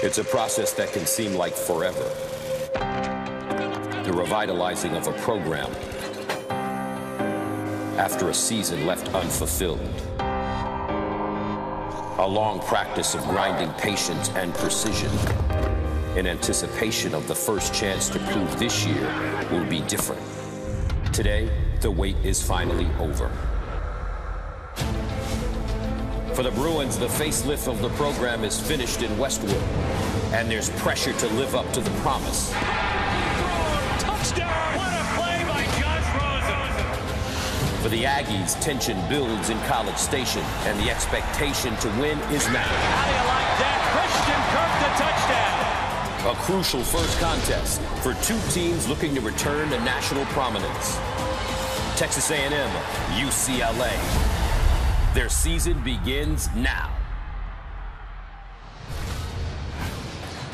It's a process that can seem like forever. The revitalizing of a program after a season left unfulfilled. A long practice of grinding patience and precision in anticipation of the first chance to prove this year will be different. Today, the wait is finally over. For the Bruins, the facelift of the program is finished in Westwood, and there's pressure to live up to the promise. Touchdown! What a play by Josh Rosen! For the Aggies, tension builds in College Station, and the expectation to win is now. How do you like that? Christian Kirk, the touchdown! A crucial first contest for two teams looking to return to national prominence. Texas A&M, UCLA. Their season begins now.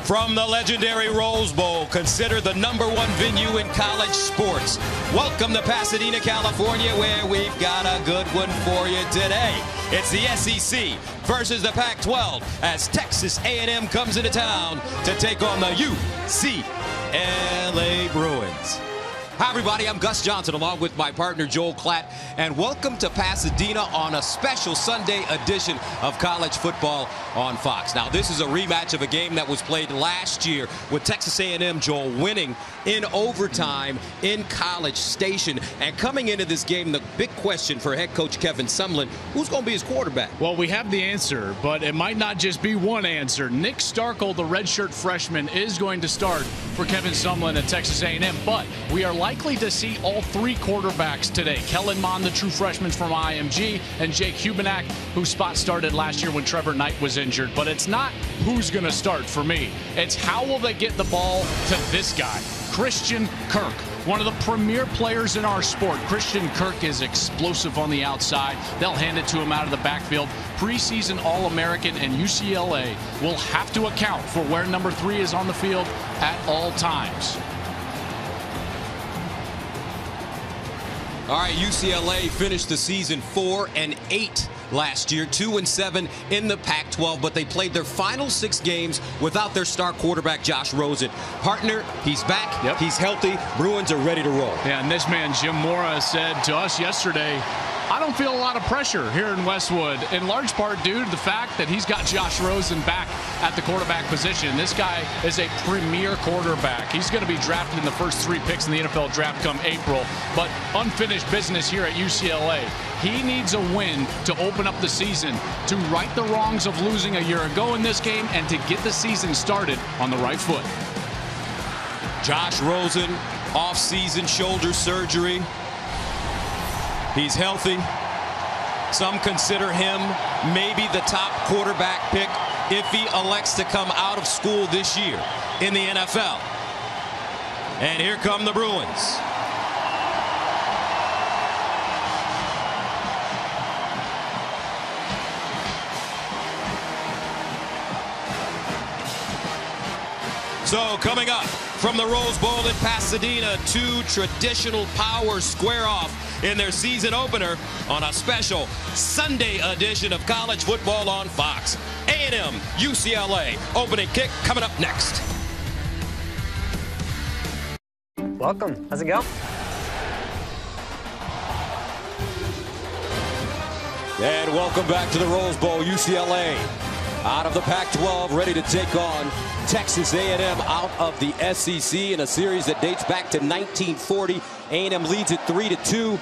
From the legendary Rose Bowl, considered the #1 venue in college sports. Welcome to Pasadena, California, where we've got a good one for you today. It's the SEC versus the Pac-12 as Texas A&M comes into town to take on the UCLA Bruins. Hi, everybody. I'm Gus Johnson, along with my partner, Joel Klatt, and welcome to Pasadena on a special Sunday edition of college football on Fox. Now, this is a rematch of a game that was played last year with Texas A&M, Joel, winning in overtime in College Station. And coming into this game, the big question for head coach Kevin Sumlin, who's going to be his quarterback? Well, we have the answer, but it might not just be one answer. Nick Starkel, the redshirt freshman, is going to start for Kevin Sumlin at Texas A&M, but we are likely to see all three quarterbacks today. Kellen Mond, the true freshman from IMG, and Jake Hubenak, whose spot started last year when Trevor Knight was injured. But it's not who's going to start for me. It's how will they get the ball to this guy, Christian Kirk, one of the premier players in our sport. Christian Kirk is explosive on the outside. They'll hand it to him out of the backfield. Preseason All-American, and UCLA will have to account for where number 3 is on the field at all times. All right, UCLA finished the season 4-8 last year, 2-7 in the Pac-12, but they played their final 6 games without their star quarterback, Josh Rosen. Partner, he's back, he's healthy, Bruins are ready to roll. Yeah, and this man, Jim Mora, said to us yesterday, I don't feel a lot of pressure here in Westwood, in large part due to the fact that he's got Josh Rosen back at the quarterback position. This guy is a premier quarterback. He's going to be drafted in the first 3 picks in the NFL draft come April, but unfinished business here at UCLA. He needs a win to open up the season, to right the wrongs of losing a year ago in this game, and to get the season started on the right foot. Josh Rosen, off-season shoulder surgery. He's healthy. Some consider him maybe the top quarterback pick if he elects to come out of school this year in the NFL. And here come the Bruins. So coming up from the Rose Bowl in Pasadena, 2 traditional powers square off in their season opener on a special Sunday edition of college football on Fox. A&M, UCLA, opening kick coming up next. Welcome. How's it going? And welcome back to the Rose Bowl. UCLA out of the Pac-12, ready to take on Texas A&M out of the SEC in a series that dates back to 1940. A&M leads it 3-2.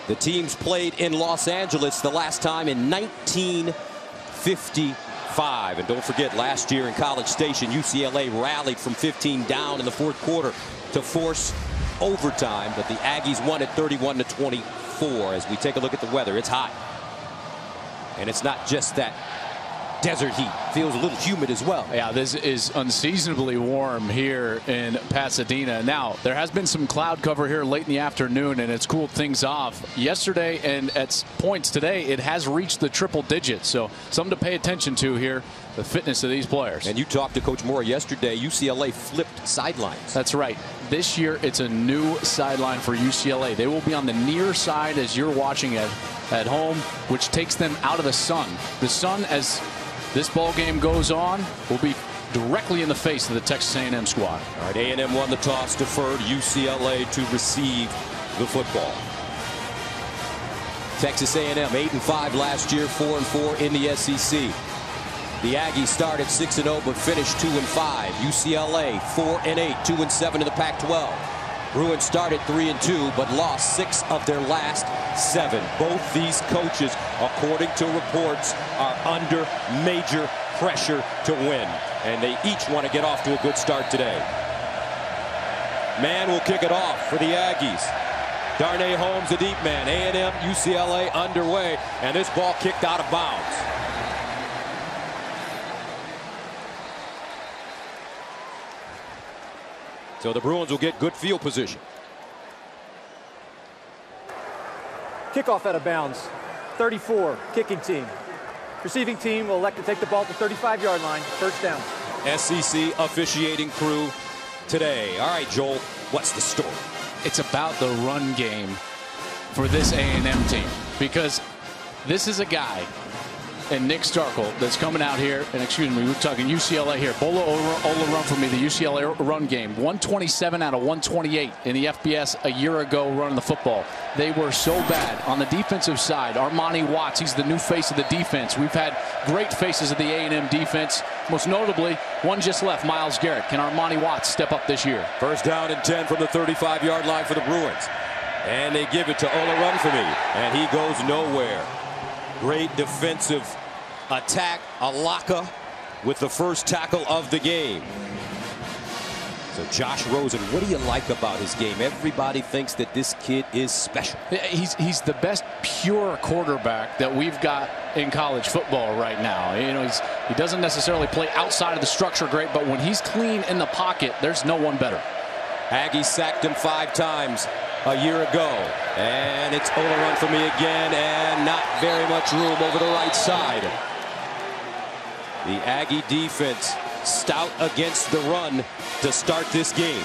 The teams played in Los Angeles the last time in 1955. And don't forget, last year in College Station, UCLA rallied from 15 down in the 4th quarter to force overtime. But the Aggies won it 31-24. As we take a look at the weather, it's hot. And it's not just that desert heat. Feels a little humid as well. Yeah, this is unseasonably warm here in Pasadena. Now, there has been some cloud cover here late in the afternoon, and it's cooled things off. Yesterday and at points today, it has reached the triple digits. So something to pay attention to here, the fitness of these players. And you talked to Coach Moore yesterday. UCLA flipped sidelines. That's right. This year, it's a new sideline for UCLA. They will be on the near side as you're watching at home, which takes them out of the sun. The sun, as this ball game goes on, will be directly in the face of the Texas A&M squad. All right, A&M won the toss, deferred UCLA to receive the football. Texas A&M 8-5 last year, 4-4 in the SEC. The Aggies started 6-0 but finished 2-5. UCLA 4-8, 2-7 in the Pac-12. Bruins started 3-2 but lost 6 of their last 7. Both these coaches, according to reports, are under major pressure to win, and they each want to get off to a good start today. Man will kick it off for the Aggies. Darnay Holmes, the deep man. A&M, UCLA underway, and this ball kicked out of bounds. So the Bruins will get good field position. Kickoff out of bounds. 34, kicking team. Receiving team will elect to take the ball to 35-yard line. First down. SEC officiating crew today. All right, Joel, what's the story? It's about the run game for this A&M team, because this is a guy and Nick Starkel that's coming out here, and excuse me, we're talking UCLA here. Bola Ola run for me, the UCLA run game. 127 out of 128 in the FBS a year ago running the football. They were so bad on the defensive side. Armani Watts, he's the new face of the defense. We've had great faces of the A&M defense. Most notably, one just left, Myles Garrett. Can Armani Watts step up this year? First down and 10 from the 35-yard line for the Bruins. And they give it to Ola Run for me, and he goes nowhere. Great defensive attack. Alaka with the first tackle of the game. So Josh Rosen, what do you like about his game? Everybody thinks that this kid is special. He's the best pure quarterback that we've got in college football right now. You know, he doesn't necessarily play outside of the structure great, but when he's clean in the pocket, there's no one better. Aggies sacked him 5 times a year ago, and it's Ola Run for me again, and not very much room over the right side. The Aggie defense stout against the run to start this game.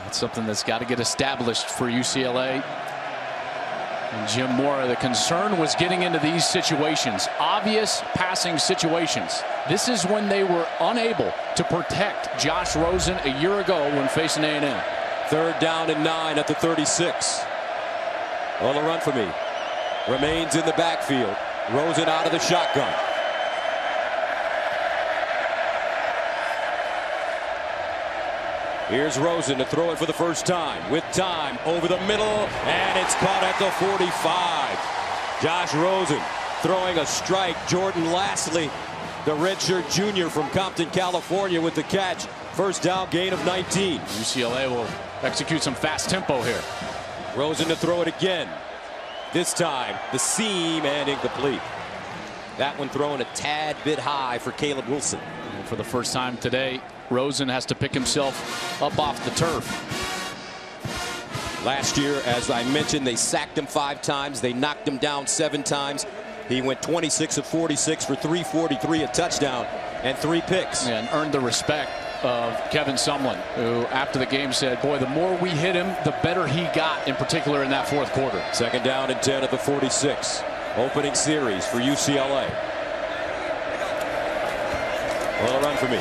That's something that's got to get established for UCLA. And Jim Mora, the concern was getting into these situations, obvious passing situations. This is when they were unable to protect Josh Rosen a year ago when facing A&M. Third down and 9 at the 36. Ola Run for me remains in the backfield. Rosen out of the shotgun. Here's Rosen to throw it for the first time. With time over the middle, and it's caught at the 45. Josh Rosen throwing a strike. Jordan Lastly, the redshirt junior from Compton, California, with the catch. First down, gain of 19. UCLA will execute some fast tempo here. Rosen to throw it again. This time, the seam, and incomplete. That one thrown a tad bit high for Caleb Wilson. And for the first time today, Rosen has to pick himself up off the turf. Last year, as I mentioned, they sacked him 5 times. They knocked him down 7 times. He went 26 of 46 for 343, a touchdown, and 3 picks. And earned the respect of Kevin Sumlin, who after the game said, boy, the more we hit him, the better he got, in particular in that 4th quarter. Second down and 10 at the 46. Opening series for UCLA. Well, a run for me.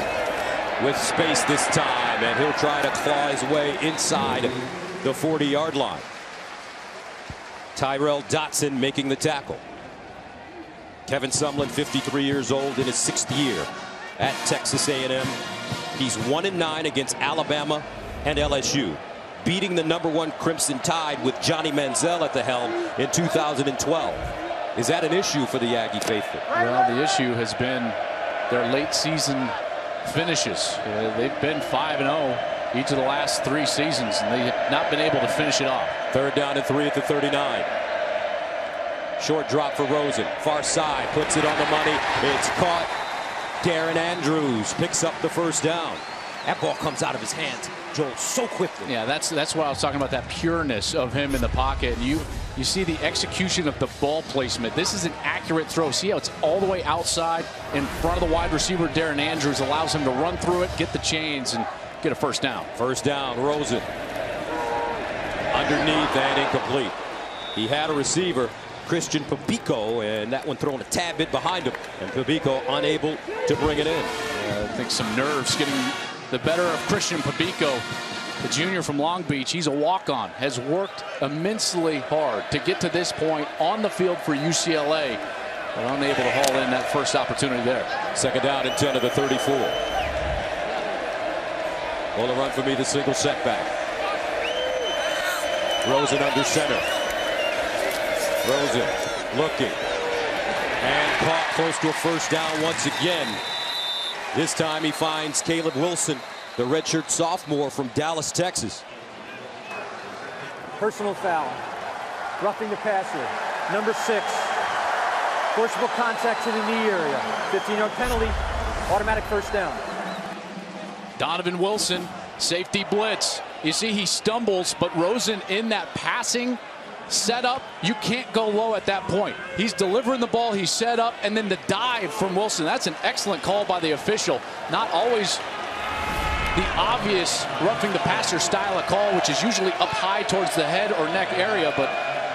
With space this time, and he'll try to claw his way inside the 40-yard line. Tyrell Dotson making the tackle. Kevin Sumlin, 53 years old, in his 6th year at Texas A&M. He's 1-9 against Alabama and LSU, beating the #1 Crimson Tide with Johnny Manziel at the helm in 2012. Is that an issue for the Aggie faithful? Well, the issue has been their late season finishes. They've been 5-0 each of the last 3 seasons, and they have not been able to finish it off. Third down and 3 at the 39. Short drop for Rosen. Far side, puts it on the money. It's caught. Darren Andrews picks up the first down. That ball comes out of his hands, Joel, so quickly. Yeah, that's why I was talking about that pureness of him in the pocket. And you see the execution of the ball placement. This is an accurate throw. See how it's all the way outside in front of the wide receiver. Darren Andrews allows him to run through it, get the chains, and get a first down. First down, Rosen. Underneath and incomplete. He had a receiver, Christian Papico, and that one thrown a tad bit behind him, and Papico unable to bring it in. I think some nerves getting the better of Christian Pabico, the junior from Long Beach. He's a walk-on, has worked immensely hard to get to this point on the field for UCLA, but unable to haul in that first opportunity there. Second down and 10 of the 34. On the run for me, the single setback. Rosen under center. Rosen looking. And caught close to a first down once again. This time he finds Caleb Wilson, the redshirt sophomore from Dallas, Texas. Personal foul. Roughing the passer. Number 6. Forcible contact to the knee area. 15-yard penalty. Automatic first down. Donovan Wilson, safety blitz. You see he stumbles, but Rosen in that passing setup, you can't go low at that point. He's delivering the ball, he's set up, and then the dive from Wilson. That's an excellent call by the official. Not always the obvious roughing the passer style of call, which is usually up high towards the head or neck area, but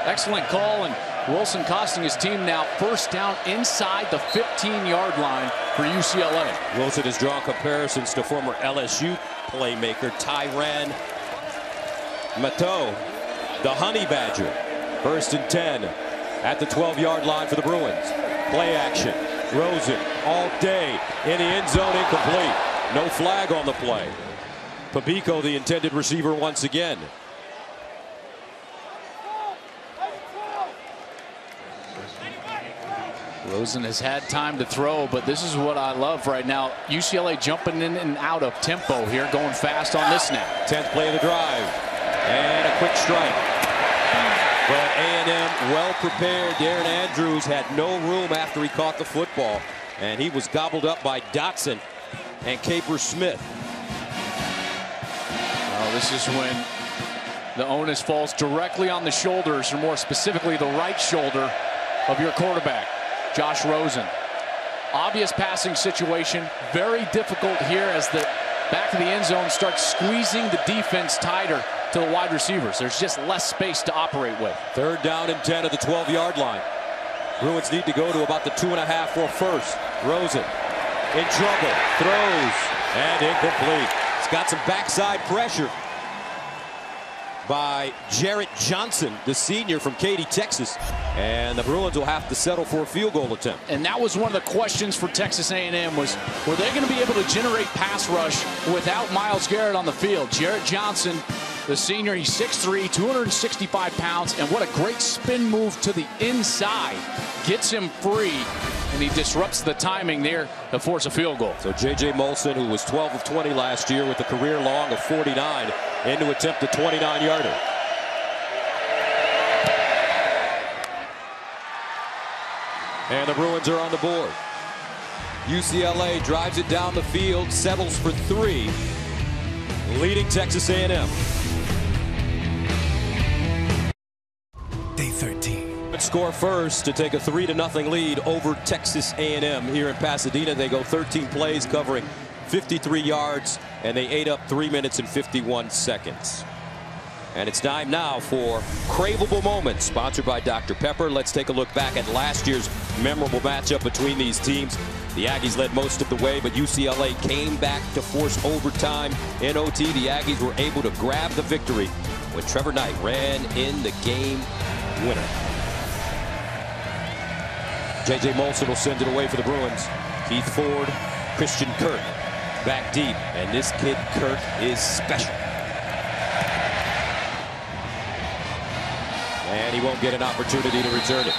excellent call, and Wilson costing his team now first down inside the 15-yard line for UCLA. Wilson has drawn comparisons to former LSU playmaker Tyrann Matteau, the Honey Badger. First and 10 at the 12-yard line for the Bruins. Play action. Rosen all day in the end zone, incomplete. No flag on the play. Pabico, the intended receiver, once again. Rosen has had time to throw, but this is what I love right now. UCLA jumping in and out of tempo here, going fast on this snap. 10th play of the drive. And a quick strike. But A&M well prepared. Darren Andrews had no room after he caught the football. And he was gobbled up by Dotson and Caper Smith. Well, this is when the onus falls directly on the shoulders, or more specifically the right shoulder of your quarterback, Josh Rosen. Obvious passing situation, very difficult here as the back of the end zone starts squeezing the defense tighter to the wide receivers. There's just less space to operate with. Third down and 10 at the 12-yard line. Bruins need to go to about the 2.5 for first. Rosen in trouble, throws, and incomplete. He's got some backside pressure by Jarrett Johnson, the senior from Katy, Texas. And the Bruins will have to settle for a field goal attempt. And that was one of the questions for Texas A&M was, were they going to be able to generate pass rush without Myles Garrett on the field? Jarrett Johnson, the senior, he's 6'3", 265 pounds, and what a great spin move to the inside. Gets him free, and he disrupts the timing there to force a field goal. So J.J. Molson, who was 12 of 20 last year with a career long of 49, in to attempt a 29-yarder. And the Bruins are on the board. UCLA drives it down the field, settles for 3, leading Texas A&M. Day 13. Score first to take a 3-0 lead over Texas A&M here in Pasadena. They go 13 plays covering 53 yards, and they ate up 3 minutes and 51 seconds. And it's time now for Craveable Moments, sponsored by Dr. Pepper. Let's take a look back at last year's memorable matchup between these teams. The Aggies led most of the way, but UCLA came back to force overtime. In OT, the Aggies were able to grab the victory when Trevor Knight ran in the game winner. J.J. Molson will send it away for the Bruins. Keith Ford, Christian Kirk back deep, and this kid Kirk is special. And he won't get an opportunity to return it.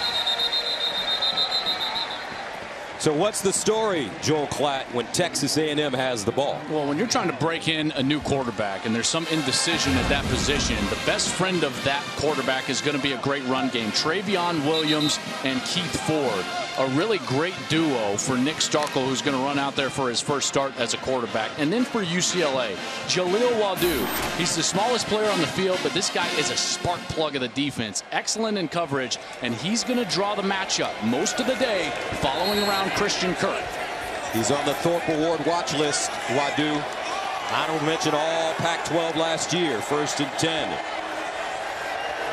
So what's the story, Joel Klatt, when Texas A&M has the ball? Well, when you're trying to break in a new quarterback and there's some indecision at that position, the best friend of that quarterback is going to be a great run game. Travion Williams and Keith Ford, a really great duo for Nick Starkel, who's going to run out there for his first start as a quarterback. And then for UCLA, Jaleel Wadou. He's the smallest player on the field, but this guy is a spark plug of the defense. Excellent in coverage, and he's going to draw the matchup most of the day following around Christian Kirk. He's on the Thorpe Award watch list, Wadou. Honorable mention all Pac-12 last year. First and 10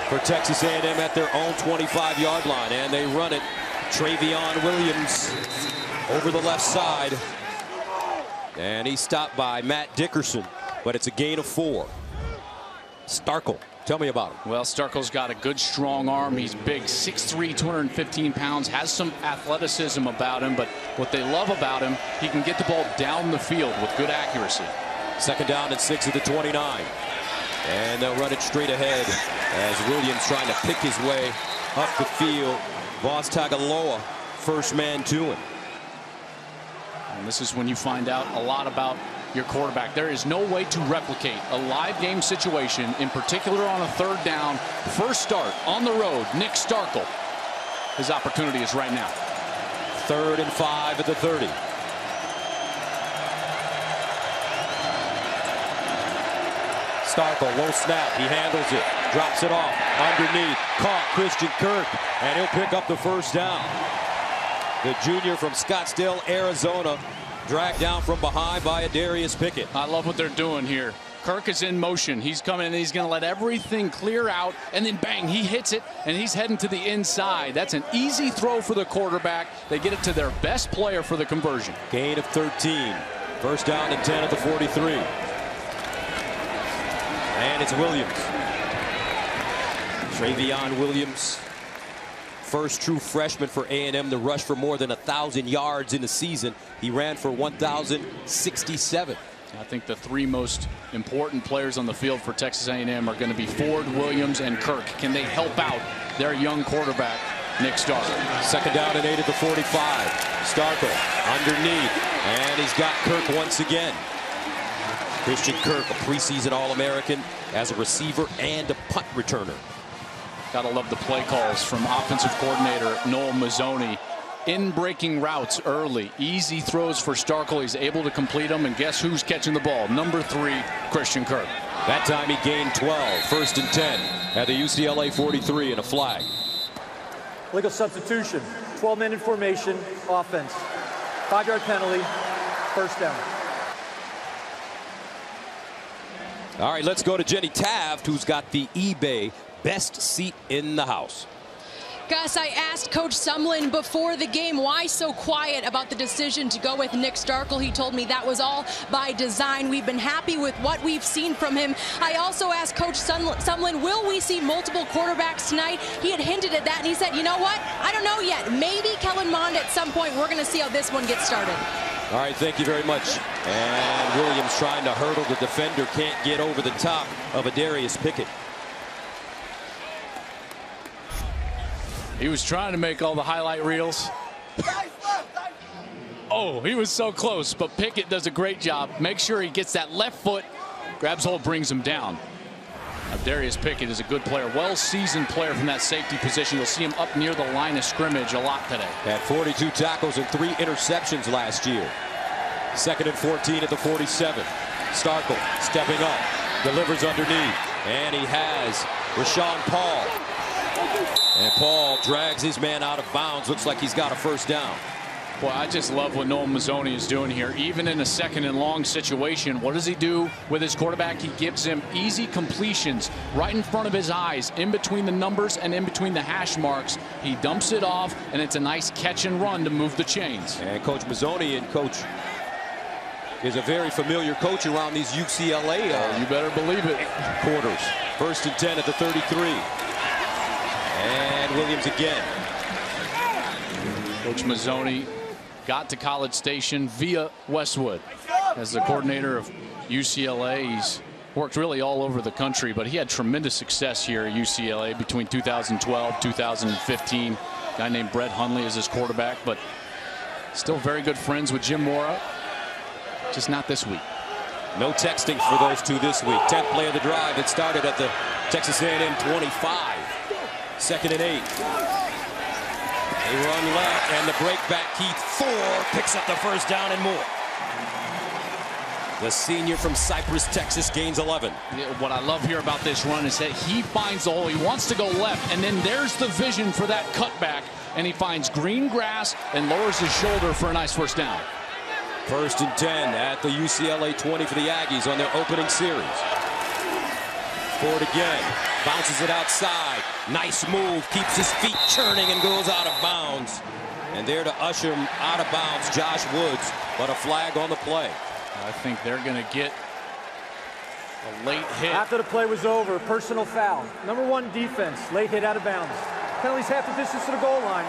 for Texas A&M at their own 25-yard line, and they run it. Travion Williams over the left side. And he's stopped by Matt Dickerson, but it's a gain of 4. Starkel, tell me about him. Well, Starkel's got a good strong arm. He's big, 6'3", 215 pounds, has some athleticism about him, but what they love about him, he can get the ball down the field with good accuracy. 2nd down and 6 at the 29. And they'll run it straight ahead as Williams trying to pick his way up the field. Boss Tagaloa, first man to him. And this is when you find out a lot about your quarterback. There is no way to replicate a live game situation, in particular on a 3rd down. First start on the road, Nick Starkel. His opportunity is right now. 3rd and 5 at the 30. Starkel, low snap, he handles it, drops it off, underneath, caught Christian Kirk, and he'll pick up the first down. The junior from Scottsdale, Arizona, dragged down from behind by Adarius Pickett. I love what they're doing here. Kirk is in motion. He's coming and he's going to let everything clear out, and then bang, he hits it, and he's heading to the inside. That's an easy throw for the quarterback. They get it to their best player for the conversion. Gain of 13. First down and 10 at the 43. And it's Williams. Travion Williams, first true freshman for A&M to rush for more than 1,000 yards in the season. He ran for 1,067. I think the 3 most important players on the field for Texas A&M are going to be Ford, Williams, and Kirk. Can they help out their young quarterback, Nick Starkel? 2nd down and 8 at the 45. Starkel underneath, and he's got Kirk once again. Christian Kirk, a preseason All-American as a receiver and a punt returner. Gotta love the play calls from offensive coordinator Noel Mazzoni. In breaking routes early, easy throws for Starkel. He's able to complete them, and guess who's catching the ball? Number 3, Christian Kirk. That time he gained 12. 1st and 10 at the UCLA 43 and a flag. Legal substitution. 12-man in formation. Offense. 5-yard penalty. First down. All right, let's go to Jenny Taft, who's got the eBay best seat in the house. Gus, I asked Coach Sumlin before the game why so quiet about the decision to go with Nick Starkel. He told me that was all by design. We've been happy with what we've seen from him. I also asked Coach Sumlin, will we see multiple quarterbacks tonight? He had hinted at that, and he said, you know what? I don't know yet. Maybe Kellen Mond at some point. We're going to see how this one gets started. All right, thank you very much. And Williams trying to hurdle the defender, can't get over the top of Adarius Pickett. He was trying to make all the highlight reels. Oh, he was so close, but Pickett does a great job. Make sure he gets that left foot, grabs hold, brings him down. Adarius Pickett is a good player, well-seasoned player from that safety position. You'll see him up near the line of scrimmage a lot today. Had 42 tackles and 3 interceptions last year. 2nd and 14 at the 47. Starkel stepping up, delivers underneath, and he has Rashawn Paul. And Paul drags his man out of bounds. Looks like he's got a first down. Boy, I just love what Noel Mazzoni is doing here. Even in a 2nd and long situation, what does he do with his quarterback? He gives him easy completions right in front of his eyes, in between the numbers and in between the hash marks. He dumps it off, and it's a nice catch and run to move the chains. And Coach Mazzoni is a very familiar coach around these UCLA you better believe it. quarters. 1st and 10 at the 33. And Williams again. Coach Mazzoni got to College Station via Westwood as the coordinator of UCLA. He's worked really all over the country, but he had tremendous success here at UCLA between 2012 2015. A guy named Brett Hundley is his quarterback, but still very good friends with Jim Mora. Just not this week. No texting for those two this week. 10th play of the drive. It started at the Texas A&M 25. 2nd and 8. They run left, and the breakback Keith Ford picks up the first down and more. The senior from Cypress, Texas, gains 11. What I love here about this run is that he finds the hole. He wants to go left, and then there's the vision for that cutback, and he finds green grass and lowers his shoulder for a nice first down. 1st and 10 at the UCLA 20 for the Aggies on their opening series. Ford again, bounces it outside. Nice move, keeps his feet churning and goes out of bounds. And there to usher him out of bounds, Josh Woods, but a flag on the play. I think they're going to get a late hit. After the play was over, personal foul. Number 1 defense, late hit out of bounds. Penalties half the distance to the goal line.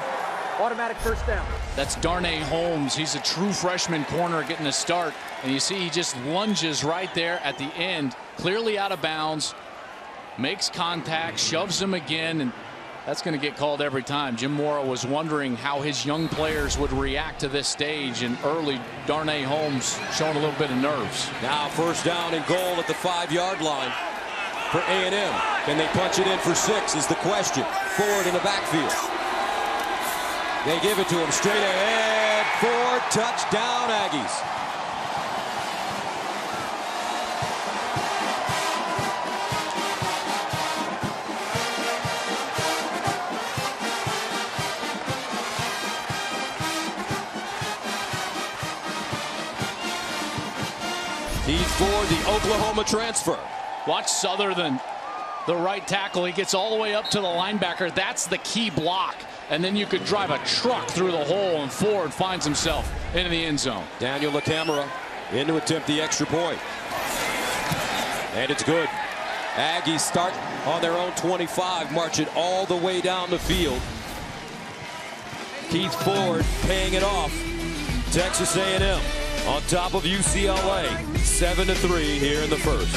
Automatic first down. That's Darnay Holmes. He's a true freshman corner getting a start. And you see he just lunges right there at the end, clearly out of bounds, makes contact, shoves him again, and that's going to get called every time. Jim Mora was wondering how his young players would react to this stage, and early Darnay Holmes showing a little bit of nerves. Now first down and goal at the 5-yard line for A&M. Can they punch it in for 6 is the question. Ford in the backfield. They give it to him straight ahead. Ford, touchdown Aggies. He's for the Oklahoma transfer. Watch Southerland, the right tackle. He gets all the way up to the linebacker. That's the key block. And then you could drive a truck through the hole, and Ford finds himself into the end zone. Daniel LaCamera in to attempt the extra point. And it's good. Aggies start on their own 25, marching all the way down the field. Keith Ford paying it off. Texas A&M on top of UCLA, 7-3 here in the first.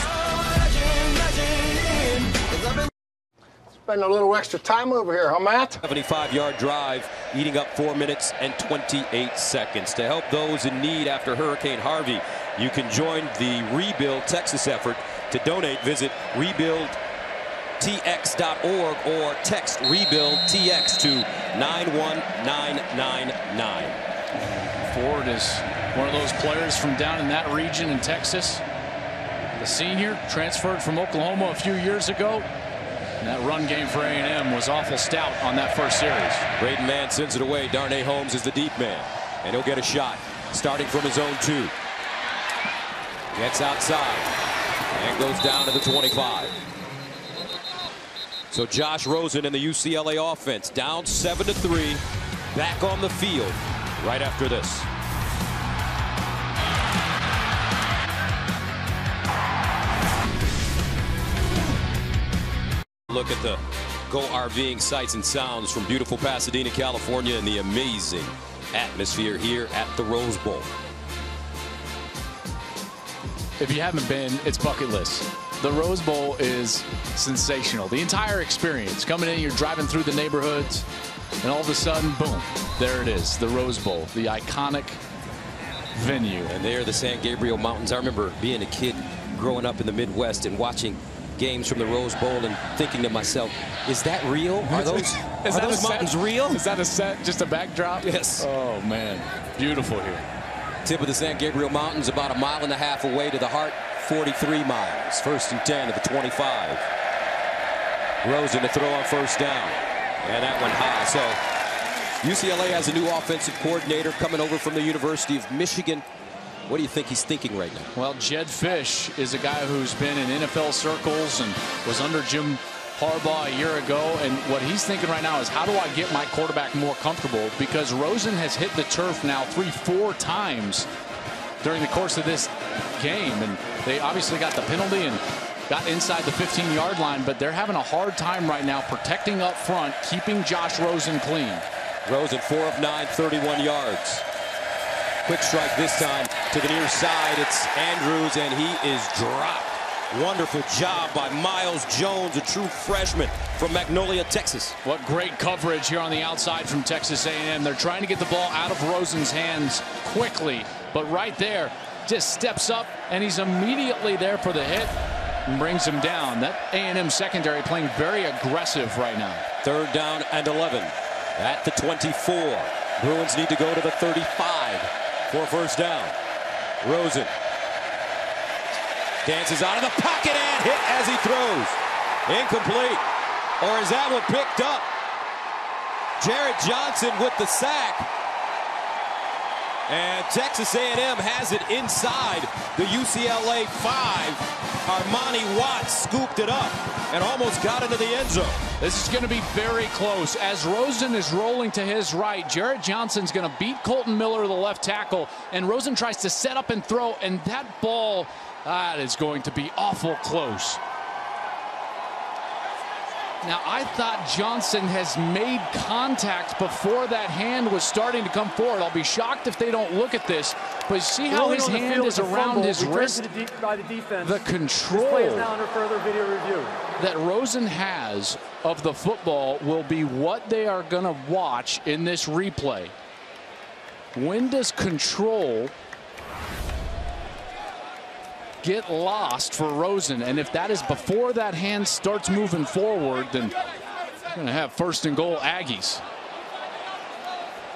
Spend a little extra time over here, huh, Matt? 75-yard drive, eating up 4 minutes and 28 seconds. To help those in need after Hurricane Harvey, you can join the Rebuild Texas effort. To donate, visit rebuildtx.org or text RebuildTX to 91999. Ford is one of those players from down in that region in Texas. The senior transferred from Oklahoma a few years ago. And that run game for A&M was awful stout on that first series. Braden Mann sends it away. Darnay Holmes is the deep man. And he'll get a shot starting from his own 2. Gets outside and goes down to the 25. So Josh Rosen and the UCLA offense down 7-3, back on the field right after this. Look at the Go RVing sights and sounds from beautiful Pasadena, California, and the amazing atmosphere here at the Rose Bowl. If you haven't been, it's bucket list. The Rose Bowl is sensational. The entire experience. Coming in, you're driving through the neighborhoods, and all of a sudden, boom, there it is, the Rose Bowl, the iconic venue. And there, the San Gabriel Mountains. I remember being a kid growing up in the Midwest and watching games from the Rose Bowl and thinking to myself, is that real? Are those mountains real? Is that a set, just a backdrop? Yes. Oh, man. Beautiful here. Tip of the San Gabriel Mountains, about 1.5 miles away to the heart, 43 miles. 1st and 10 at the 25. Rosen to throw on first down. And that went high. So UCLA has a new offensive coordinator coming over from the University of Michigan. What do you think he's thinking right now? Well, Jed Fish is a guy who's been in NFL circles and was under Jim Harbaugh a year ago. And what he's thinking right now is, how do I get my quarterback more comfortable? Because Rosen has hit the turf now 3-4 times during the course of this game. And they obviously got the penalty and got inside the 15-yard line. But they're having a hard time right now protecting up front, keeping Josh Rosen clean. Rosen 4 of 9, 31 yards. Quick strike this time to the near side. It's Andrews, and he is dropped. Wonderful job by Miles Jones, a true freshman from Magnolia, Texas. What great coverage here on the outside from Texas A&M. They're trying to get the ball out of Rosen's hands quickly, but right there, just steps up, and he's immediately there for the hit and brings him down. That A&M secondary playing very aggressive right now. 3rd down and 11 at the 24. Bruins need to go to the 35 for first down. Rosen dances out of the pocket and hit as he throws. Incomplete. Or is that one picked up? Jarrett Johnson with the sack. And Texas A&M has it inside the UCLA 5. Armani Watts scooped it up and almost got into the end zone. This is going to be very close. As Rosen is rolling to his right, Jarrett Johnson's going to beat Colton Miller, the left tackle, and Rosen tries to set up and throw, and that ball, that is going to be awful close. Now, I thought Johnson has made contact before that hand was starting to come forward. I'll be shocked if they don't look at this, but see how his hand is around his wrist? The control that Rosen has of the football will be what they are going to watch in this replay. When does control get lost for Rosen? And if that is before that hand starts moving forward, then we're going to have 1st and goal Aggies.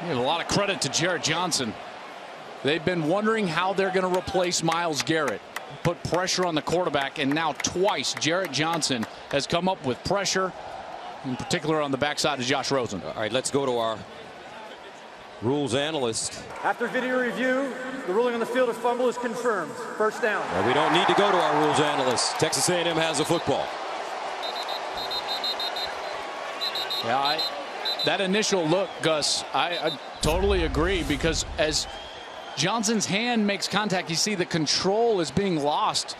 Give a lot of credit to Jarrett Johnson. They've been wondering how they're going to replace Myles Garrett. Put pressure on the quarterback, and now twice Jarrett Johnson has come up with pressure, in particular on the backside of Josh Rosen. All right, let's go to our rules analyst. After video review, the ruling on the field of fumble is confirmed. 1st down. Well, we don't need to go to our rules analyst. Texas A&M has the football. Yeah, that initial look, Gus, I totally agree, because as Johnson's hand makes contact, you see the control is being lost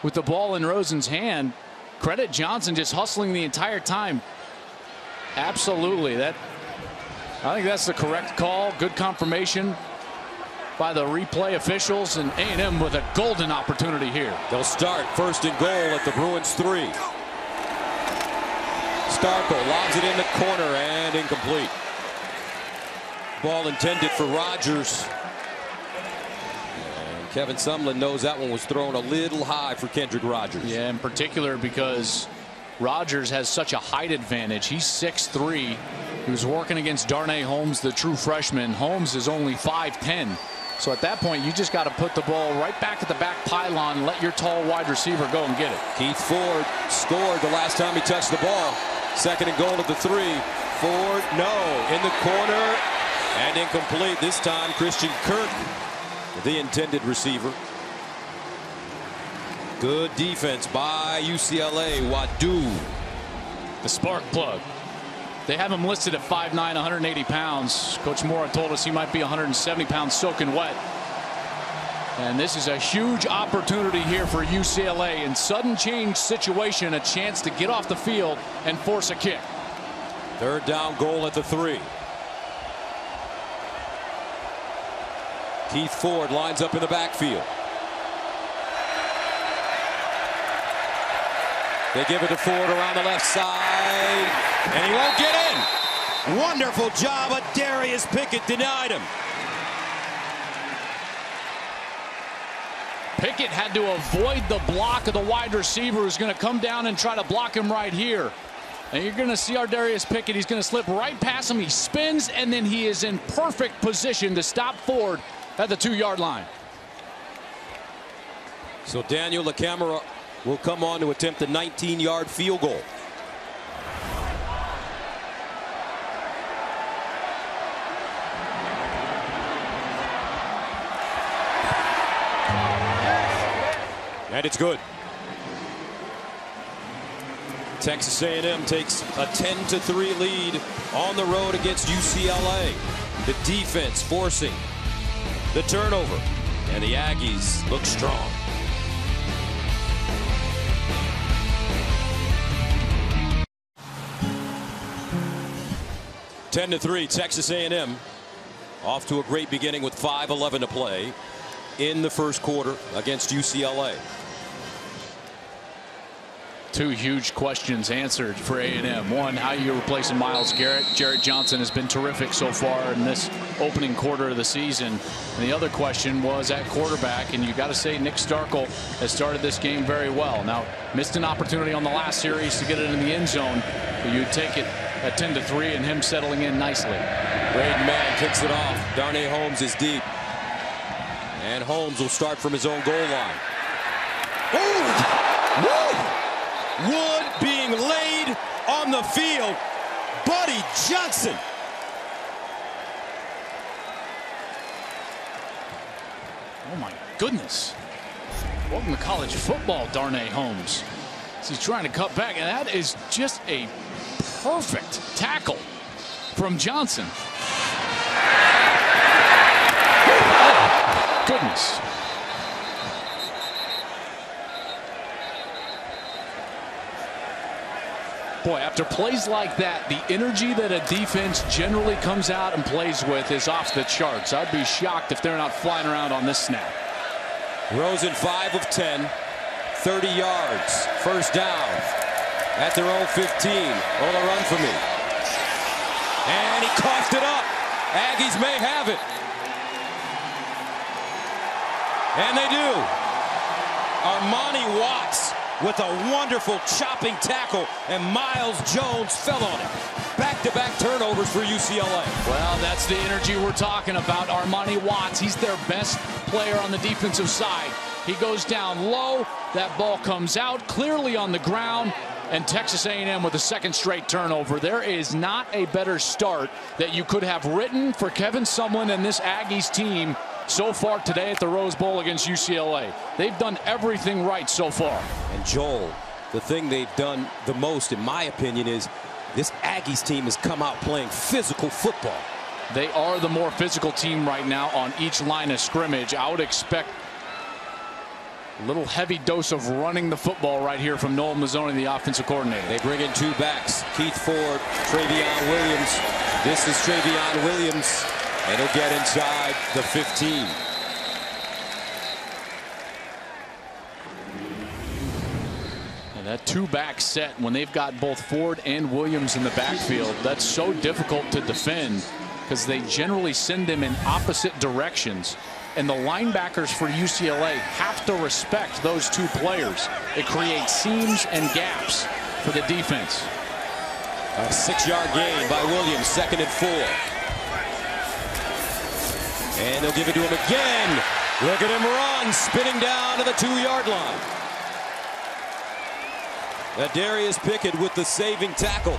with the ball in Rosen's hand. Credit Johnson just hustling the entire time. Absolutely. I think that's the correct call. Good confirmation by the replay officials, and A&M with a golden opportunity here. They'll start 1st and goal at the Bruins 3. Starkel lobs it in the corner and incomplete. Ball intended for Rogers. And Kevin Sumlin knows that one was thrown a little high for Kendrick Rogers. Yeah, in particular because Rogers has such a height advantage. He's 6'3". He was working against Darnay Holmes, the true freshman. Holmes is only 5'10". So at that point, you just got to put the ball right back at the back pylon and let your tall wide receiver go and get it. Keith Ford scored the last time he touched the ball. 2nd and goal at the 3. Ford, no, in the corner and incomplete. This time, Christian Kirk, the intended receiver. Good defense by UCLA. Wadu, the spark plug. They have him listed at 5'9", 180 pounds. Coach Mora told us he might be 170 pounds soaking wet. And this is a huge opportunity here for UCLA. In sudden change situation, a chance to get off the field and force a kick. 3rd down goal at the 3. Keith Ford lines up in the backfield. They give it to Ford around the left side, and he won't get in. Wonderful job, but Darius Pickett denied him. Pickett had to avoid the block of the wide receiver who's going to come down and try to block him right here. And you're going to see our Darius Pickett. He's going to slip right past him. He spins, and then he is in perfect position to stop Ford at the 2-yard line. So Daniel LaCamera will come on to attempt a 19-yard field goal. And it's good. Texas A&M takes a 10-3 lead on the road against UCLA. The defense forcing the turnover, and the Aggies look strong. Ten to 3, Texas A&M off to a great beginning with 5:11 to play in the 1st quarter against UCLA. 2 huge questions answered for A&M. One, how you're replacing Myles Garrett. Jarrett Johnson has been terrific so far in this opening quarter of the season. And the other question was at quarterback, and you got to say Nick Starkel has started this game very well. Now, missed an opportunity on the last series to get it in the end zone, but you take it at 10-3 and him settling in nicely. Braden Mann kicks it off. Darnay Holmes is deep. And Holmes will start from his own goal line. Ooh! Woo! Wood being laid on the field. Buddy Johnson. Oh my goodness. Welcome to college football, Darnay Holmes. He's trying to cut back, and that is just a perfect tackle from Johnson. Oh, goodness. Boy, after plays like that, the energy that a defense generally comes out and plays with is off the charts. I'd be shocked if they're not flying around on this snap. Rosen 5 of 10, 30 yards, first down at their own 15. On the run for me. And he coughed it up. Aggies may have it. And they do. Armani Watts with a wonderful chopping tackle, and Miles Jones fell on it. Back-to-back turnovers for UCLA. Well, that's the energy we're talking about. Armani Watts, he's their best player on the defensive side. He goes down low. That ball comes out clearly on the ground, and Texas A&M with a second straight turnover. There is not a better start that you could have written for Kevin Sumlin and this Aggies team so far today at the Rose Bowl against UCLA. They've done everything right so far. And Joel, the thing they've done the most, in my opinion, is this Aggies team has come out playing physical football. They are the more physical team right now on each line of scrimmage. I would expect a little heavy dose of running the football right here from Noel Mazzoni, the offensive coordinator. They bring in two backs, Keith Ford, Travion Williams. This is Travion Williams, and he'll get inside the 15. And that two-back set, when they've got both Ford and Williams in the backfield, that's so difficult to defend because they generally send them in opposite directions. And the linebackers for UCLA have to respect those two players. It creates seams and gaps for the defense. A 6-yard gain by Williams, 2nd and 4. And they'll give it to him again. Look at him run, spinning down to the 2-yard line. Darius Pickett with the saving tackle.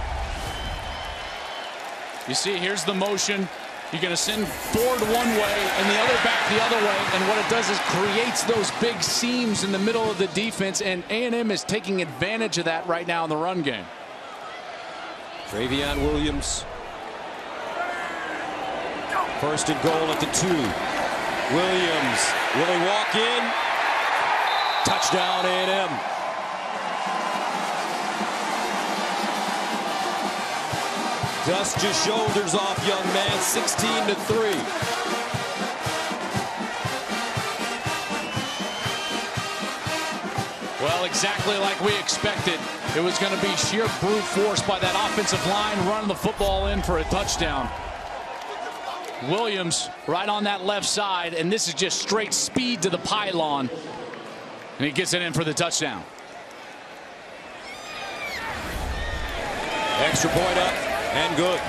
You see, here's the motion. You're going to send Ford one way and the other back the other way, and what it does is creates those big seams in the middle of the defense, and A&M is taking advantage of that right now in the run game. Travion Williams. First and goal at the 2. Williams, will he walk in? Touchdown A&M. Dust your shoulders off, young man. 16-3. Well, exactly like we expected. It was going to be sheer brute force by that offensive line, running the football in for a touchdown. Williams right on that left side, and this is just straight speed to the pylon. And he gets it in for the touchdown. Extra point up. And good.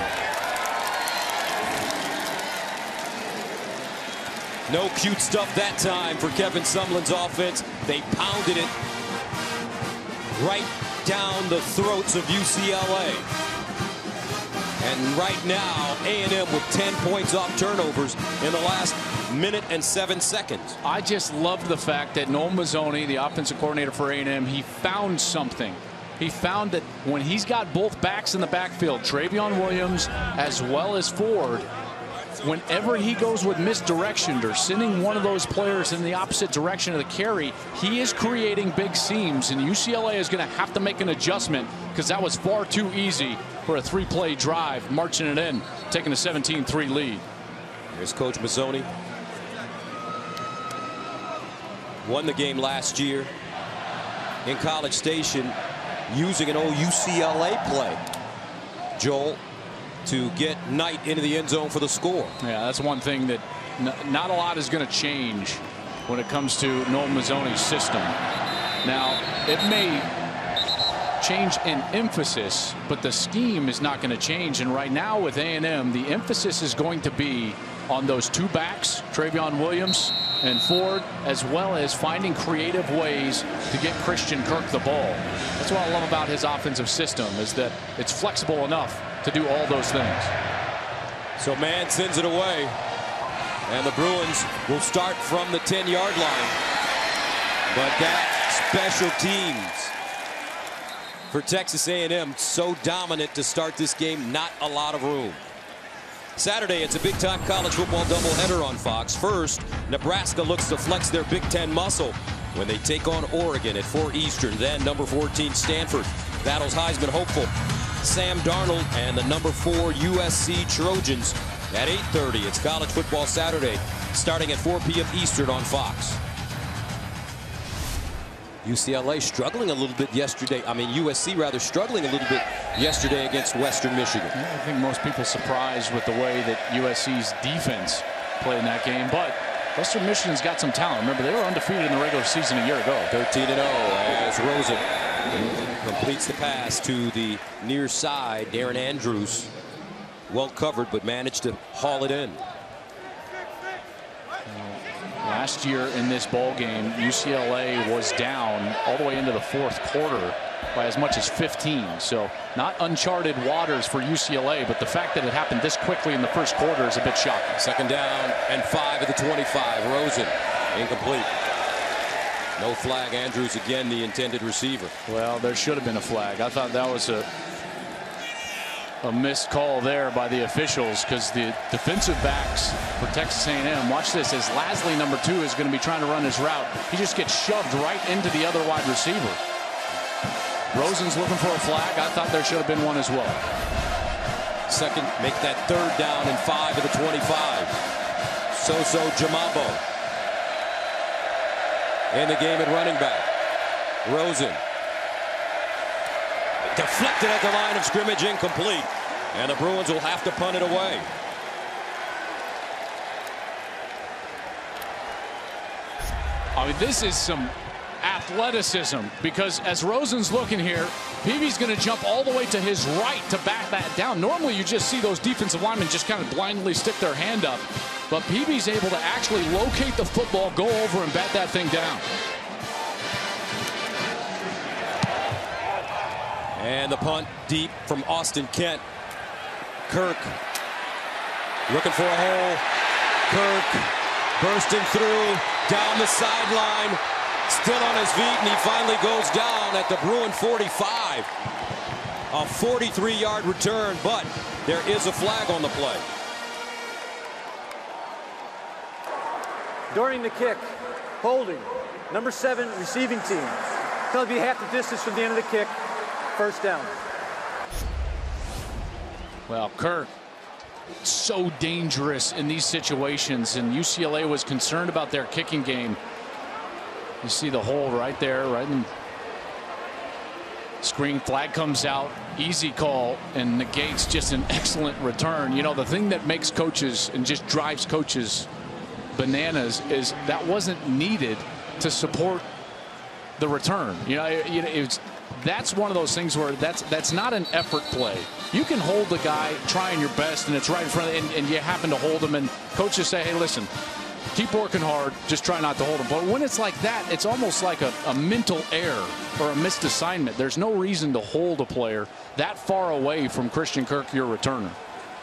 No cute stuff that time for Kevin Sumlin's offense. They pounded it right down the throats of UCLA. And right now, A&M with 10 points off turnovers in the last minute and 7 seconds. I just love the fact that Noel Mazzoni, the offensive coordinator for A&M, he found something. He found that when he's got both backs in the backfield, Travion Williams as well as Ford, whenever he goes with misdirectioned or sending one of those players in the opposite direction of the carry, he is creating big seams, and UCLA is going to have to make an adjustment because that was far too easy for a 3-play drive, marching it in, taking a 17-3 lead. Here's Coach Mazzoni. Won the game last year in College Station, using an old UCLA play, Joel, to get Knight into the end zone for the score. Yeah, that's one thing that not a lot is going to change when it comes to Noel Mazzoni's system. Now, it may change in emphasis, but the scheme is not going to change. And right now with A&M, the emphasis is going to be on those two backs, Travion Williams and Ford, as well as finding creative ways to get Christian Kirk the ball. That's what I love about his offensive system, is that it's flexible enough to do all those things. So man sends it away. And the Bruins will start from the 10-yard line. But that special teams for Texas A&M, so dominant to start this game, not a lot of room. Saturday, it's a big-time college football doubleheader on Fox. First, Nebraska looks to flex their Big Ten muscle when they take on Oregon at 4 Eastern. Then number 14 Stanford battles Heisman hopeful Sam Darnold and the number 4 USC Trojans at 8:30. It's College Football Saturday starting at 4 p.m. Eastern on Fox. UCLA struggling a little bit yesterday. USC rather struggling a little bit yesterday against Western Michigan. I think most people surprised with the way that USC's defense played in that game, but Western Michigan's got some talent. Remember, they were undefeated in the regular season a year ago. 13-0 as Rosen completes the pass to the near side. Darren Andrews, well covered, but managed to haul it in. Last year in this ball game, UCLA was down all the way into the fourth quarter by as much as 15. So not uncharted waters for UCLA, but the fact that it happened this quickly in the first quarter is a bit shocking. 2nd down and 5 at the 25. Rosen incomplete. No flag. Andrews again the intended receiver. Well, there should have been a flag. I thought that was a missed call there by the officials, because the defensive backs for Texas A&M, watch this, as Lasley, number 2, is going to be trying to run his route. He just gets shoved right into the other wide receiver. Rosen's looking for a flag. I thought there should have been one as well. Second, make that 3rd down and 5 at the 25. Soso Jamabo in the game at running back. Rosen deflected at the line of scrimmage, incomplete, and the Bruins will have to punt it away. This is some athleticism, because as Rosen's looking here, Peavy's going to jump all the way to his right to back that down. Normally you just see those defensive linemen just kind of blindly stick their hand up, but Peavy's able to actually locate the football, go over and bat that thing down. And the punt deep from Austin Kent. Kirk looking for a hole. Kirk bursting through down the sideline. Still on his feet, and he finally goes down at the Bruin 45. A 43-yard return, but there is a flag on the play. During the kick, holding, number 7 receiving team. Going to be half the distance from the end of the kick. 1st down. Well, Kirk, so dangerous in these situations, and UCLA was concerned about their kicking game. You see the hole right there, right in screen. Flag comes out, easy call, and negates just an excellent return. The thing that makes coaches and just drives coaches bananas is that wasn't needed to support the return. That's one of those things where that's not an effort play. You can hold the guy trying your best, and it's right in front of and you happen to hold him, and coaches say, hey, listen, keep working hard, just try not to hold him. But when it's like that, it's almost like a mental error or a missed assignment. There's no reason to hold a player that far away from Christian Kirk, your returner.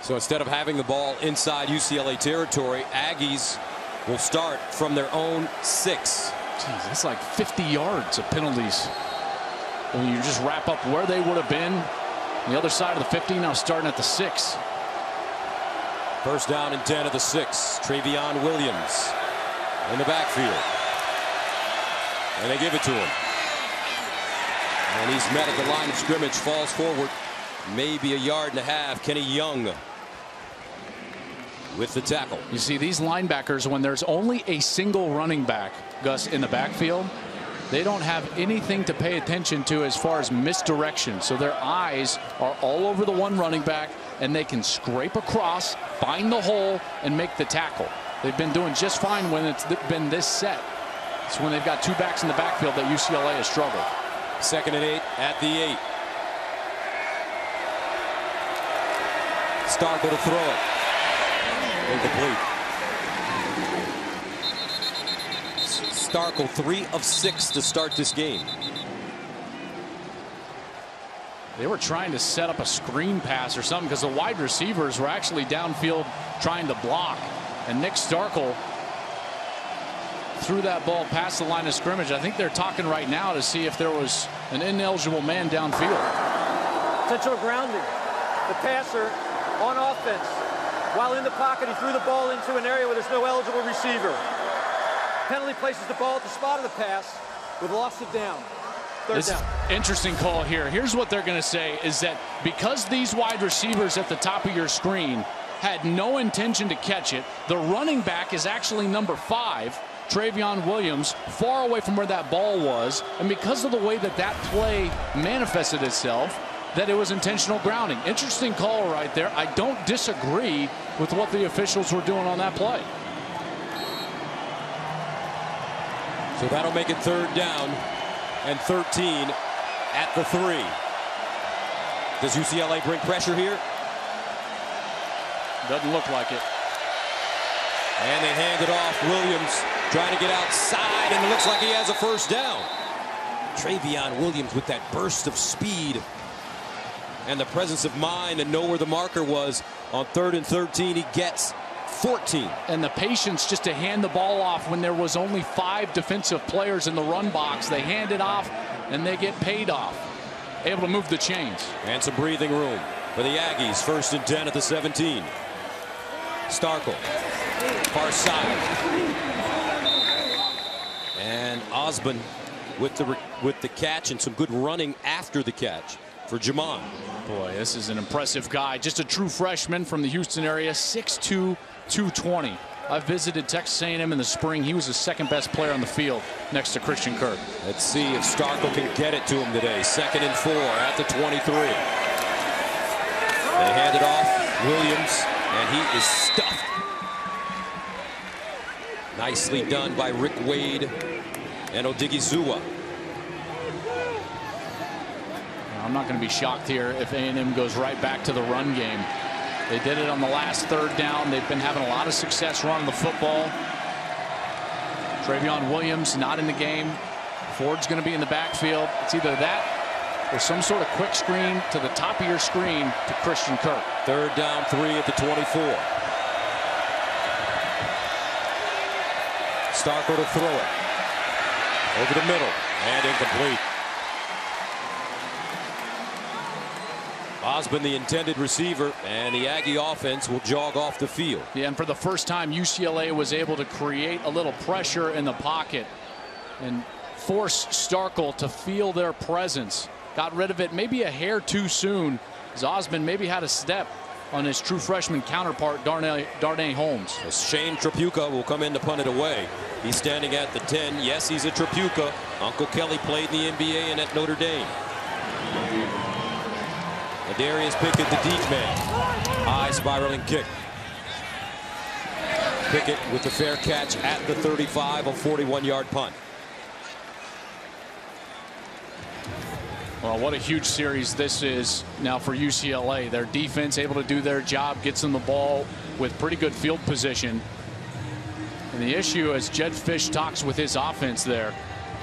So instead of having the ball inside UCLA territory, Aggies will start from their own 6. Jeez, that's like 50 yards of penalties. And you just wrap up where they would have been. The other side of the 50, now starting at the 6. 1st down and 10 at the 6. Travion Williams in the backfield. And they give it to him. And he's met at the line of scrimmage, falls forward maybe a yard and a half. Kenny Young with the tackle. You see, these linebackers, when there's only a single running back, Gus, in the backfield, they don't have anything to pay attention to as far as misdirection. So their eyes are all over the one running back, and they can scrape across, find the hole, and make the tackle. They've been doing just fine when it's been this set. It's when they've got 2 backs in the backfield that UCLA has struggled. 2nd and 8 at the 8. Starkle to throw it. Incomplete. Starkle 3 of 6 to start this game. They were trying to set up a screen pass or something, because the wide receivers were actually downfield trying to block, And Nick Starkel threw that ball past the line of scrimmage. I think they're talking right now to see if there was an ineligible man downfield. Potential grounding. The passer on offense. While in the pocket, he threw the ball into an area where there's no eligible receiver. Penalty places the ball at the spot of the pass with loss of down. Third down. Interesting call here. Here's what they're going to say is that because these wide receivers at the top of your screen had no intention to catch it, the running back is actually number 5, Travion Williams, far away from where that ball was, and because of the way that that play manifested itself, that it was intentional grounding. Interesting call right there. I don't disagree with what the officials were doing on that play. So that'll make it 3rd down and 13 at the 3. Does UCLA bring pressure here? Doesn't look like it. And they hand it off. Williams trying to get outside, and it looks like he has a 1st down. Travion Williams with that burst of speed and the presence of mind to know where the marker was. On 3rd and 13, he gets 14. And the patience just to hand the ball off when there was only 5 defensive players in the run box. They hand it off, and they get paid off. Able to move the chains. And some breathing room for the Aggies. 1st and 10 at the 17. Starkel, far side. And Osborne with the catch and some good running after the catch for Jamon. Boy, this is an impressive guy. Just a true freshman from the Houston area, 6'2", 220. I visited Texas A&M in the spring. He was the 2nd best player on the field next to Christian Kirk. Let's see if Starkel can get it to him today. 2nd and 4 at the 23. They hand it off. Williams, and he is stuffed. Nicely done by Rick Wade and Odigizua. I'm not going to be shocked here if A&M goes right back to the run game. They did it on the last 3rd down. They've been having a lot of success running the football. Travion Williams not in the game. Ford's going to be in the backfield. It's either that or some sort of quick screen to the top of your screen to Christian Kirk. 3rd down, 3 at the 24. Starkel to throw it. Over the middle and incomplete. Osborne, the intended receiver, and the Aggie offense will jog off the field. Yeah, and for the first time, UCLA was able to create a little pressure in the pocket and force Starkel to feel their presence. Got rid of it maybe a hair too soon, as Osborne maybe had a step on his true freshman counterpart, Darnay Holmes. As Shane Trapuka will come in to punt it away. He's standing at the 10. Yes, he's a Trapuka. Uncle Kelly played in the NBA and at Notre Dame. Darius Pickett, the deep man. High spiraling kick. Pickett with the fair catch at the 35, a 41-yard punt. Well, what a huge series this is now for UCLA. Their defense able to do their job, gets them the ball with pretty good field position. And the issue, as Jed Fish talks with his offense there,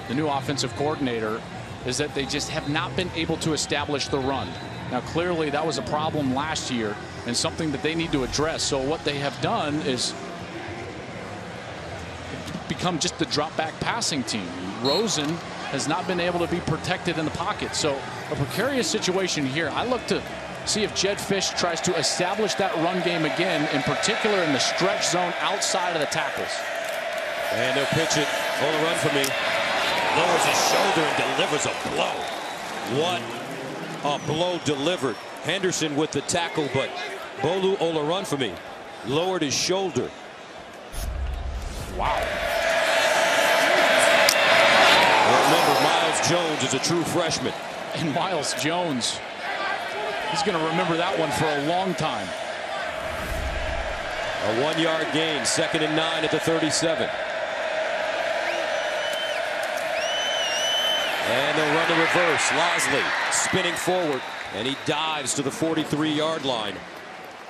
the new offensive coordinator, is that they just have not been able to establish the run. Now, clearly, that was a problem last year and something that they need to address. So what they have done is become just the drop back passing team. Rosen has not been able to be protected in the pocket. So a precarious situation here. I look to see if Jed Fish tries to establish that run game again, in particular in the stretch zone outside of the tackles. And they'll pitch it on the run for me. Lowers his shoulder and delivers a blow. What a blow delivered. Henderson with the tackle, but Bolu Olorunfemi lowered his shoulder. Wow. Remember, Miles Jones is a true freshman. And Miles Jones, he's going to remember that one for a long time. A 1-yard gain, 2nd and 9 at the 37. And they'll run the reverse. Losley spinning forward, and he dives to the 43-yard line.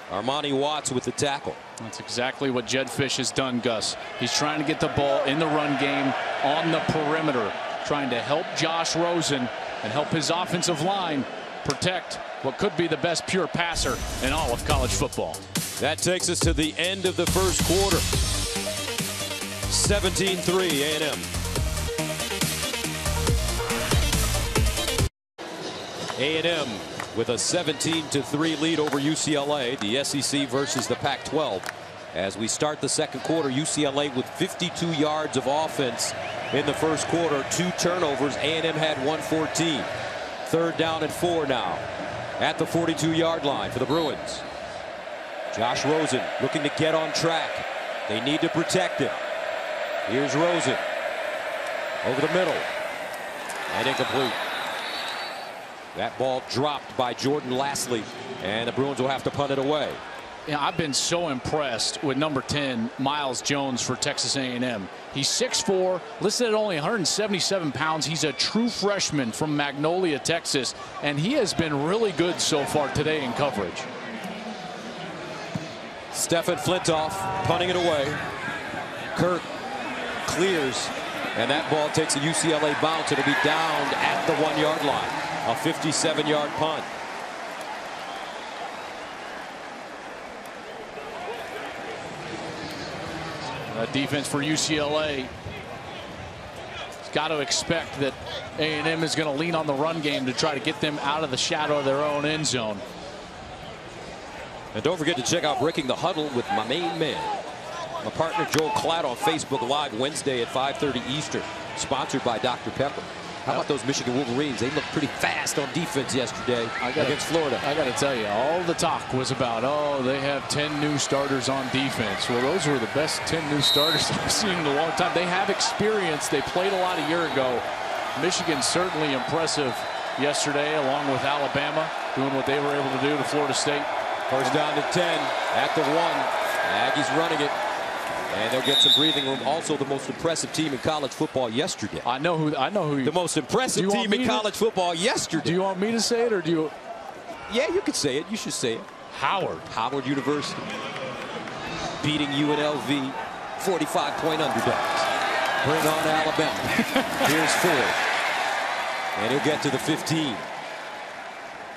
Armani Watts with the tackle. That's exactly what Jed Fish has done, Gus. He's trying to get the ball in the run game on the perimeter, trying to help Josh Rosen and help his offensive line protect what could be the best pure passer in all of college football. That takes us to the end of the first quarter. 17-3 A&M. A&M with a 17-3 lead over UCLA, the SEC versus the Pac-12. As we start the second quarter, UCLA with 52 yards of offense in the first quarter, 2 turnovers. A&M had 114. Third down and 4 now at the 42-yard line for the Bruins. Josh Rosen looking to get on track. They need to protect him. Here's Rosen over the middle and incomplete. That ball dropped by Jordan Lastly, and the Bruins will have to punt it away. Yeah, I've been so impressed with number 10, Miles Jones, for Texas A&M. He's 6'4", listed at only 177 pounds. He's a true freshman from Magnolia, Texas, and he has been really good so far today in coverage. Stephen Flintoff punting it away. Kirk clears, and that ball takes a UCLA bounce. It'll be downed at the 1-yard line. A 57-yard punt. Defense for UCLA has got to expect that A&M is going to lean on the run game to try to get them out of the shadow of their own end zone. And don't forget to check out Breaking the Huddle with my main man, my partner Joel Klatt, on Facebook Live Wednesday at 5:30 Eastern, sponsored by Dr. Pepper. How about those Michigan Wolverines? They looked pretty fast on defense yesterday against Florida. I got to tell you, all the talk was about, oh, they have 10 new starters on defense. Well, those were the best 10 new starters I've seen in a long time. They have experience. They played a lot a year ago. Michigan certainly impressive yesterday, along with Alabama, doing what they were able to do to Florida State. First down to 10 at the 1. Aggies running it. And they'll get some breathing room. Also, the most impressive team in college football yesterday. I know who. The most impressive team in college football yesterday. Do you want me to say it, or do you? Yeah, you could say it. You should say it. Howard University beating UNLV, 45-point underdogs. Bring on Alabama. Here's Ford, and he'll get to the 15.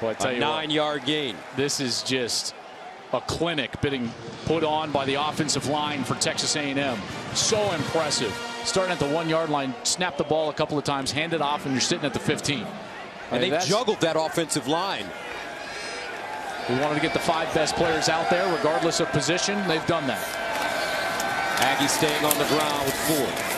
Well, I tell you, 9-yard gain. This is just a clinic being put on by the offensive line for Texas A&M. So impressive. Starting at the 1-yard line, snap the ball a couple of times, hand it off, and you're sitting at the 15. And they juggled that offensive line. We wanted to get the 5 best players out there, regardless of position. They've done that. Aggie staying on the ground with Ford.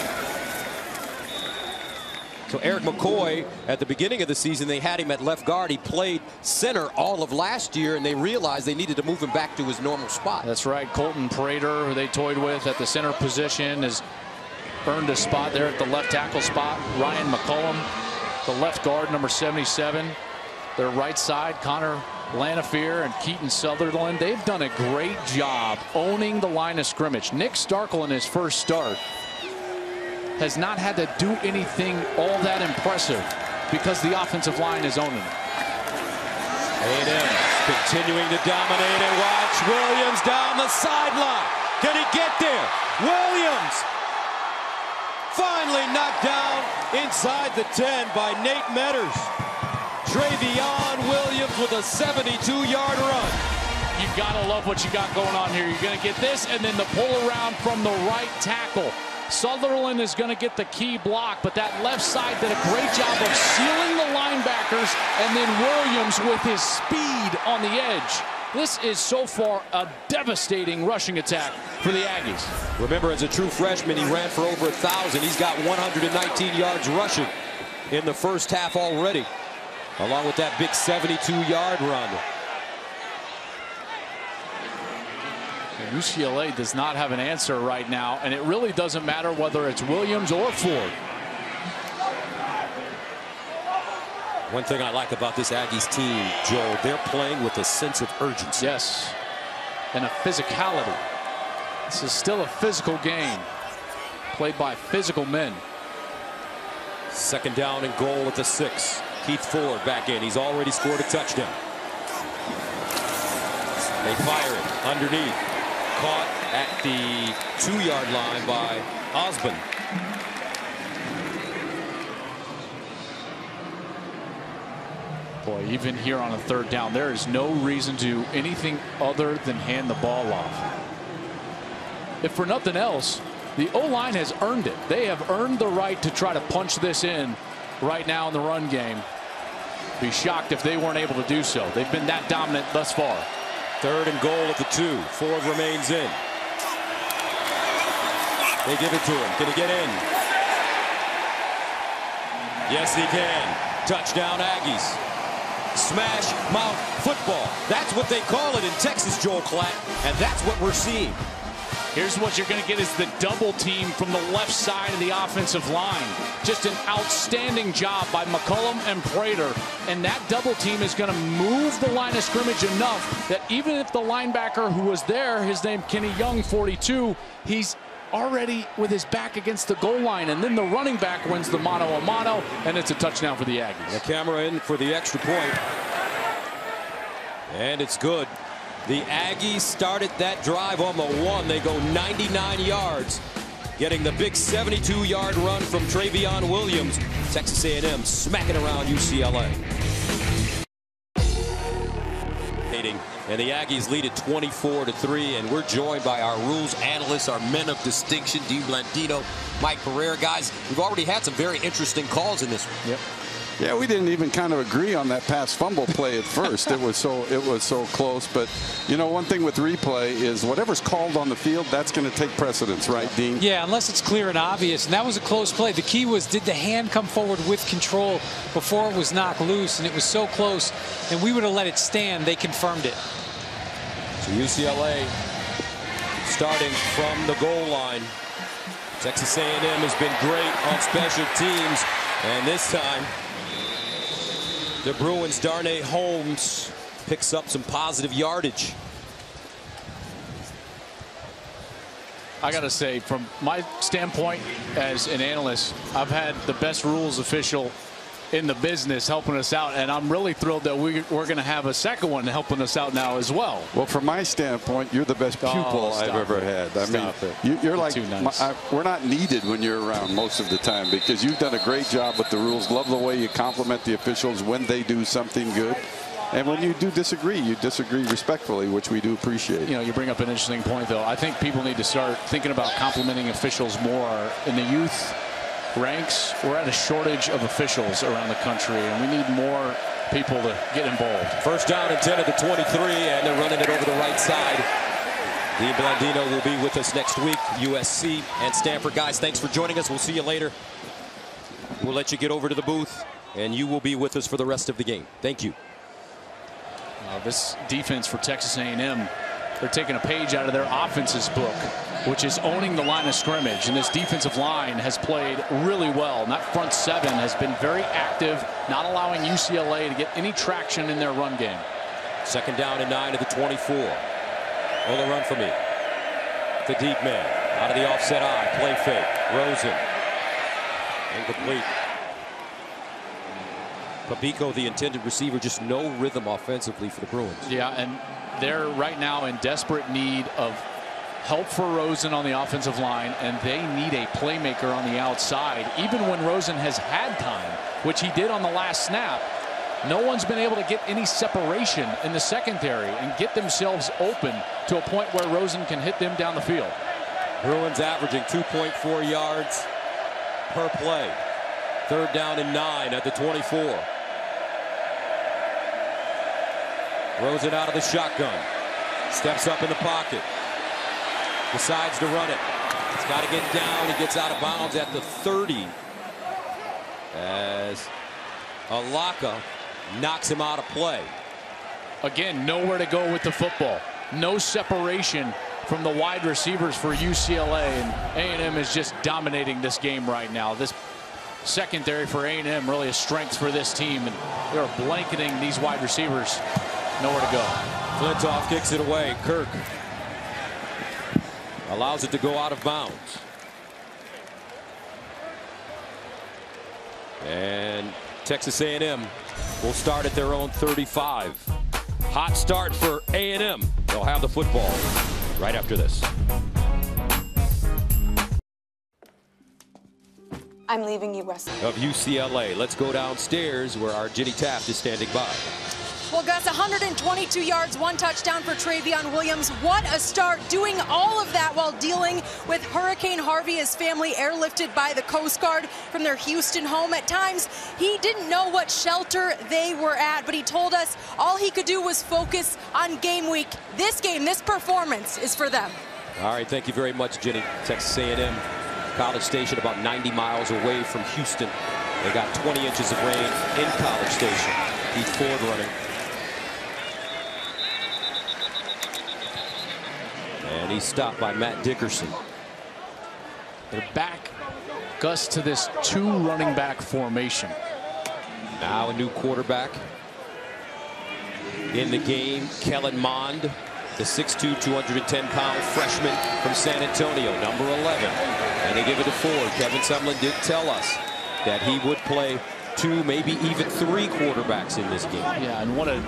So Eric McCoy, at the beginning of the season, they had him at left guard. He played center all of last year, and they realized they needed to move him back to his normal spot. That's right. Colton Prater, who they toyed with at the center position, has earned a spot there at the left tackle spot. Ryan McCollum, the left guard, number 77. Their right side, Connor Lanafear and Keaton Sutherland. They've done a great job owning the line of scrimmage. Nick Starkel in his first start has not had to do anything all that impressive because the offensive line is owning it. A&M continuing to dominate, and watch Williams down the sideline. Can he get there? Williams finally knocked down inside the 10 by Nate Metters. Travion Williams with a 72-yard run. You've got to love what you got going on here. You're going to get this, and then the pull around from the right tackle. Sutherland is going to get the key block, but that left side did a great job of sealing the linebackers, and then Williams with his speed on the edge. This is so far a devastating rushing attack for the Aggies. Remember, as a true freshman, he ran for over 1,000. He's got 119 yards rushing in the first half already, along with that big 72-yard run. UCLA does not have an answer right now, and it really doesn't matter whether it's Williams or Ford. One thing I like about this Aggies team, Joel, they're playing with a sense of urgency. Yes, and a physicality. This is still a physical game, played by physical men. Second down and goal at the 6. Keith Ford back in. He's already scored a touchdown. They fire it underneath. Caught at the 2-yard line by Osborne. Boy, even here on a third down, there is no reason to do anything other than hand the ball off. If for nothing else, the O-line has earned it. They have earned the right to try to punch this in right now in the run game. Be shocked if they weren't able to do so. They've been that dominant thus far. 3rd and goal at the 2. Ford remains in. They give it to him. Can he get in? Yes, he can. Touchdown, Aggies. Smash mouth football. That's what they call it in Texas, Joel Klatt, and that's what we're seeing. Here's what you're going to get is the double team from the left side of the offensive line. Just an outstanding job by McCullum and Prater. And that double team is going to move the line of scrimmage enough that even if the linebacker who was there, his name Kenny Young, 42, he's already with his back against the goal line. And then the running back wins the mano-a-mano, and it's a touchdown for the Aggies. The camera in for the extra point. And it's good. The Aggies started that drive on the 1. They go 99 yards, getting the big 72-yard run from Travion Williams. Texas A&M smacking around UCLA. And the Aggies lead at 24-3, and we're joined by our rules analysts, our men of distinction, Dean Blandino, Mike Pereira. Guys, we've already had some very interesting calls in this one. Yep. Yeah, we didn't even kind of agree on that pass fumble play at first. It was so close. But, you know, one thing with replay is whatever's called on the field, that's going to take precedence, right, Dean? Yeah, unless it's clear and obvious. And that was a close play. The key was, did the hand come forward with control before it was knocked loose? And it was so close, and we would have let it stand. They confirmed it. So UCLA starting from the goal line. Texas A&M has been great on special teams, and this time the Bruins' Darnay Holmes picks up some positive yardage. I got to say, from my standpoint as an analyst, I've had the best rules official in the business helping us out, and I'm really thrilled that we're going to have a second one helping us out now as well. Well, from my standpoint, you're the best pupil I've ever had. I mean, you're like, we're not needed when you're around most of the time because you've done a great job with the rules. Love the way you compliment the officials when they do something good. And when you do disagree, you disagree respectfully, which we do appreciate. You know, you bring up an interesting point, though. I think people need to start thinking about complimenting officials more. In the youth ranks, we're at a shortage of officials around the country, and we need more people to get involved. First down and 10 at the 23, and they're running it over the right side. Dean Blandino will be with us next week. USC and Stanford. Guys, thanks for joining us. We'll see you later. We'll let you get over to the booth, and you will be with us for the rest of the game. Thank you. This defense for Texas A&M, they're taking a page out of their offense's book, which is owning the line of scrimmage. And this defensive line has played really well. And that front seven has been very active, not allowing UCLA to get any traction in their run game. Second down and 9 at the 24. On the run for me. The deep man. Out of the offset eye. Play fake. Rosen. Incomplete. Papico, the intended receiver, just no rhythm offensively for the Bruins. Yeah, and they're right now in desperate need of help for Rosen on the offensive line, and they need a playmaker on the outside. Even when Rosen has had time, which he did on the last snap, no one's been able to get any separation in the secondary and get themselves open to a point where Rosen can hit them down the field. Bruins averaging 2.4 yards per play. Third down and 9 at the 24. Rosen out of the shotgun. Steps up in the pocket. Decides to run it. He's got to get down. He gets out of bounds at the 30. As Alaka knocks him out of play. Again, nowhere to go with the football. No separation from the wide receivers for UCLA. And A&M is just dominating this game right now. This secondary for A&M really a strength for this team. And they're blanketing these wide receivers. Nowhere to go. Flintoff kicks it away. Kirk allows it to go out of bounds. And Texas A&M will start at their own 35. Hot start for A&M. They'll have the football right after this. I'm leaving USC. Of UCLA. Let's go downstairs where our Ginny Taft is standing by. Well, Gus, 122 yards, 1 touchdown for Travion Williams. What a start, doing all of that while dealing with Hurricane Harvey. His family airlifted by the Coast Guard from their Houston home. At times, he didn't know what shelter they were at, but he told us all he could do was focus on game week. This game, this performance is for them. All right, thank you very much, Ginny. Texas A&M, College Station, about 90 miles away from Houston. They got 20 inches of rain in College Station. Pete Ford running. And he's stopped by Matt Dickerson. They're back, Gus, to this 2 running back formation. Now a new quarterback in the game, Kellen Mond, the 6'2", 210-pound freshman from San Antonio, number 11. And they give it to Ford. Kevin Sumlin did tell us that he would play 2, maybe even 3 quarterbacks in this game. Yeah, and what a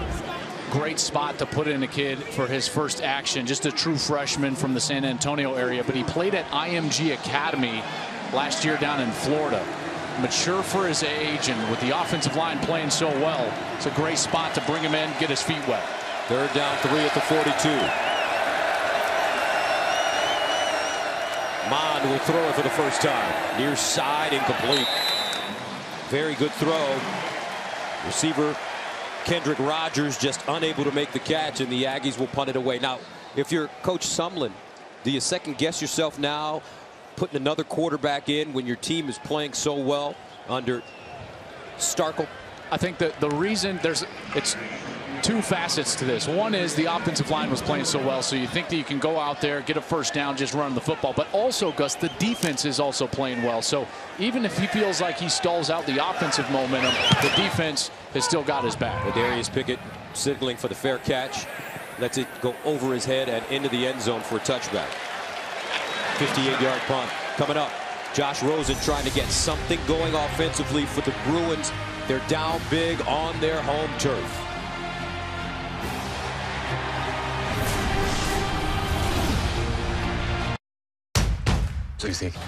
great spot to put in a kid for his first action. Just a true freshman from the San Antonio area, but he played at IMG Academy last year down in Florida. Mature for his age, and with the offensive line playing so well, it's a great spot to bring him in, get his feet wet. 3rd down, 3 at the 42. Mond will throw it for the first time. Near side, incomplete. Very good throw. Receiver Kendrick Rogers just unable to make the catch, and the Aggies will punt it away. Now, if you're Coach Sumlin, do you second guess yourself now, putting another quarterback in when your team is playing so well under Starkel? I think that the reason it's 2 facets to this. One is the offensive line was playing so well, so you think that you can go out there, get a first down, just run the football. But also, Gus, the defense is also playing well. So even if he feels like he stalls out the offensive momentum, the defense has still got his back. Darius Pickett signaling for the fair catch. Lets it go over his head and into the end zone for a touchback. 58-yard punt coming up. Josh Rosen trying to get something going offensively for the Bruins. They're down big on their home turf.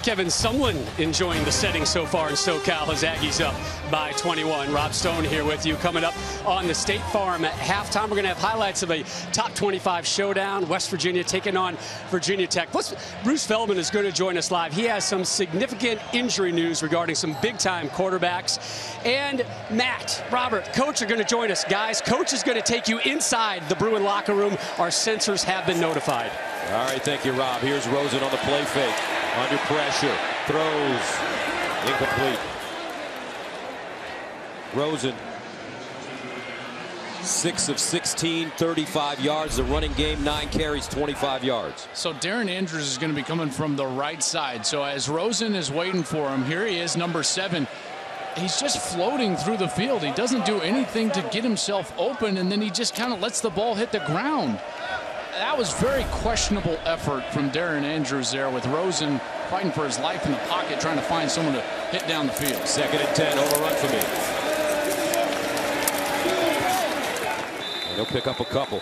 Kevin Sumlin enjoying the setting so far in SoCal as Aggies up by 21. Rob Stone here with you. Coming up on the State Farm at halftime, we're going to have highlights of a top 25 showdown. West Virginia taking on Virginia Tech. Plus, Bruce Feldman is going to join us live. He has some significant injury news regarding some big-time quarterbacks. And Matt, Robert, Coach are going to join us. Guys, Coach is going to take you inside the Bruin locker room. Our sensors have been notified. All right, thank you, Rob. Here's Rosen on the play fake. Under pressure, throws, incomplete. Rosen, 6 of 16, 35 yards. The running game, 9 carries, 25 yards. So Darren Andrews is going to be coming from the right side. So as Rosen is waiting for him, here he is, number 7. He's just floating through the field. He doesn't do anything to get himself open, and then he just kind of lets the ball hit the ground. That was very questionable effort from Darren Andrews there, with Rosen fighting for his life in the pocket, trying to find someone to hit down the field. 2nd and 10, overrun for me. And he'll pick up a couple.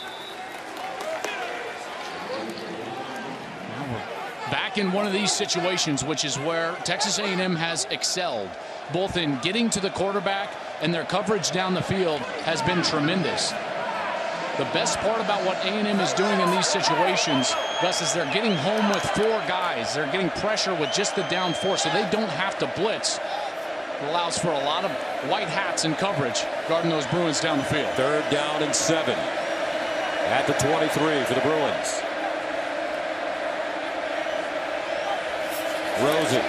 Now we're back in one of these situations, which is where Texas A&M has excelled, both in getting to the quarterback, and their coverage down the field has been tremendous. The best part about what A&M is doing in these situations, Gus, is they're getting home with 4 guys. They're getting pressure with just the down 4, so they don't have to blitz. It allows for a lot of white hats in coverage guarding those Bruins down the field. 3rd down and 7 at the 23 for the Bruins. Rosen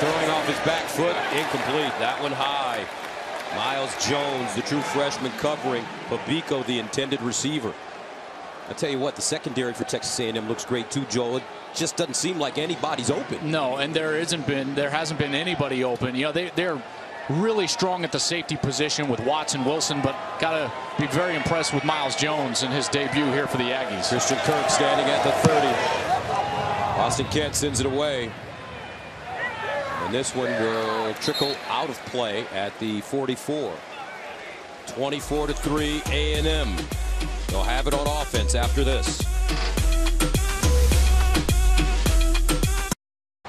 throwing off his back foot, incomplete. That one high. Miles Jones, the true freshman, covering Pabico, the intended receiver. I tell you what, the secondary for Texas A&M looks great too, Joel. It just doesn't seem like anybody's open. No, and there hasn't been anybody open. You know, they're really strong at the safety position with Watson, Wilson, but got to be very impressed with Miles Jones in his debut here for the Aggies. Christian Kirk standing at the 30. Austin Kent sends it away. And this one will trickle out of play at the 44. 24-3 A&M. They'll have it on offense after this.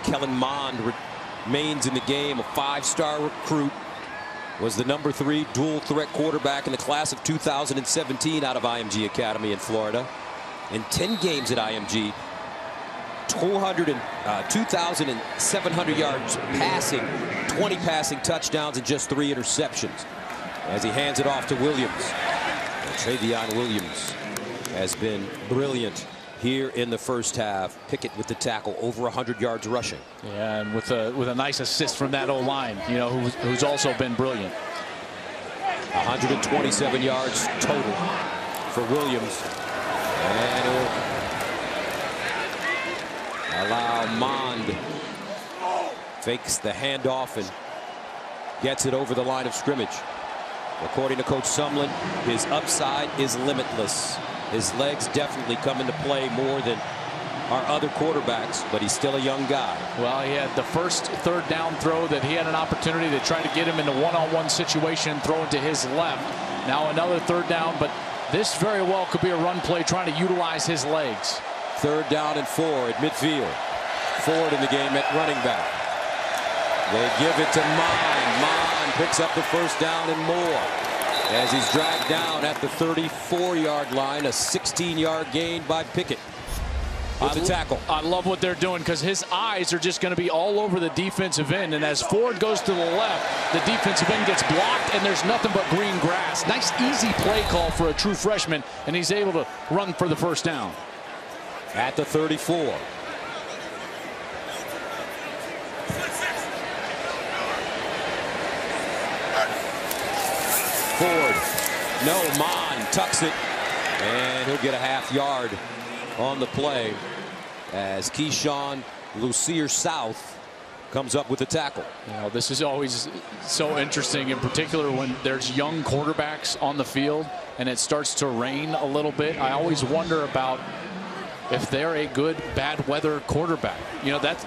Kellen Mond mains in the game, a 5-star recruit. Was the number 3 dual threat quarterback in the class of 2017 out of IMG Academy in Florida. In 10 games at IMG, 2,700 yards passing, 20 passing touchdowns, and just 3 interceptions. As he hands it off to Williams. Travion Williams has been brilliant here in the first half. Pickett with the tackle, over 100 yards rushing. Yeah, and with a nice assist from that O-line, you know, who's also been brilliant. 127 yards total for Williams. And he'll allow Mond. Fakes the handoff and gets it over the line of scrimmage. According to Coach Sumlin, his upside is limitless. His legs definitely come into play more than our other quarterbacks, but he's still a young guy. Well, he had the first third down throw that he had an opportunity to try to get him in a one-on-one situation, throw it to his left. Now another third down, but this very well could be a run play trying to utilize his legs. 3rd down and 4 at midfield. Ford in the game at running back. They give it to Mond. Mond picks up the 1st down and more. As he's dragged down at the 34-yard line, a 16-yard gain by Pickett with the tackle. I love what they're doing because his eyes are just going to be all over the defensive end. And as Ford goes to the left, the defensive end gets blocked, and there's nothing but green grass. Nice, easy play call for a true freshman, and he's able to run for the 1st down. At the 34. Ford. No, Mond tucks it, and he'll get a half yard on the play as Keyshawn Lucier South comes up with the tackle. You know, this is always so interesting, in particular when there's young quarterbacks on the field and it starts to rain a little bit. I always wonder about if they're a good bad weather quarterback. You know, that's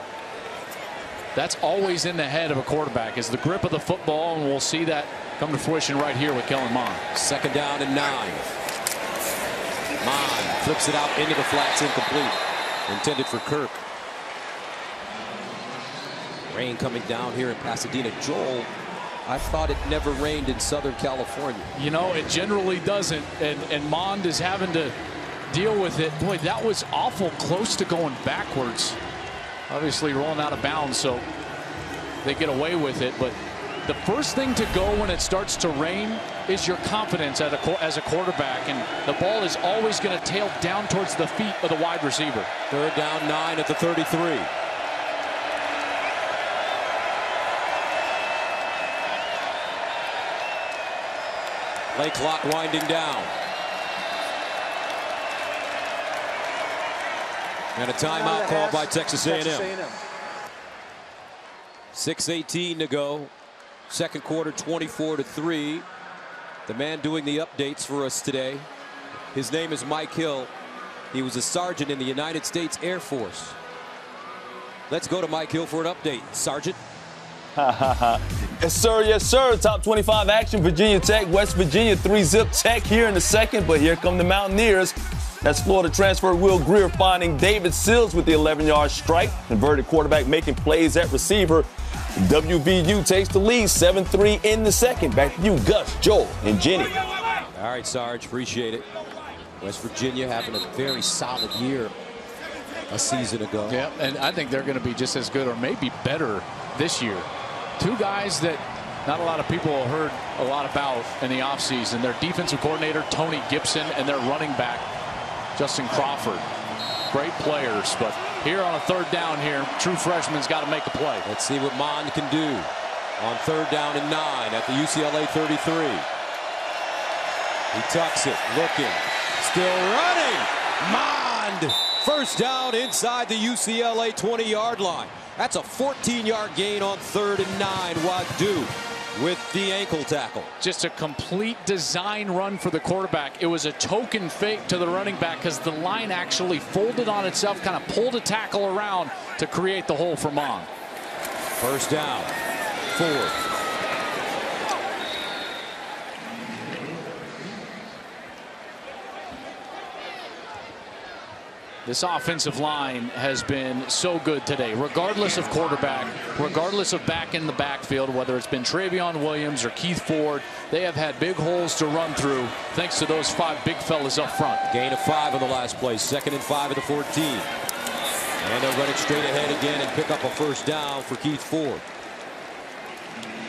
always in the head of a quarterback, is the grip of the football, and we'll see that come to fruition right here with Kellen Mond. 2nd down and 9. Mond flips it out into the flats, incomplete. Intended for Kirk. Rain coming down here in Pasadena. Joel, I thought it never rained in Southern California. You know, it generally doesn't, and Mond is having to deal with it. Boy, that was awful close to going backwards. Obviously rolling out of bounds, so they get away with it. But the first thing to go when it starts to rain is your confidence as a quarterback, and the ball is always going to tail down towards the feet of the wide receiver. 3rd down 9 at the 33. Play clock winding down. And a timeout called by Texas A&M. 6:18 to go. 2nd quarter, 24-3. The man doing the updates for us today, his name is Mike Hill. He was a sergeant in the United States Air Force. Let's go to Mike Hill for an update. Sergeant. Yes, sir. Yes, sir. Top 25 action. Virginia Tech, West Virginia, 3-zip Tech here in the 2nd. But here come the Mountaineers. That's Florida transfer Will Greer finding David Sills with the 11-yard strike. Converted quarterback making plays at receiver. WVU takes the lead, 7-3 in the 2nd. Back to you, Gus, Joel, and Jenny. All right, Sarge, appreciate it. West Virginia having a very solid year a season ago. Yeah, and I think they're going to be just as good or maybe better this year. 2 guys that not a lot of people have heard a lot about in the offseason. Their defensive coordinator, Tony Gibson, and their running back, Justin Crawford. Great players, but here on a 3rd down here, true freshman's got to make a play. Let's see what Mond can do on 3rd down and 9 at the UCLA 33. He tucks it, looking, still running. Mond, 1st down inside the UCLA 20-yard line. That's a 14-yard gain on 3rd and 9. Wadu with the ankle tackle. Just a complete design run for the quarterback. It was a token fake to the running back because the line actually folded on itself, kind of pulled a tackle around to create the hole for Mond. 1st down, 4. This offensive line has been so good today, regardless of quarterback, regardless of back in the backfield, whether it's been Travion Williams or Keith Ford. They have had big holes to run through thanks to those 5 big fellas up front. Gain of 5 on the last play, 2nd and 5 at the 14. And they'll run it straight ahead again and pick up a first down for Keith Ford.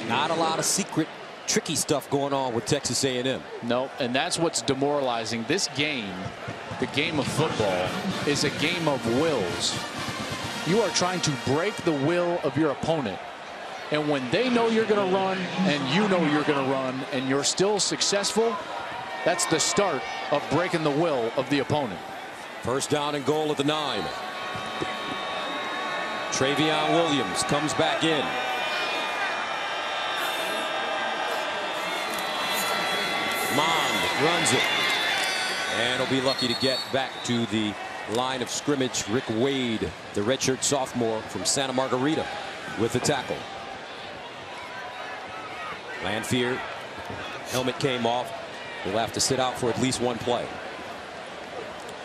Not a lot of secret, tricky stuff going on with Texas A&M. No, and that's what's demoralizing. This game, the game of football, is a game of wills. You are trying to break the will of your opponent. And when they know you're going to run and you know you're going to run and you're still successful, that's the start of breaking the will of the opponent. First down and goal at the 9. Travion Williams comes back in. Mond runs it. And he'll be lucky to get back to the line of scrimmage. Rick Wade, the redshirt sophomore from Santa Margarita, with the tackle. Lanphier, helmet came off. He'll have to sit out for at least 1 play.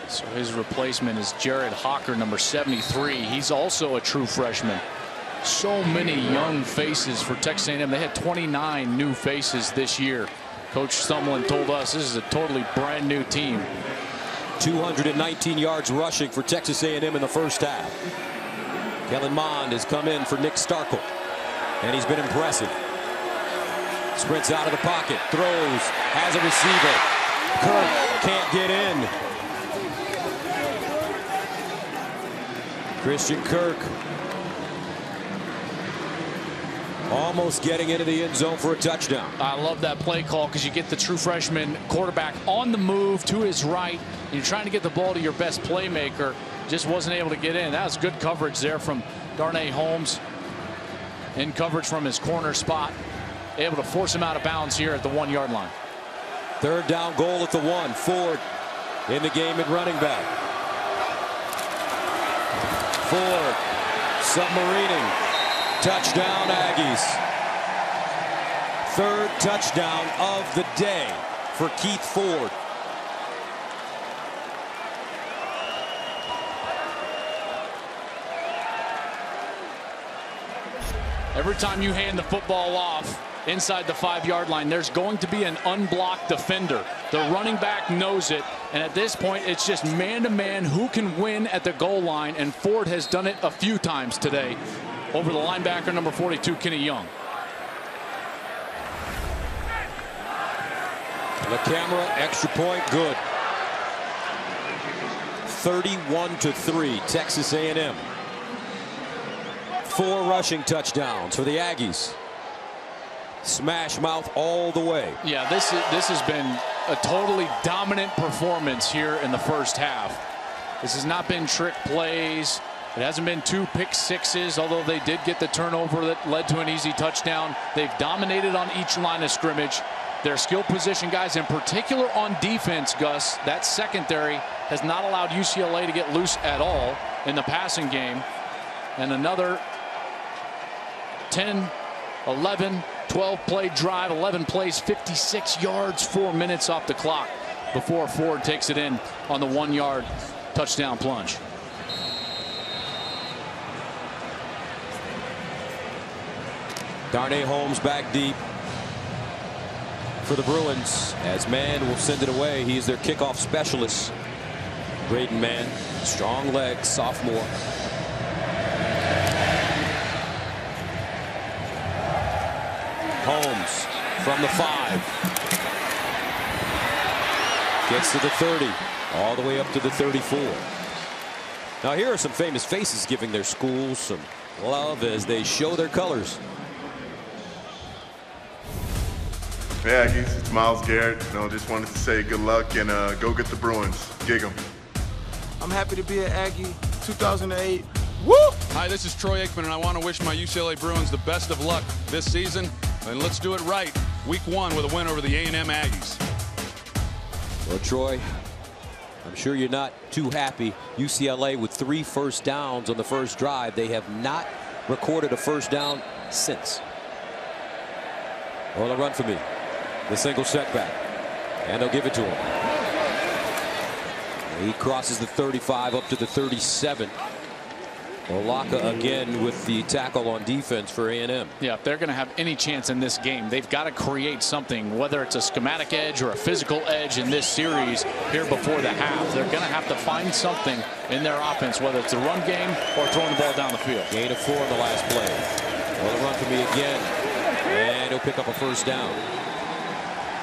So his replacement is Jared Hawker, number 73. He's also a true freshman. So many young faces for Texas A&M. They had 29 new faces this year. Coach Sumlin told us this is a totally brand new team. 219 yards rushing for Texas A&M in the first half. Kellen Mond has come in for Nick Starkel, and he's been impressive. Sprints out of the pocket, throws, has a receiver. Kirk can't get in. Christian Kirk almost getting into the end zone for a touchdown. I love that play call because you get the true freshman quarterback on the move to his right. And you're trying to get the ball to your best playmaker. Just wasn't able to get in. That was good coverage there from Darnay Holmes. In coverage from his corner spot. Able to force him out of bounds here at the 1-yard line. Third down goal at the 1. Ford in the game at running back. Ford submarining. Touchdown Aggies. 3rd touchdown of the day for Keith Ford. Every time you hand the football off inside the 5-yard line, there's going to be an unblocked defender. The running back knows it, and at this point it's just man-to-man who can win at the goal line, and Ford has done it a few times today over the linebacker number 42, Kenny Young. The camera, extra point, good. 31-3, Texas A&M. 4 rushing touchdowns for the Aggies. Smash mouth all the way. Yeah, this has been a totally dominant performance here in the first half. This has not been trick plays. It hasn't been 2 pick sixes, although they did get the turnover that led to an easy touchdown. They've dominated on each line of scrimmage. Their skill position guys, in particular on defense, Gus, that secondary has not allowed UCLA to get loose at all in the passing game. And another 10, 11, 12 play drive, 11 plays, 56 yards, 4 minutes off the clock before Ford takes it in on the 1-yard touchdown plunge. Darnay Holmes back deep for the Bruins, as Mann will send it away. He's their kickoff specialist. Braden Mann, strong leg, sophomore. Holmes from the 5. Gets to the 30, all the way up to the 34. Now here are some famous faces giving their schools some love as they show their colors. Hey Aggies, it's Myles Garrett. Just wanted to say good luck and go get the Bruins. Gig 'em. I'm happy to be an Aggie. 2008. Woo! Hi, this is Troy Aikman, and I want to wish my UCLA Bruins the best of luck this season. And let's do it right. Week 1 with a win over the A&M Aggies. Well, Troy, I'm sure you're not too happy. UCLA with 3 first downs on the first drive. They have not recorded a first down since. Well, a run for me. The single setback. And they'll give it to him. He crosses the 35 up to the 37. Olaka again with the tackle on defense for A&M. Yeah, if they're going to have any chance in this game, they've got to create something, whether it's a schematic edge or a physical edge in this series here before the half. They're going to have to find something in their offense, whether it's the run game or throwing the ball down the field. Gain of 4 on the last play. Well, the run for me again. And he'll pick up a first down.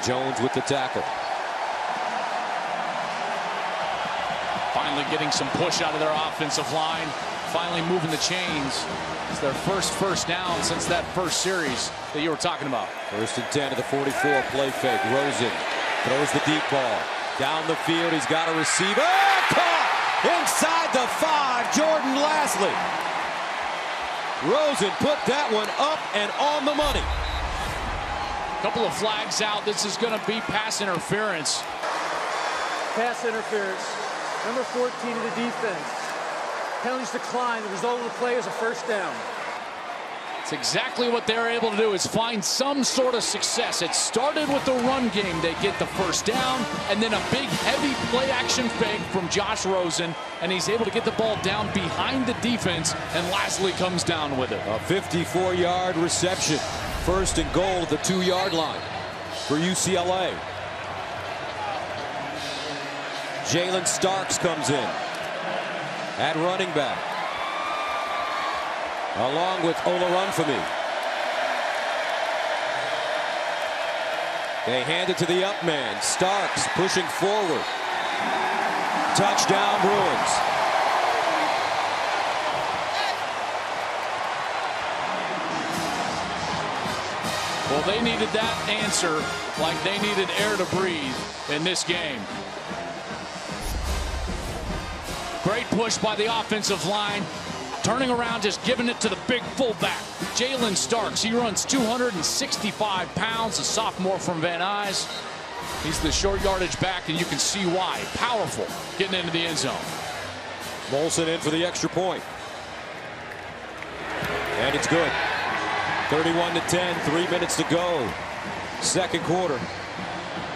Jones with the tackle. Finally getting some push out of their offensive line. Finally moving the chains. It's their first down since that first series that you were talking about. 1st and 10 to the 44. Play fake. Rosen throws the deep ball. Down the field. He's got a receiver. Caught inside the 5. Jordan Lasley. Rosen put that one up and on the money. Couple of flags out. This is going to be pass interference. Pass interference. Number 14 of the defense. Penalties decline. The result of the play is a first down. It's exactly what they're able to do, is find some sort of success. It started with the run game. They get the first down, and then a big, heavy play-action fake from Josh Rosen, and he's able to get the ball down behind the defense, and Lasley comes down with it. A 54-yard reception. 1st and goal at the 2-yard line for UCLA. Jalen Starks comes in at running back, along with Olarunfemi. They hand it to the up man. Starks pushing forward. Touchdown Bruins. Well, they needed that answer like they needed air to breathe in this game. Great push by the offensive line. Turning around, just giving it to the big fullback, Jalen Starks. He runs 265 pounds, a sophomore from Van Nuys. He's the short yardage back, and you can see why. Powerful, getting into the end zone. Molson in for the extra point. And it's good. 31-10, 3 minutes to go. 2nd quarter.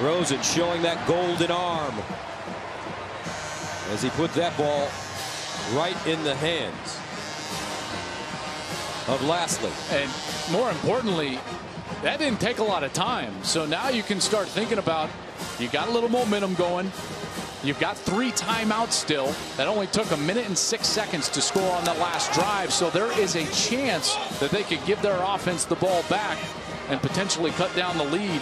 Rosen showing that golden arm as he put that ball right in the hands of Lasley. And more importantly, that didn't take a lot of time. So now you can start thinking about, you got a little momentum going. You've got 3 timeouts still. That only took 1 minute and 6 seconds to score on that last drive. So there is a chance that they could give their offense the ball back and potentially cut down the lead.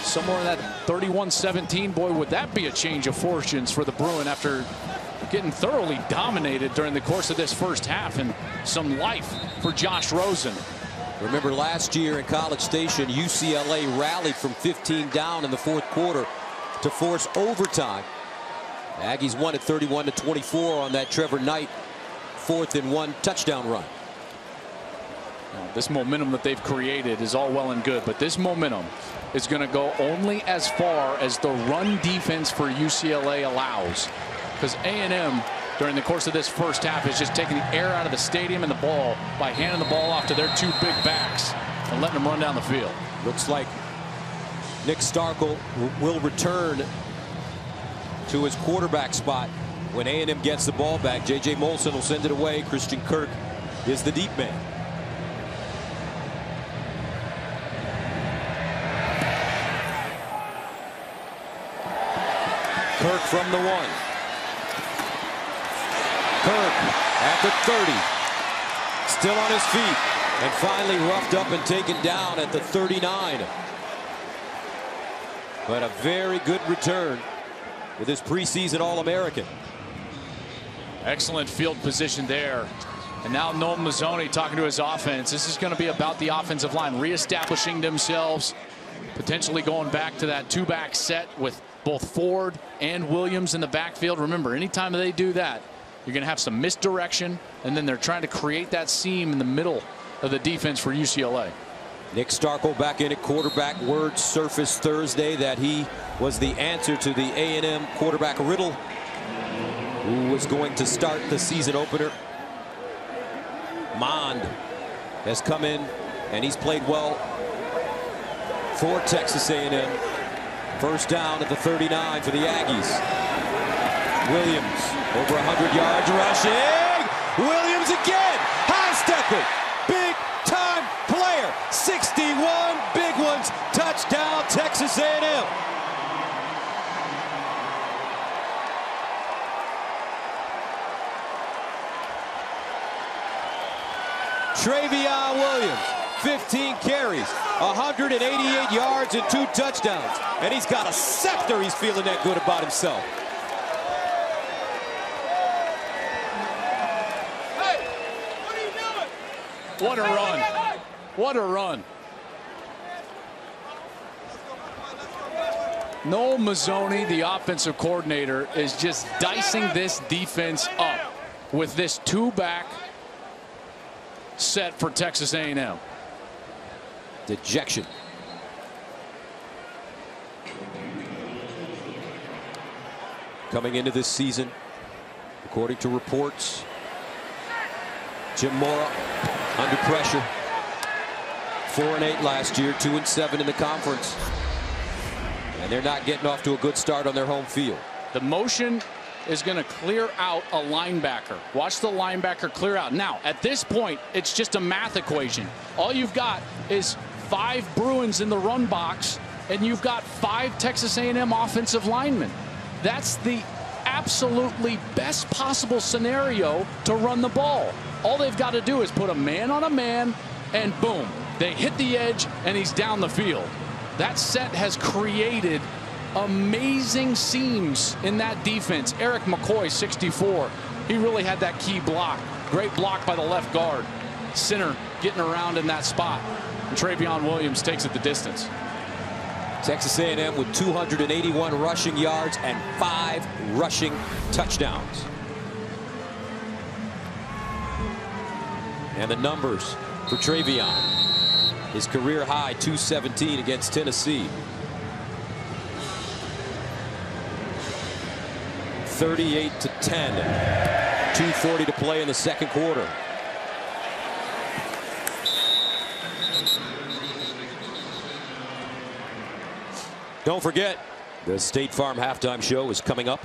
Somewhere in that 31-17, boy, would that be a change of fortunes for the Bruin after getting thoroughly dominated during the course of this first half, and some life for Josh Rosen. Remember last year in College Station, UCLA rallied from 15 down in the 4th quarter to force overtime. Aggies won at 31-24 on that Trevor Knight 4th and 1 touchdown run. Now, this momentum that they've created is all well and good, but this momentum is going to go only as far as the run defense for UCLA allows, because A&M during the course of this first half is just taking the air out of the stadium and the ball by handing the ball off to their 2 big backs and letting them run down the field. Looks like Nick Starkel will return to his quarterback spot when A&M gets the ball back. J.J. Molson will send it away. Christian Kirk is the deep man. Kirk from the 1. Kirk at the 30. Still on his feet. And finally roughed up and taken down at the 39. But a very good return with his preseason All-American. Excellent field position there. And now Noel Mazzoni talking to his offense. This is going to be about the offensive line reestablishing themselves, potentially going back to that 2-back set with both Ford and Williams in the backfield. Remember, anytime they do that, you're going to have some misdirection, and then they're trying to create that seam in the middle of the defense for UCLA. Nick Starkel back in at quarterback. Word surfaced Thursday that he was the answer to the A&M quarterback Riddle, who was going to start the season opener. Mond has come in, and he's played well for Texas A&M. First down at the 39 for the Aggies. Williams, over 100 yards rushing. Williams again, high stepping, big time player. 61 big ones, touchdown Texas A&M. Travion Williams, 15 carries, 188 yards and 2 touchdowns. And he's got a scepter. He's feeling that good about himself. Hey, what are you doing? What a run. What a run. Noel Mazzoni, the offensive coordinator, is just dicing this defense up with this 2-back set for Texas A&M. Dejection. Coming into this season, according to reports, Jim Mora under pressure. 4-8 last year, 2-7 in the conference. And they're not getting off to a good start on their home field. The motion is going to clear out a linebacker. Watch the linebacker clear out. Now, at this point, it's just a math equation. All you've got is 5 Bruins in the run box, and you've got 5 Texas A&M offensive linemen. That's the absolutely best possible scenario to run the ball. All they've got to do is put a man on a man, and boom, they hit the edge, and he's down the field. That set has created amazing seams in that defense. Eric McCoy, 64. He really had that key block. Great block by the left guard. Center getting around in that spot. And Travion Williams takes it the distance. Texas A&M with 281 rushing yards and 5 rushing touchdowns. And the numbers for Travion. His career high, 217 against Tennessee. 38-10. 2:40 to play in the second quarter. Don't forget, the State Farm halftime show is coming up.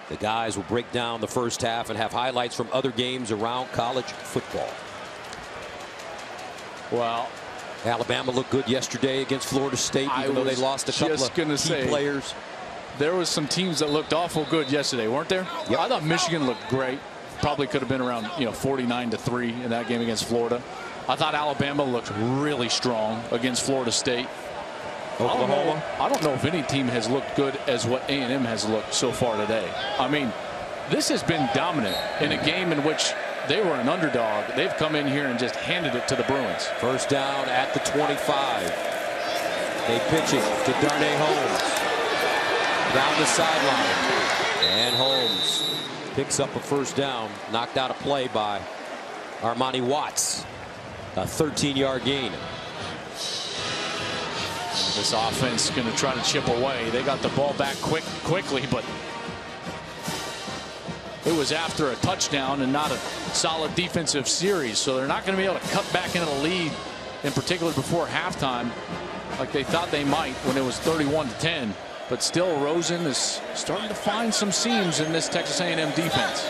The guys will break down the first half and have highlights from other games around college football. Well, Alabama looked good yesterday against Florida State, even though they lost a couple of key players. There was some teams that looked awful good yesterday, weren't there? Yep. I thought Michigan looked great. Probably could have been around 49-3 in that game against Florida. I thought Alabama looked really strong against Florida State. Oklahoma. I don't know if any team has looked good as what A&M has looked so far today. I mean, this has been dominant in a game in which they were an underdog. They've come in here and just handed it to the Bruins. First down at the 25. They pitch it to Darnay Holmes. Down the sideline. And Holmes picks up a first down. Knocked out a play by Armani Watts. A 13-yard gain. This offense going to try to chip away. They got the ball back quickly, but it was after a touchdown and not a solid defensive series. So they're not going to be able to cut back into the lead, in particular before halftime, like they thought they might when it was 31-10. But still, Rosen is starting to find some seams in this Texas A&M defense.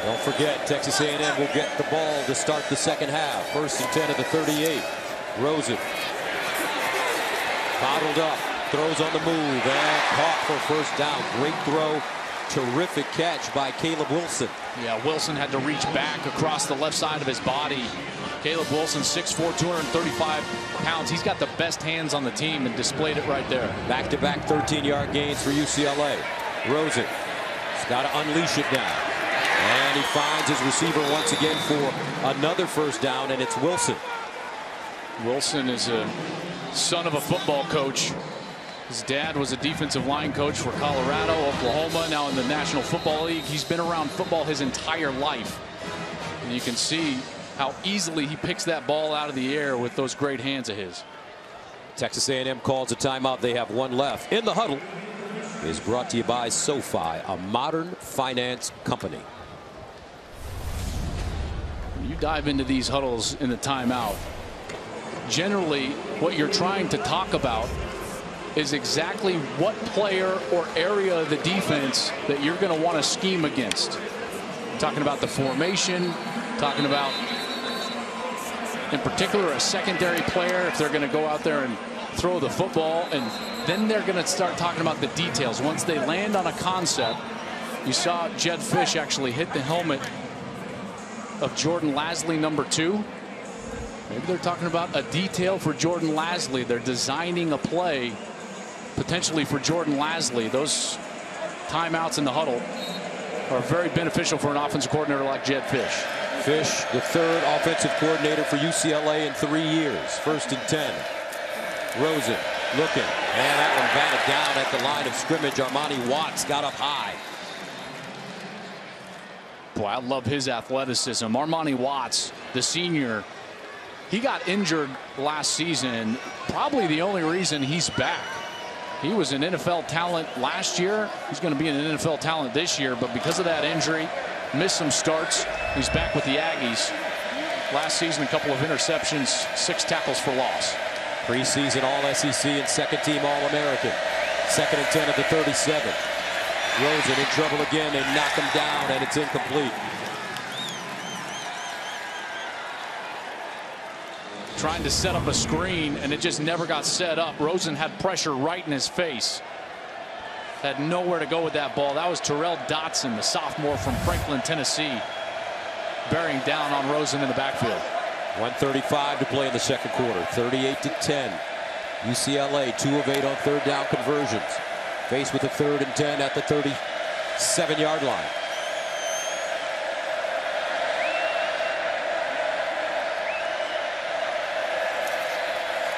Don't forget, Texas A&M will get the ball to start the second half. First and 10 at the 38. Rosen bottled up, throws on the move, and caught for first down. Great throw, terrific catch by Caleb Wilson. Yeah, Wilson had to reach back across the left side of his body. Caleb Wilson, 6'4", 235 pounds. He's got the best hands on the team and displayed it right there. Back-to-back 13-yard gains for UCLA. Rosen has got to unleash it now. And he finds his receiver once again for another first down, and it's Wilson. Wilson is a son of a football coach. His dad was a defensive line coach for Colorado, Oklahoma, now in the National Football League. He's been around football his entire life. And you can see how easily he picks that ball out of the air with those great hands of his. Texas A&M calls a timeout. They have one left. In the Huddle is brought to you by SoFi, a modern finance company. When you dive into these huddles in the timeout, generally what you're trying to talk about is exactly what player or area of the defense that you're going to want to scheme against. Talking about the formation, talking about, in particular, a secondary player, if they're going to go out there and throw the football, and then they're going to start talking about the details. Once they land on a concept, you saw Jedd Fisch actually hit the helmet of Jordan Lasley, number 2. Maybe they're talking about a detail for Jordan Lasley. They're designing a play potentially for Jordan Lasley. Those timeouts in the huddle are very beneficial for an offensive coordinator like Jedd Fisch. Fisch, the third offensive coordinator for UCLA in 3 years. 1st and 10. Rosen looking, and that one batted down at the line of scrimmage. Armani Watts got up high. Boy, I love his athleticism. Armani Watts, the senior, he got injured last season. Probably the only reason he's back. He was an NFL talent last year. He's going to be an NFL talent this year, but because of that injury, missed some starts. He's back with the Aggies. Last season, a couple of interceptions, 6 tackles for loss. Preseason All-SEC and second-team All-American. 2nd and 10 at the 37. Rosen in trouble again. They knock him down, and it's incomplete. Trying to set up a screen, and it just never got set up. Rosen had pressure right in his face. Had nowhere to go with that ball. That was Terrell Dotson, the sophomore from Franklin, Tennessee, bearing down on Rosen in the backfield. 1:35 to play in the second quarter. 38-10. UCLA 2 of 8 on 3rd down conversions. Faced with a 3rd and 10 at the 37-yard line.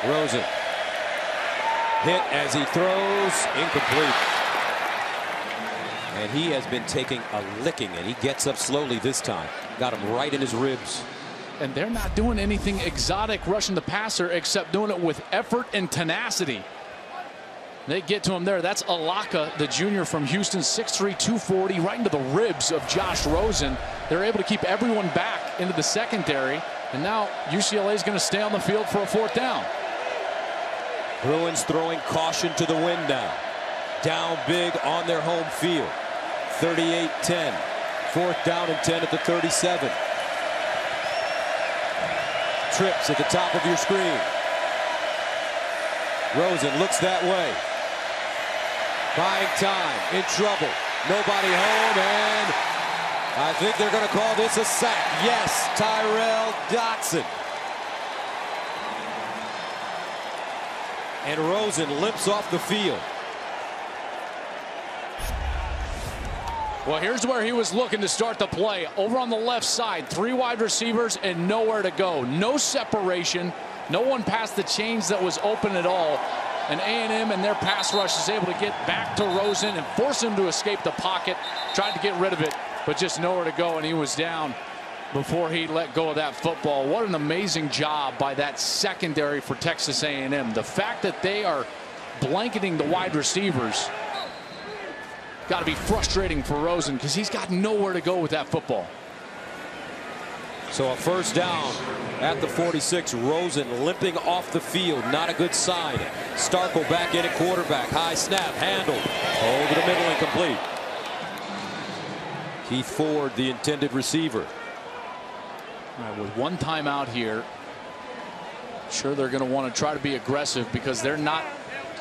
Rosen hit as he throws, incomplete. And he has been taking a licking, and he gets up slowly this time. Got him right in his ribs. And they're not doing anything exotic rushing the passer except doing it with effort and tenacity. They get to him there. That's Alaka, the junior from Houston, 6'3", 240, right into the ribs of Josh Rosen. They're able to keep everyone back into the secondary. And now UCLA is going to stay on the field for a 4th down. Bruins throwing caution to the wind now. Down big on their home field. 38-10. 4th down and 10 at the 37. Trips at the top of your screen. Rosen looks that way. Buying time, in trouble. Nobody home, and I think they're going to call this a sack. Yes, Tyrell Dotson. And Rosen limps off the field. Well, here's where he was looking to start the play. Over on the left side, 3 wide receivers and nowhere to go. No separation. No one past the chains that was open at all. And A&M and their pass rush is able to get back to Rosen and force him to escape the pocket. Tried to get rid of it, but just nowhere to go, and he was down before he let go of that football. What an amazing job by that secondary for Texas A&M. The fact that they are blanketing the wide receivers got to be frustrating for Rosen because he's got nowhere to go with that football. So a 1st down at the 46. Rosen limping off the field. Not a good sign. Starkel back in at quarterback. High snap. Handled. Over the middle, incomplete. Keith Ford, the intended receiver. All right, with 1 timeout here, sure they're going to want to try to be aggressive because they're not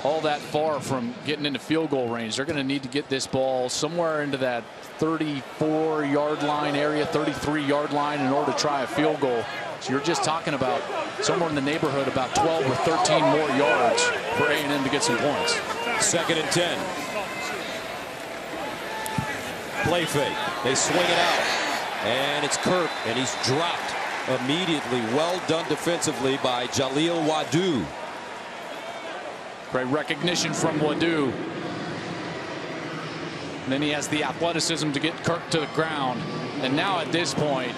all that far from getting into field goal range. They're going to need to get this ball somewhere into that 34-yard line area, 33-yard line in order to try a field goal. So you're just talking about somewhere in the neighborhood about 12 or 13 more yards for A&M to get some points. 2nd and 10. Play fake. They swing it out. And it's Kirk, and he's dropped immediately. Well done defensively by Jaleel Wadu. Great recognition from Wadu. And then he has the athleticism to get Kirk to the ground. And now at this point,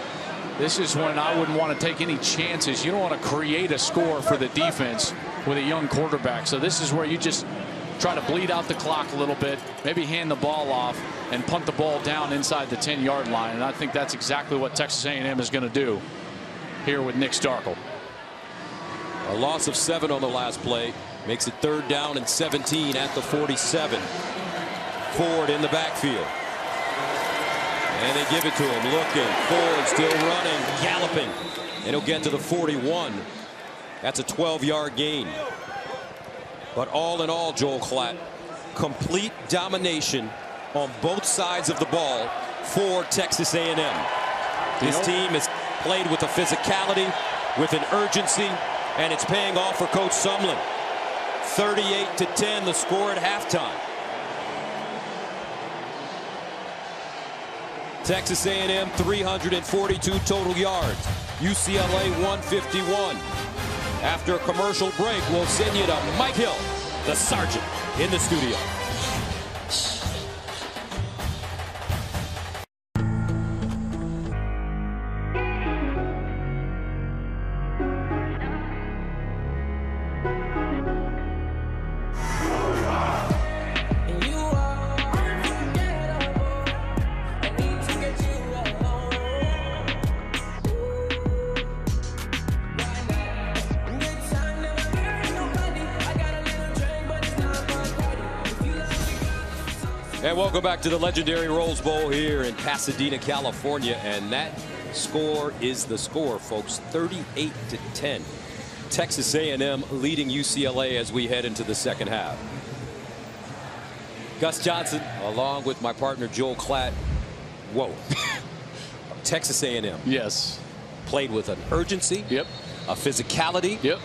this is when I wouldn't want to take any chances. You don't want to create a score for the defense with a young quarterback. So this is where you just try to bleed out the clock a little bit, maybe hand the ball off and punt the ball down inside the 10-yard line. And I think that's exactly what Texas A&M is going to do here with Nick Starkel. A loss of 7 on the last play makes it 3rd down and 17 at the 47. Ford in the backfield. And they give it to him. Looking. Ford still running. Galloping. And he'll get to the 41. That's a 12-yard gain. But all in all, Joel Klatt, complete domination on both sides of the ball for Texas A&M. This team has played with a physicality, with an urgency, and it's paying off for Coach Sumlin. 38-10, the score at halftime. Texas A&M 342 total yards. UCLA 151. After a commercial break, we'll send you to Mike Hill, the sergeant, in the studio. And welcome back to the legendary Rose Bowl here in Pasadena, California. And that score is the score, folks. 38-10. Texas A&M leading UCLA as we head into the second half. Gus Johnson, along with my partner Joel Klatt. Whoa. Texas A&M. Yes. Played with an urgency. Yep. A physicality. Yep.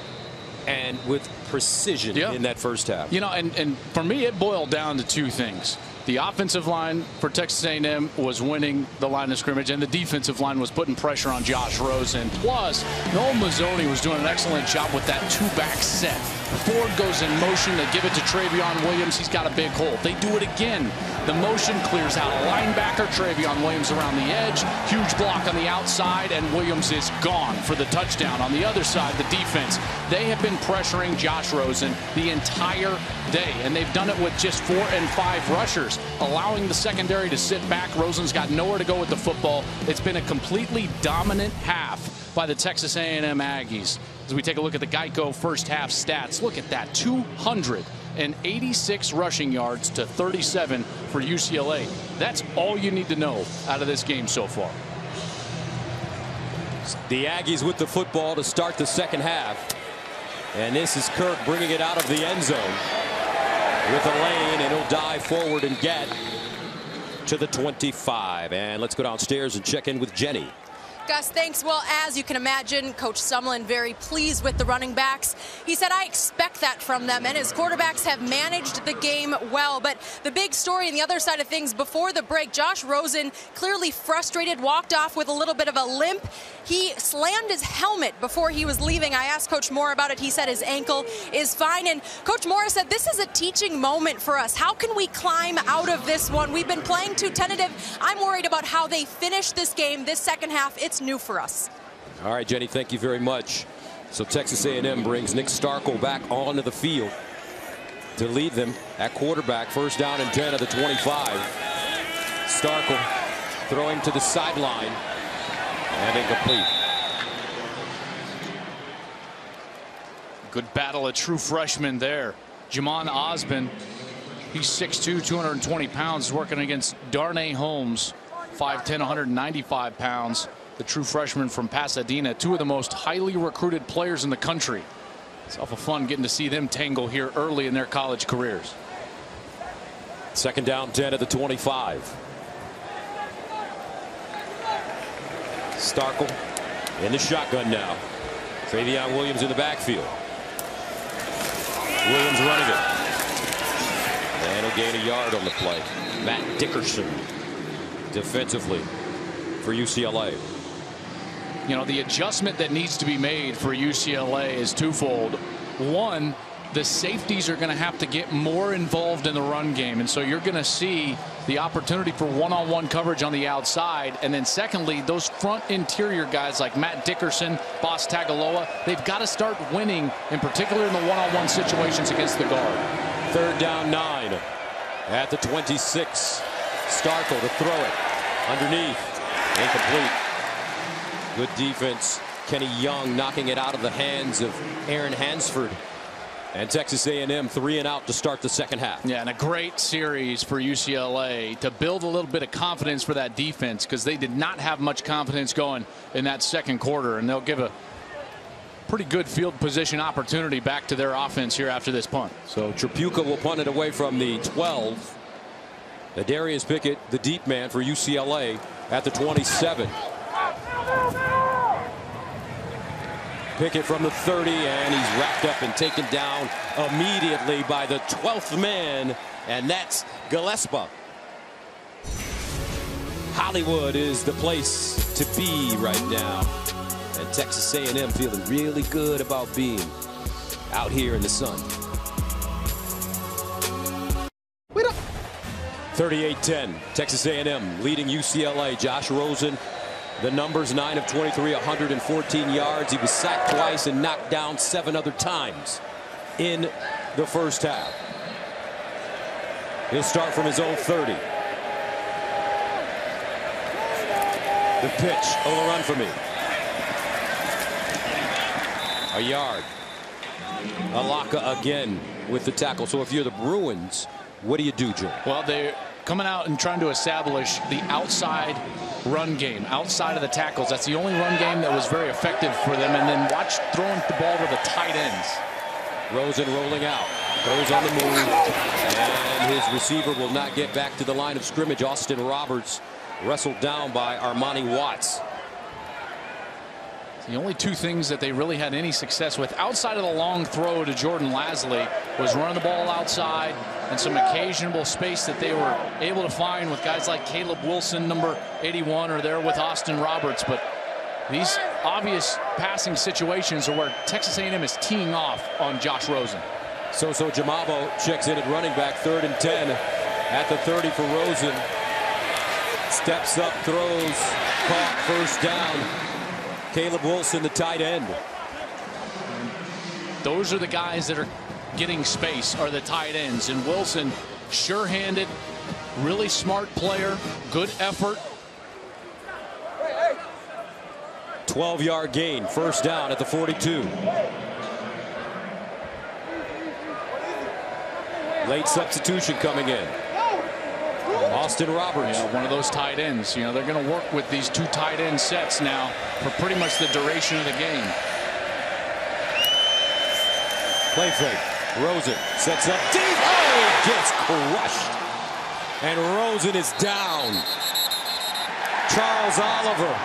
And with precision in that first half. You know, and for me, it boiled down to 2 things. The offensive line for Texas A&M was winning the line of scrimmage, and the defensive line was putting pressure on Josh Rosen. Plus, Noel Mazzoni was doing an excellent job with that 2-back set. Ford goes in motion. They give it to Travion Williams. He's got a big hole. They do it again. The motion clears out a linebacker. Travion Williams around the edge. Huge block on the outside, and Williams is gone for the touchdown. On the other side, the defense, they have been pressuring Josh Rosen the entire day, and they've done it with just 4 and 5 rushers, allowing the secondary to sit back. Rosen's got nowhere to go with the football. It's been a completely dominant half by the Texas A&M Aggies. As we take a look at the Geico first half stats, look at that, 286 rushing yards to 37 for UCLA. That's all you need to know out of this game so far. The Aggies with the football to start the second half. And this is Kirk bringing it out of the end zone with a lane, and he'll dive forward and get to the 25. And let's go downstairs and check in with Jenny. Gus, thanks. Well, as you can imagine, Coach Sumlin very pleased with the running backs. He said, I expect that from them, and his quarterbacks have managed the game well. But the big story on the other side of things, before the break, Josh Rosen, clearly frustrated, walked off with a little bit of a limp. He slammed his helmet before he was leaving. I asked Coach Moore about it. He said his ankle is fine. And Coach Moore said, this is a teaching moment for us. How can we climb out of this one? We've been playing too tentative. I'm worried about how they finish this game, this second half. It's new for us. All right, Jenny, thank you very much. So Texas A&M brings Nick Starkel back onto the field to lead them at quarterback. First down and 10 of the 25. Starkel throwing to the sideline and incomplete. Good battle, a true freshman there. Jamon Osmond, he's 6'2", 220 pounds, working against Darnay Holmes, 5'10", 195 pounds. The true freshman from Pasadena, 2 of the most highly recruited players in the country. It's awful fun getting to see them tangle here early in their college careers. Second down, 10 at the 25. Starkel in the shotgun now. Travion Williams in the backfield. Williams running it. And he'll gain a yard on the play. Matt Dickerson defensively for UCLA. You know, the adjustment that needs to be made for UCLA is twofold. One, the safeties are going to have to get more involved in the run game, and so you're going to see the opportunity for one-on-one coverage on the outside. And then secondly, those front interior guys like Matt Dickerson, Boss Tagaloa, they've got to start winning, in particular in the one-on-one situations against the guard. Third down 9 at the 26. Starkel to throw it underneath. Incomplete. Good defense Kenny Young knocking it out of the hands of Aaron Hansford. And Texas A&M 3 and out to start the second half. Yeah, and a great series for UCLA to build a little bit of confidence for that defense, because they did not have much confidence going in that second quarter, and they'll give a pretty good field position opportunity back to their offense here after this punt. So Tripucka will punt it away from the 12. Darius Pickett, the deep man for UCLA, at the 27. Pickett from the 30, and he's wrapped up and taken down immediately by the 12th man, and that's Gillespie. Hollywood is the place to be right now, and Texas A&M feeling really good about being out here in the sun. 38-10, Texas A&M leading UCLA. Josh Rosen, the numbers, 9 of 23, 114 yards. He was sacked twice and knocked down 7 other times in the first half. He'll start from his own 30. The pitch, oh, run for me. A yard. Alaka again with the tackle. So if you're the Bruins, what do you do, Joe? Well, they're coming out and trying to establish the outside run game, outside of the tackles. That's the only run game that was very effective for them. And then watch throwing the ball to the tight ends. Rosen rolling out, goes on the move, and his receiver will not get back to the line of scrimmage. Austin Roberts wrestled down by Armani Watts. The only two things that they really had any success with outside of the long throw to Jordan Lasley was running the ball outside and some occasional space that they were able to find with guys like Caleb Wilson, number 81, or there with Austin Roberts. But these obvious passing situations are where Texas A&M is teeing off on Josh Rosen. So Jamabo checks in at running back, 3rd and 10 at the 30 for Rosen. Steps up, throws, caught, first down. Caleb Wilson, the tight end. Those are the guys that are getting space, are the tight ends. And Wilson, sure-handed, really smart player, good effort. 12-yard gain, first down at the 42. Late substitution coming in. Austin Roberts. One of those tight ends. They're going to work with these 2 tight end sets now for pretty much the duration of the game. Play fake. Rosen sets up deep. Oh, gets crushed. And Rosen is down. Charles Oliver.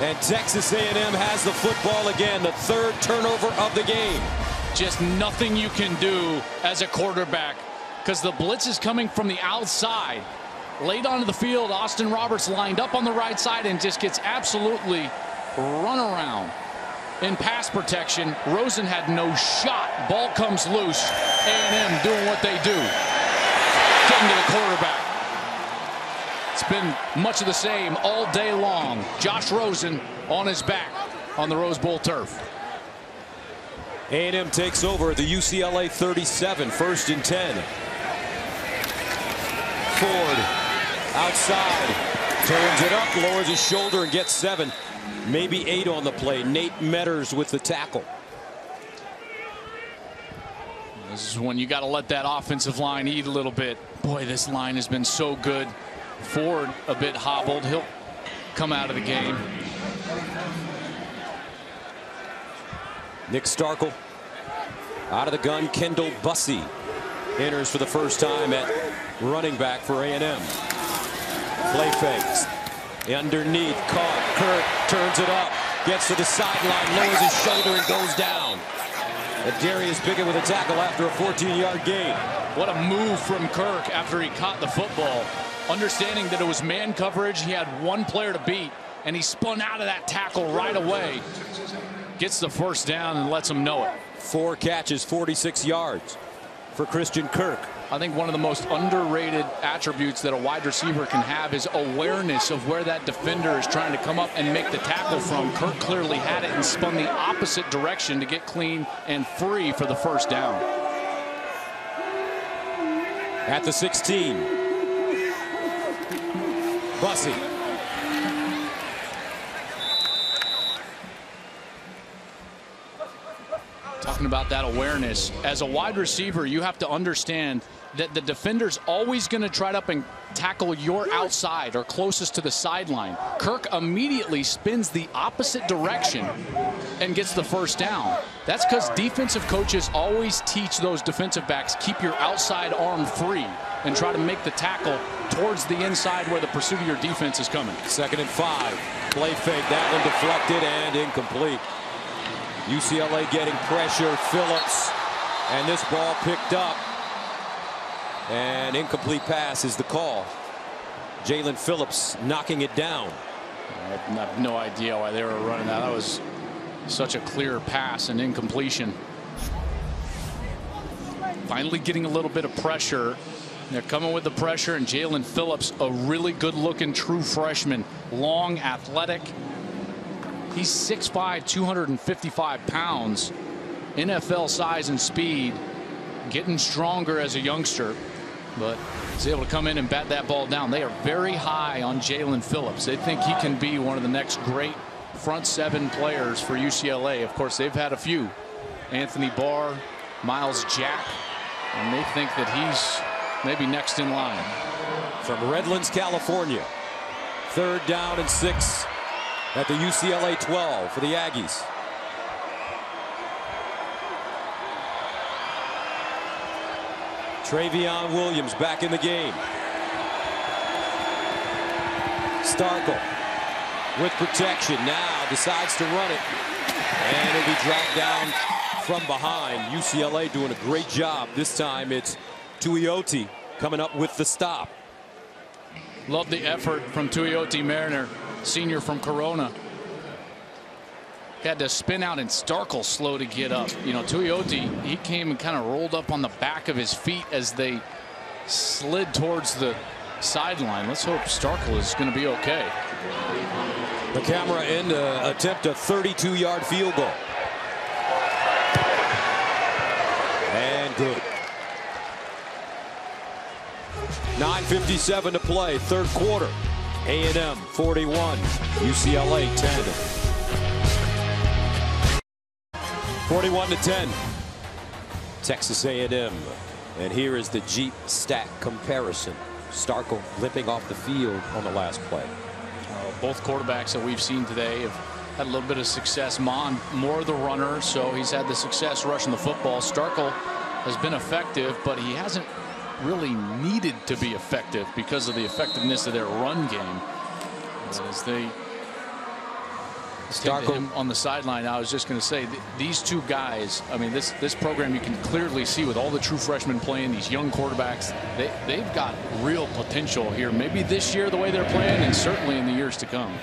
And Texas A&M has the football again. The 3rd turnover of the game. Just nothing you can do as a quarterback because the blitz is coming from the outside. Late onto the field, Austin Roberts lined up on the right side and just gets absolutely run around. In pass protection, Rosen had no shot. Ball comes loose. A&M doing what they do. Getting to the quarterback. It's been much of the same all day long. Josh Rosen on his back on the Rose Bowl turf. A&M takes over at the UCLA 37, 1st and 10. Ford outside, turns it up, lowers his shoulder and gets 7, maybe 8 on the play. Nate Metters with the tackle. This is when you got to let that offensive line eat a little bit. Boy, this line has been so good. Ford a bit hobbled. He'll come out of the game. Nick Starkel out of the gun. Kendall Bussey enters for the first time at running back for A&M. Play fakes. Underneath, caught. Kirk turns it up. Gets to the sideline, lowers his shoulder and goes down. And Darius Pickett with a tackle after a 14-yard gain. What a move from Kirk after he caught the football. Understanding that it was man coverage, he had one player to beat, and he spun out of that tackle right away. Gets the first down and lets him know it. 4 catches, 46 yards for Christian Kirk. I think one of the most underrated attributes that a wide receiver can have is awareness of where that defender is trying to come up and make the tackle from. Kirk clearly had it and spun the opposite direction to get clean and free for the first down. At the 16. Bussey Talking about that awareness. As a wide receiver, you have to understand that the defender's always going to try to up and tackle your outside or closest to the sideline. Kirk immediately spins the opposite direction and gets the first down. That's because defensive coaches always teach those defensive backs, keep your outside arm free and try to make the tackle towards the inside where the pursuit of your defense is coming. 2nd and 5. Play fake. That one deflected and incomplete. UCLA getting pressure. Phillips. And this ball picked up. And incomplete pass is the call. Jalen Phillips knocking it down. I have no idea why they were running that. That was such a clear pass and incompletion. Finally getting a little bit of pressure. They're coming with the pressure, and Jalen Phillips, a really good-looking true freshman, long, athletic. He's 6'5", 255 pounds, NFL size and speed, getting stronger as a youngster, but he's able to come in and bat that ball down. They are very high on Jalen Phillips. They think he can be one of the next great front 7 players for UCLA. Of course, they've had a few. Anthony Barr, Miles Jack, and they think that he's maybe next in line. From Redlands, California. 3rd down and 6 at the UCLA 12 for the Aggies. Travion Williams back in the game. Starkle with protection now decides to run it, and it'll be dragged down from behind. UCLA doing a great job. This time it's Tuioti coming up with the stop. Love the effort from Tuioti Mariner, senior from Corona. Had to spin out, and Starkle slow to get up. You know, Tuioti, he came and kind of rolled up on the back of his feet as they slid towards the sideline. Let's hope Starkle is going to be okay. The camera in to attempt a 32-yard field goal. And good. 9:57 to play, 3rd quarter. A&M 41, UCLA 10. 41-10. Texas A&M. And here is the Jeep stat comparison. Starkle limping off the field on the last play. Both quarterbacks that we've seen today have had a little bit of success. Mond, more the runner, so he's had the success rushing the football. Starkle has been effective, but he hasn't really needed to be effective because of the effectiveness of their run game. As they take him on the sideline, I was just going to say, these two guys, I mean, this program, you can clearly see with all the true freshmen playing, these young quarterbacks, they've got real potential here. Maybe this year the way they're playing, and certainly in the years to come.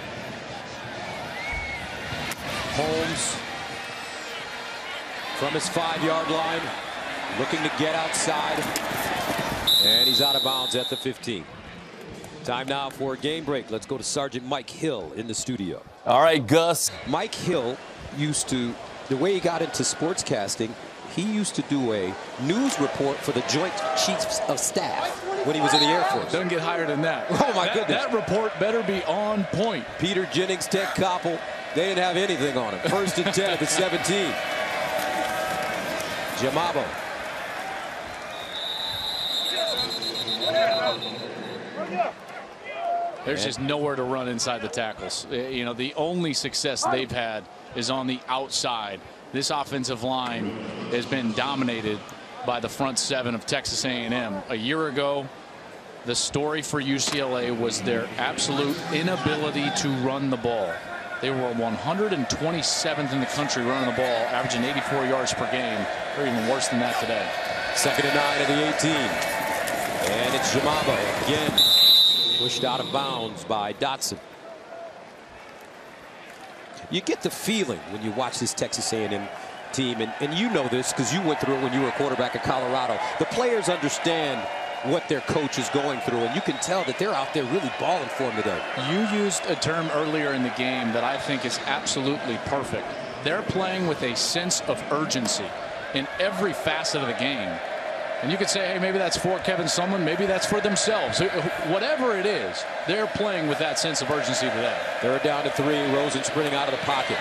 Holmes from his 5-yard line, looking to get outside, and he's out of bounds at the 15. Time now for a game break. Let's go to Sergeant Mike Hill in the studio. All right, Gus. Mike Hill used to, the way he got into sportscasting, he used to do a news report for the Joint Chiefs of Staff when he was in the Air Force. Doesn't get higher than that. Oh, my goodness. That report better be on point. Peter Jennings, Ted Koppel, they didn't have anything on him. 1st and 10 at the 17. Jamabo. There's just nowhere to run inside the tackles. You know, the only success they've had is on the outside. This offensive line has been dominated by the front 7 of Texas A&M. A year ago, the story for UCLA was their absolute inability to run the ball. They were 127th in the country running the ball, averaging 84 yards per game. They're even worse than that today. 2nd and 9 at the 18. And it's Jamabo again. Pushed out of bounds by Dotson. You get the feeling when you watch this Texas A&M team, and you know this because you went through it when you were a quarterback at Colorado. The players understand what their coach is going through, and you can tell that they're out there really balling for him today. You used a term earlier in the game that I think is absolutely perfect. They're playing with a sense of urgency in every facet of the game. And you could say, hey, maybe that's for Kevin Sumlin, maybe that's for themselves. Whatever it is, they're playing with that sense of urgency today. 3rd down to 3. Rosen sprinting out of the pocket.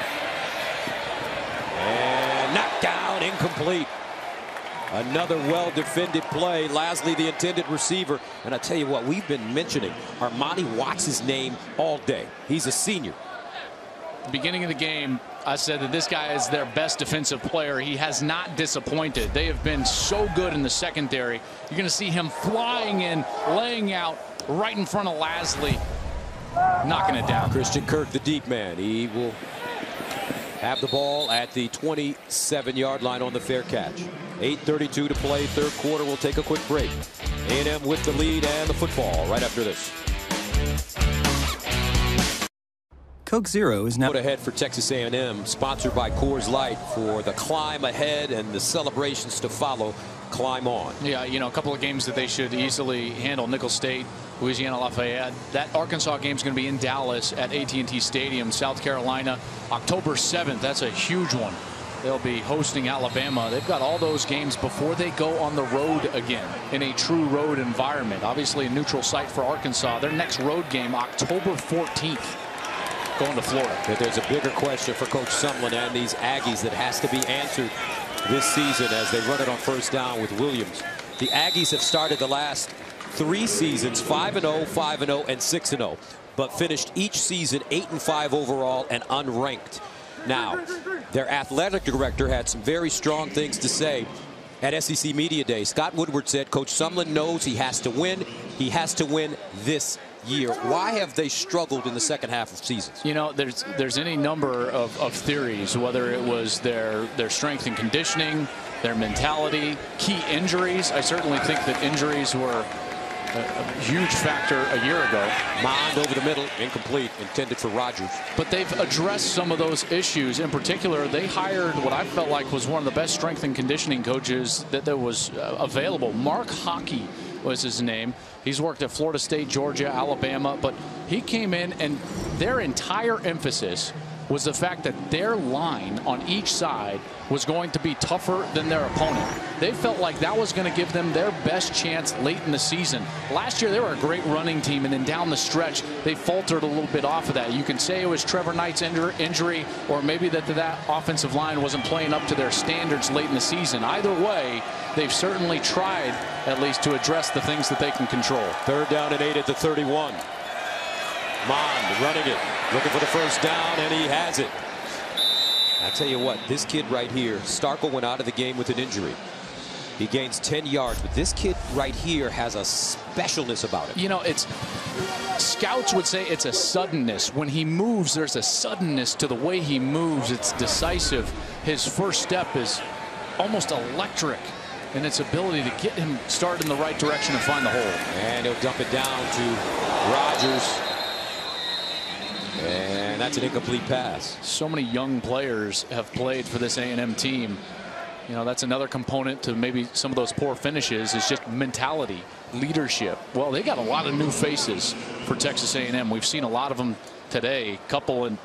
And knocked down, incomplete. Another well-defended play. Lasley, the intended receiver. And I tell you what, we've been mentioning Armani Watts' name all day. He's a senior. Beginning of the game, I said that this guy is their best defensive player. He has not disappointed. They have been so good in the secondary. You're going to see him flying in, laying out right in front of Lasley, knocking it down. Christian Kirk, the deep man. He will have the ball at the 27-yard line on the fair catch. 8:32 to play, third quarter. We'll take a quick break. A&M with the lead and the football right after this. Coke Zero is now ahead for Texas A&M, sponsored by Coors Light for the climb ahead and the celebrations to follow. Climb on. Yeah, you know, a couple of games that they should easily handle. Nicholls State, Louisiana Lafayette. That Arkansas game is going to be in Dallas at AT&T Stadium, South Carolina, October 7th. That's a huge one. They'll be hosting Alabama. They've got all those games before they go on the road again in a true road environment. Obviously a neutral site for Arkansas. Their next road game, October 14th. Going to Florida. But there's a bigger question for Coach Sumlin and these Aggies that has to be answered this season as they run it on first down with Williams. The Aggies have started the last 3 seasons 5-0, 5-0, and 6-0, but finished each season 8-5 overall and unranked. Now, their athletic director had some very strong things to say at SEC Media Day. Scott Woodward said Coach Sumlin knows he has to win. He has to win this year. Why have they struggled in the second half of seasons? You know, there's any number of theories, whether it was their strength and conditioning, their mentality, key injuries. I certainly think that injuries were a huge factor a year ago. Mond over the middle, incomplete, intended for Rogers. But they've addressed some of those issues. In particular, they hired what I felt like was one of the best strength and conditioning coaches that there was available. Mark Hockey was his name. He's worked at Florida State, Georgia, Alabama, but he came in and their entire emphasis was the fact that their line on each side was going to be tougher than their opponent. They felt like that was going to give them their best chance late in the season. Last year, they were a great running team, and then down the stretch, they faltered a little bit off of that. You can say it was Trevor Knight's injury, or maybe that offensive line wasn't playing up to their standards late in the season. Either way, they've certainly tried, at least, to address the things that they can control. Third down and 8 at the 31. Mond running it, looking for the first down, and he has it. I tell you what, this kid right here, Starkel went out of the game with an injury. He gains 10 yards, but this kid right here has a specialness about him. You know, scouts would say it's a suddenness. When he moves, there's a suddenness to the way he moves. It's decisive. His first step is almost electric in its ability to get him started in the right direction and find the hole. And he'll dump it down to Rogers. And that's an incomplete pass. So many young players have played for this A&M team. You know, that's another component to maybe some of those poor finishes is just mentality, leadership. Well, they got a lot of new faces for Texas A&M. We've seen a lot of them today. Couple in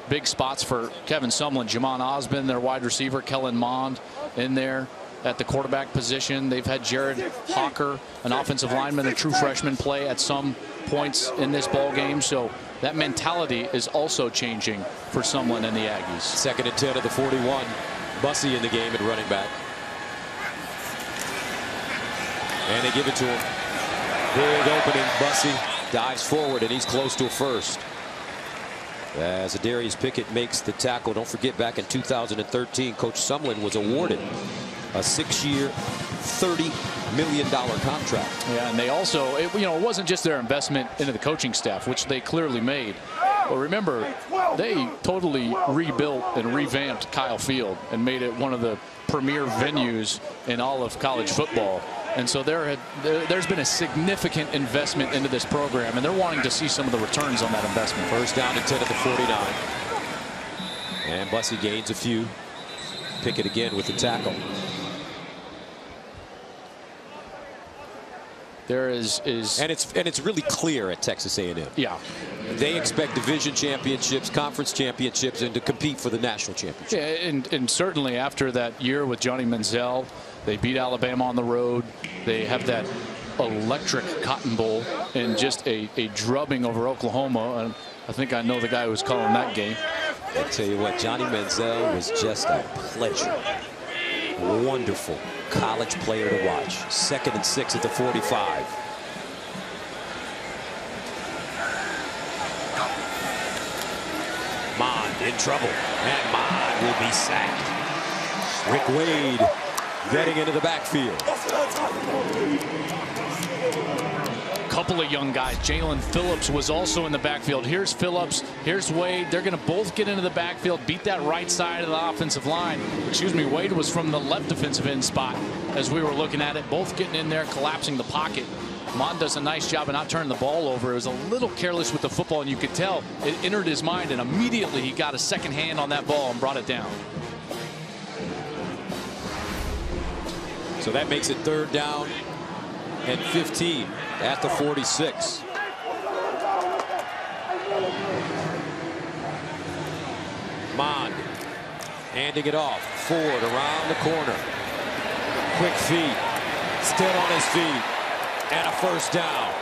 big spots for Kevin Sumlin. Jamon Osborne, their wide receiver. Kellen Mond in there at the quarterback position. They've had Jared Hawker, an offensive lineman, a true freshman, play at some points in this ball game. So that mentality is also changing for Sumlin and the Aggies. 2nd and 10 at the 41. Bussey in the game at running back. And they give it to him. Big opening. Bussey dives forward, and he's close to a first. As Adarius Pickett makes the tackle. Don't forget, back in 2013, Coach Sumlin was awarded a 6-year, $30 million contract. Yeah, and they also, it wasn't just their investment into the coaching staff, which they clearly made. But remember, they totally rebuilt and revamped Kyle Field and made it one of the premier venues in all of college football. And so there's been a significant investment into this program, and they're wanting to see some of the returns on that investment. First down and 10 at the 49. And Bussey gains a few. Pickett again with the tackle. There is and it's really clear at Texas A&M. Yeah, they expect division championships, conference championships, and to compete for the national championship. Yeah, and certainly after that year with Johnny Manziel, they beat Alabama on the road. They have that electric Cotton Bowl and just a drubbing over Oklahoma. And I think I know the guy who was calling that game. I tell you what, Johnny Manziel was just a pleasure. Wonderful college player to watch. 2nd and 6 at the 45. Mond in trouble, and Mond will be sacked. Rick Wade getting into the backfield. Couple of young guys. Jalen Phillips was also in the backfield. Here's Phillips. Here's Wade. They're going to both get into the backfield, beat that right side of the offensive line. Excuse me, Wade was from the left defensive end spot as we were looking at it. Both getting in there, collapsing the pocket. Mond does a nice job of not turning the ball over. It was a little careless with the football, and you could tell it entered his mind, and immediately he got a second hand on that ball and brought it down. So that makes it 3rd down and 15 at the 46. Mond handing it off. Ford around the corner. Quick feet. Still on his feet. And a 1st down.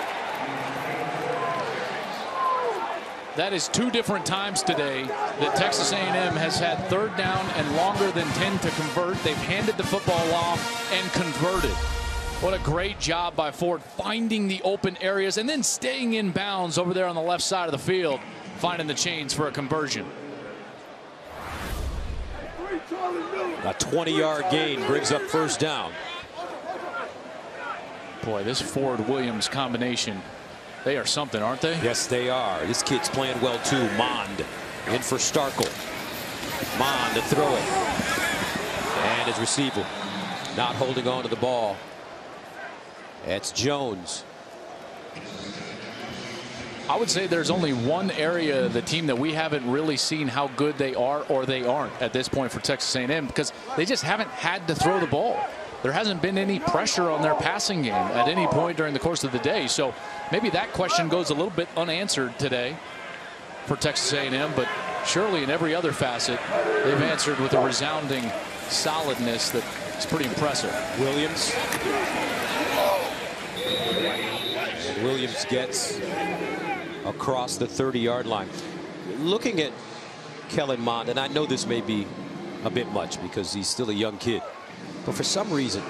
That is 2 different times today that Texas A&M has had 3rd down and longer than 10 to convert. They've handed the football off and converted. What a great job by Ford, finding the open areas and then staying in bounds over there on the left side of the field, finding the chains for a conversion. A 20-yard gain brings up 1st down. Boy, this Ford-Williams combination, they are something, aren't they? Yes, they are. This kid's playing well, too. Mond in for Starkle. Mond to throw it. And his receiver not holding on to the ball. It's Jones. I would say there's only one area of the team that we haven't really seen how good they are or they aren't at this point for Texas A&M, because they just haven't had to throw the ball. There hasn't been any pressure on their passing game at any point during the course of the day. So maybe that question goes a little bit unanswered today for Texas A&M, but surely in every other facet they've answered with a resounding solidness that is pretty impressive. Williams. And Williams gets across the 30-yard line. Looking at Kellen Mond, and I know this may be a bit much because he's still a young kid, but for some reason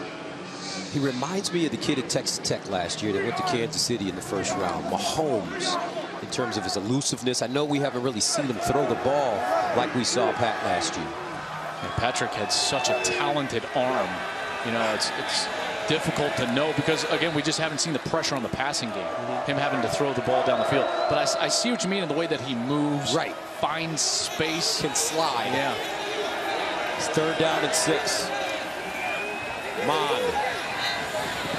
he reminds me of the kid at Texas Tech last year that went to Kansas City in the 1st round, Mahomes, in terms of his elusiveness. I know we haven't really seen him throw the ball like we saw Pat last year. And Patrick had such a talented arm. You know, it's difficult to know because, again, we just haven't seen the pressure on the passing game. Him having to throw the ball down the field. But I see what you mean in the way that he moves. Right. Finds space. Can slide. Yeah. It's 3rd down and 6. Mond.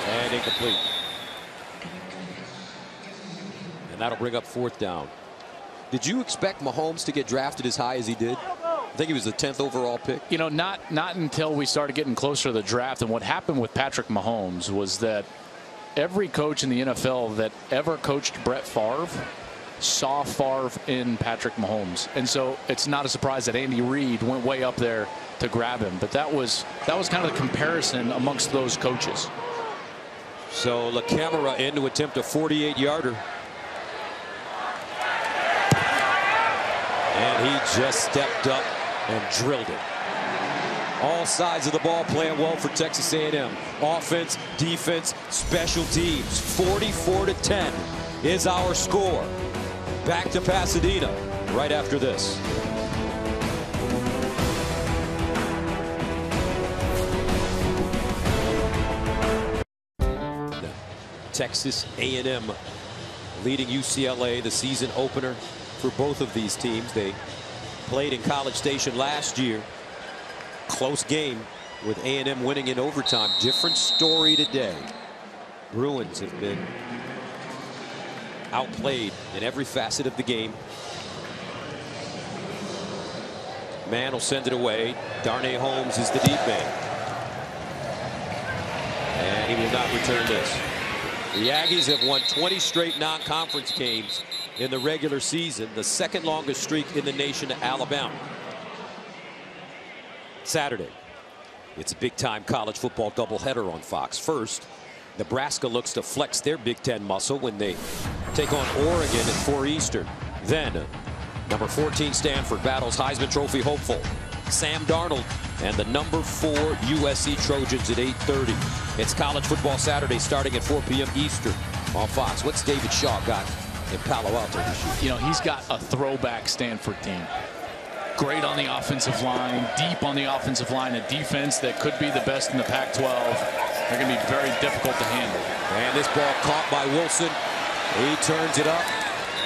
And incomplete. And that'll bring up 4th down. Did you expect Mahomes to get drafted as high as he did? I think he was the 10th overall pick. You know, not until we started getting closer to the draft. And what happened with Patrick Mahomes was that every coach in the NFL that ever coached Brett Favre saw Favre in Patrick Mahomes. And so it's not a surprise that Andy Reid went way up there to grab him. But that was kind of the comparison amongst those coaches. So LaCamera in to attempt a 48-yarder. And he just stepped up and drilled it. All sides of the ball playing well for Texas A&M. Offense, defense, special teams. 44-10 is our score. Back to Pasadena right after this. Texas A&M leading UCLA, the season opener for both of these teams. They played in College Station last year. Close game with A&M winning in overtime. Different story today. Bruins have been outplayed in every facet of the game. Man will send it away. Darnay Holmes is the deep man. And he will not return this. The Aggies have won 20 straight non-conference games in the regular season, the 2nd longest streak in the nation to Alabama. Saturday, it's a big-time college football doubleheader on Fox. First, Nebraska looks to flex their Big Ten muscle when they take on Oregon at 4 Eastern. Then, Number 14, Stanford battles Heisman Trophy hopeful Sam Darnold and the number 4 USC Trojans at 8:30. It's College Football Saturday starting at 4 p.m. Eastern on Fox. What's David Shaw got in Palo Alto this year? You know, he's got a throwback Stanford team. Great on the offensive line, deep on the offensive line, a defense that could be the best in the Pac-12. They're going to be very difficult to handle. And this ball caught by Wilson. He turns it up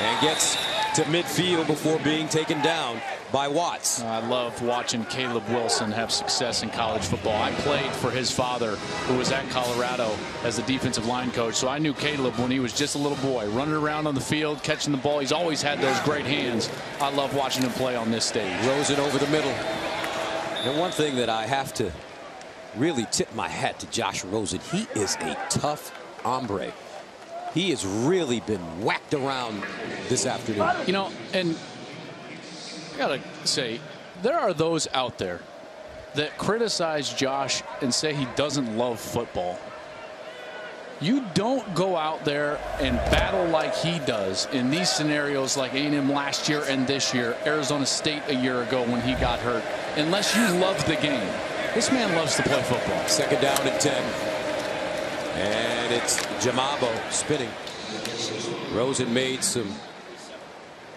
and gets to midfield before being taken down by Watts. I love watching Caleb Wilson have success in college football. I played for his father, who was at Colorado as the defensive line coach, so I knew Caleb when he was just a little boy, running around on the field, catching the ball. He's always had those great hands. I love watching him play on this stage. Rosen over the middle. And one thing that I have to really tip my hat to Josh Rosen, he is a tough hombre. He has really been whacked around this afternoon. You know, and I gotta say, there are those out there that criticize Josh and say he doesn't love football. You don't go out there and battle like he does in these scenarios like A&M last year and this year, Arizona State a year ago when he got hurt, unless you love the game. This man loves to play football. Second down and 10. And it's Jamabo spinning. Rosen made some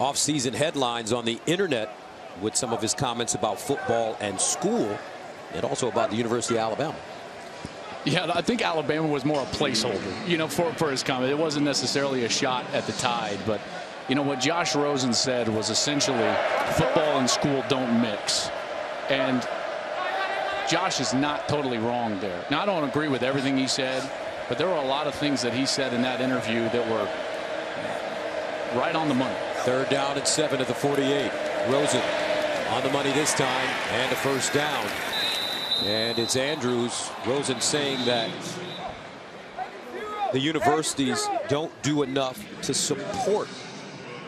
off-season headlines on the internet with some of his comments about football and school, and also about the University of Alabama. Yeah, I think Alabama was more a placeholder, you know, for his comment. It wasn't necessarily a shot at the Tide, but you know what Josh Rosen said was essentially football and school don't mix. And Josh is not totally wrong there. Now, I don't agree with everything he said, but there were a lot of things that he said in that interview that were right on the money. Third down and 7 at the 48. Rosen on the money this time, and a first down. And it's Andrews. Rosen saying that the universities don't do enough to support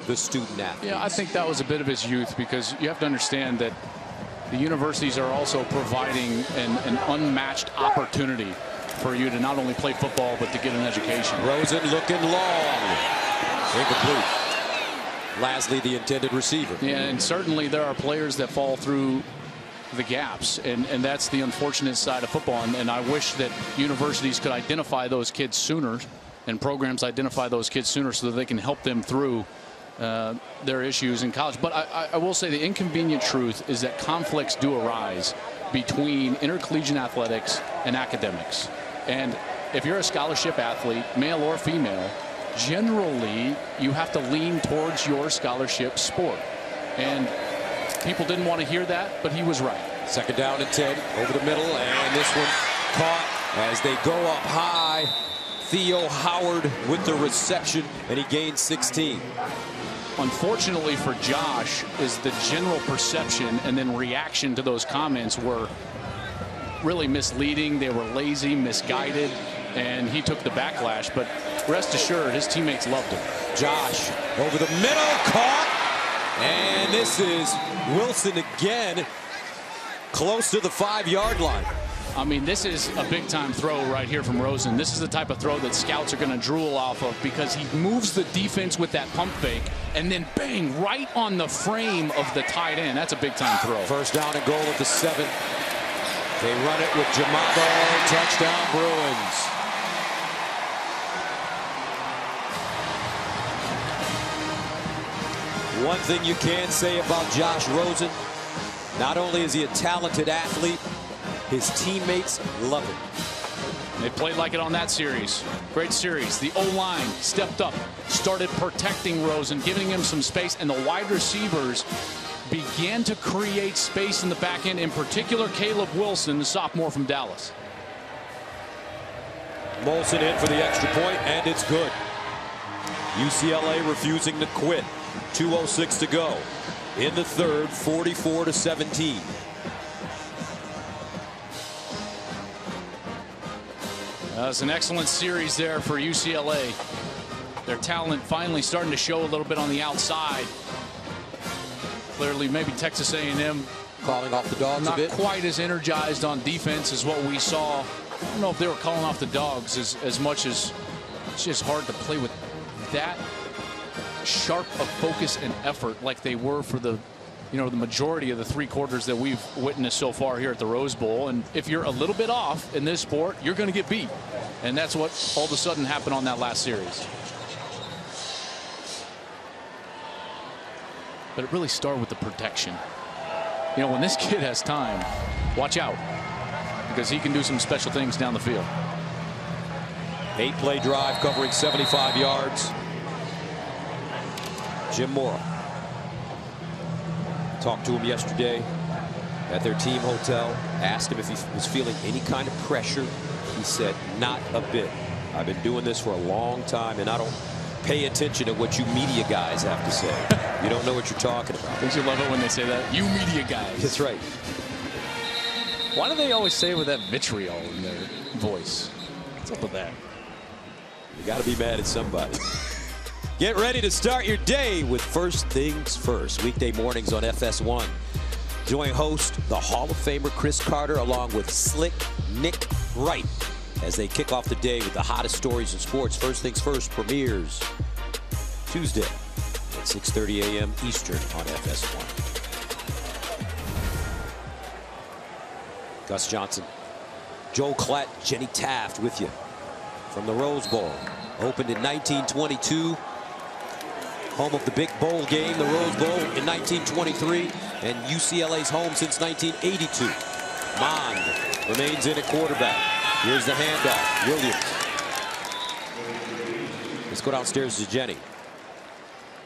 the student athletes. Yeah, I think that was a bit of his youth, because you have to understand that the universities are also providing an unmatched opportunity for you to not only play football but to get an education. Rosen looking long. Incomplete. Lasley, the intended receiver. Yeah, and certainly there are players that fall through the gaps, and that's the unfortunate side of football. And I wish that universities could identify those kids sooner, and programs identify those kids sooner, so that they can help them through their issues in college. But I will say the inconvenient truth is that conflicts do arise between intercollegiate athletics and academics. And if you're a scholarship athlete, male or female, generally you have to lean towards your scholarship sport. And people didn't want to hear that, but he was right. Second down and 10 over the middle, and this one caught as they go up high. Theo Howard with the reception, and he gained 16. Unfortunately for Josh, is the general perception and then reaction to those comments were really misleading. They were lazy, misguided, and he took the backlash. But rest assured, his teammates loved him. Josh over the middle, caught, and this is Wilson again, close to the 5-yard line. I mean, this is a big-time throw right here from Rosen. This is the type of throw that scouts are going to drool off of, because he moves the defense with that pump fake and then bang, right on the frame of the tight end. That's a big-time throw. First down and goal at the 7. They run it with Jamabo. Touchdown, Bruins. One thing you can say about Josh Rosen, not only is he a talented athlete, his teammates love him. They played like it on that series. Great series. The O-line stepped up, started protecting Rosen, giving him some space, and the wide receivers began to create space in the back end, in particular Caleb Wilson, the sophomore from Dallas. Molson in for the extra point, and it's good. UCLA refusing to quit. 2:06 to go in the third, 44-17. It's an excellent series there for UCLA. Their talent finally starting to show a little bit on the outside. Clearly, maybe Texas A&M calling off the dogs a bit. Not quite as energized on defense as what we saw. I don't know if they were calling off the dogs as much as it's just hard to play with that sharp of focus and effort like they were for the majority of the 3 quarters that we've witnessed so far here at the Rose Bowl. And if you're a little bit off in this sport, you're going to get beat. And that's what all of a sudden happened on that last series. But it really started with the protection. When this kid has time, watch out, because he can do some special things down the field. 8-play drive covering 75 yards. Jim Mora. Talked to him yesterday at their team hotel. Asked him if he was feeling any kind of pressure. He said, not a bit. I've been doing this for a long time, and I don't pay attention to what you media guys have to say. You don't know what you're talking about. Don't you love it when they say that? You media guys. That's right. Why do they always say it with that vitriol in their voice? What's up with that? You got to be mad at somebody. Get ready to start your day with First Things First. Weekday mornings on FS1. Join host, the Hall of Famer Chris Carter, along with Slick Nick Wright, as they kick off the day with the hottest stories in sports. First Things First premieres Tuesday at 6:30 a.m. Eastern on FS1. Gus Johnson, Joel Klatt, Jenny Taft with you from the Rose Bowl. Opened in 1922. Home of the big bowl game, the Rose Bowl, in 1923. And UCLA's home since 1982. Mond remains in at quarterback. Here's the handoff. Williams. Let's go downstairs to Jenny.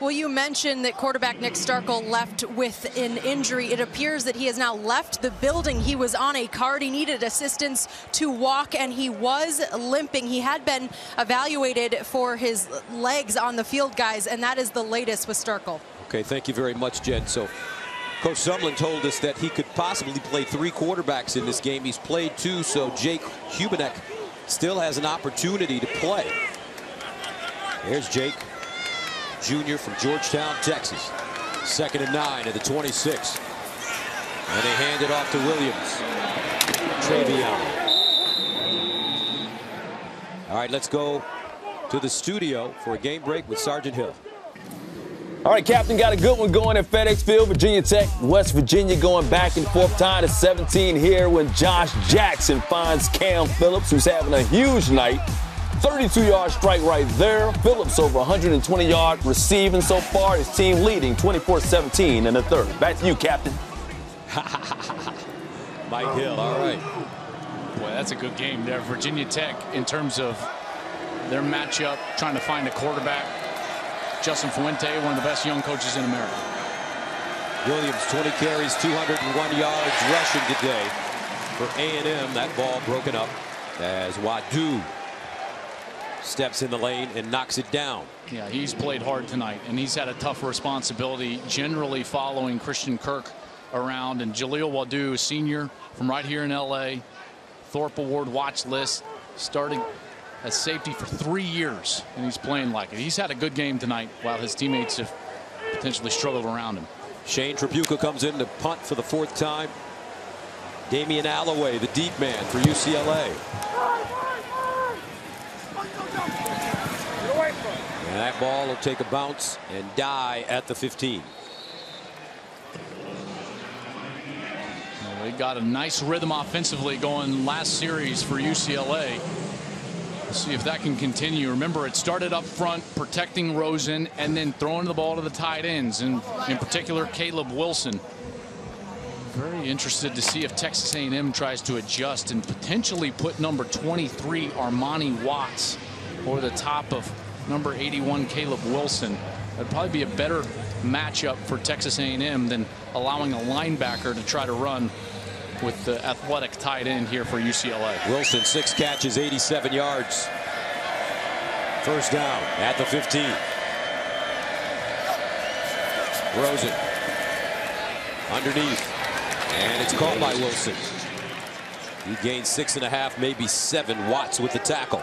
Well, you mentioned that quarterback Nick Starkel left with an injury. It appears that he has now left the building. He was on a cart. He needed assistance to walk, and he was limping. He had been evaluated for his legs on the field, guys, and that is the latest with Starkel. Okay, thank you very much, Jen. So Coach Sumlin told us that he could possibly play 3 quarterbacks in this game. He's played 2, so Jake Hubenek still has an opportunity to play. There's Jake, junior from Georgetown, Texas. 2nd and 9 at the 26. And they hand it off to Williams. Travion. All right, let's go to the studio for a game break with Sergeant Hill. All right, Captain, got a good one going at FedEx Field. Virginia Tech, West Virginia going back and forth, tying at 17 here when Josh Jackson finds Cam Phillips, who's having a huge night. 32-yard strike right there. Phillips over 120-yard receiving so far. His team leading 24-17 in the third. Back to you, Captain. Mike Hill, all right. Boy, that's a good game there. Virginia Tech, in terms of their matchup, trying to find a quarterback. Justin Fuente, one of the best young coaches in America. Williams, 20 carries, 201 yards rushing today for A&M. That ball broken up as Wadu steps in the lane and knocks it down. Yeah, he's played hard tonight, and he's had a tough responsibility generally following Christian Kirk around. And Jaleel Wadu, senior from right here in L.A., Thorpe Award watch list, starting at safety for 3 years, and he's playing like it. He's had a good game tonight while his teammates have potentially struggled around him. Shane Tripucka comes in to punt for the 4th time. Damian Alloway, the deep man for UCLA. And that ball will take a bounce and die at the 15. Well, they got a nice rhythm offensively going last series for UCLA. Let's see if that can continue. Remember, it started up front, protecting Rosen, and then throwing the ball to the tight ends, and in particular, Caleb Wilson. Very interested to see if Texas A&M tries to adjust and potentially put number 23, Armani Watts, over the top of number 81, Caleb Wilson. That'd probably be a better matchup for Texas A&M than allowing a linebacker to try to run with the athletic tight end here for UCLA. Wilson, 6 catches, 87 yards. First down at the 15. Rosen underneath, and it's caught by Wilson. He gained 6.5, maybe 7. Watts with the tackle.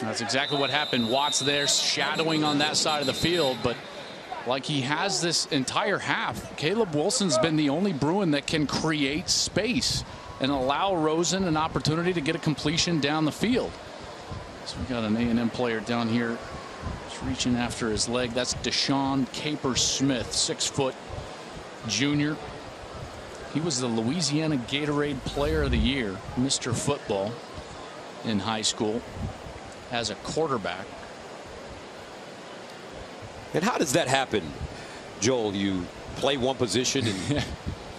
That's exactly what happened. Watts there shadowing on that side of the field, but like he has this entire half, Caleb Wilson's been the only Bruin that can create space and allow Rosen an opportunity to get a completion down the field. So we got an A&M player down here He's reaching after his leg. That's Deshaun Caper-Smith, 6-foot junior. He was the Louisiana Gatorade Player of the Year, Mr. Football, in high school as a quarterback. And how does that happen, Joel? You play one position in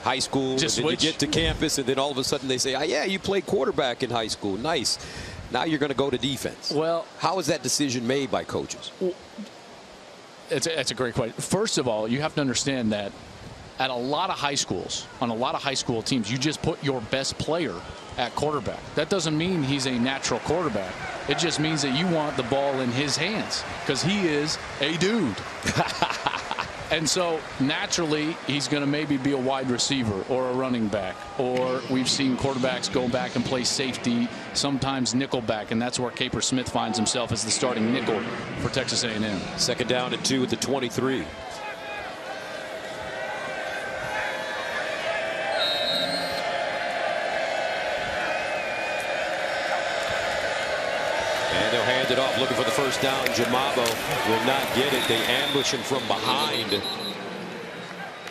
high school, and then you get to campus, and then all of a sudden they say, oh, yeah, you played quarterback in high school. Nice. Now you're going to go to defense. Well, how is that decision made by coaches? It's a great question. First of all, you have to understand that at a lot of high schools, on a lot of high school teams, you just put your best player at quarterback. That doesn't mean he's a natural quarterback. It just means that you want the ball in his hands because he is a dude. And so naturally he's going to maybe be a wide receiver or a running back, or we've seen quarterbacks go back and play safety, sometimes nickel back, and that's where Caper-Smith finds himself as the starting nickel for Texas A&M. Second down and 2 at the 23. And they'll hand it off, looking for the first down. Jamabo will not get it. They ambush him from behind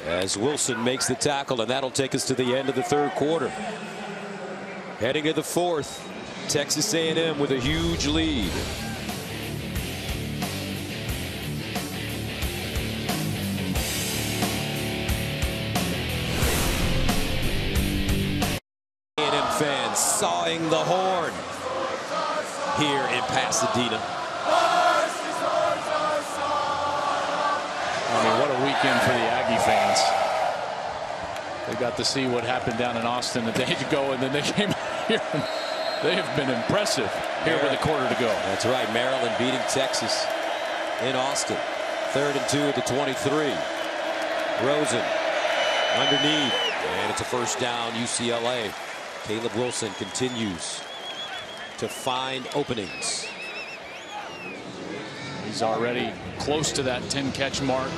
as Wilson makes the tackle, and that'll take us to the end of the third quarter. Heading to the fourth, Texas A&M with a huge lead. A&M fans sawing the horn here in Pasadena. I mean, what a weekend for the Aggie fans. They got to see what happened down in Austin a day ago, and then they came here. And they have been impressive here with a quarter to go. That's right. Maryland beating Texas in Austin. 3rd and 2 at the 23. Rosen underneath, and it's a first down, UCLA. Caleb Wilson continues to find openings. He's already close to that 10-catch mark,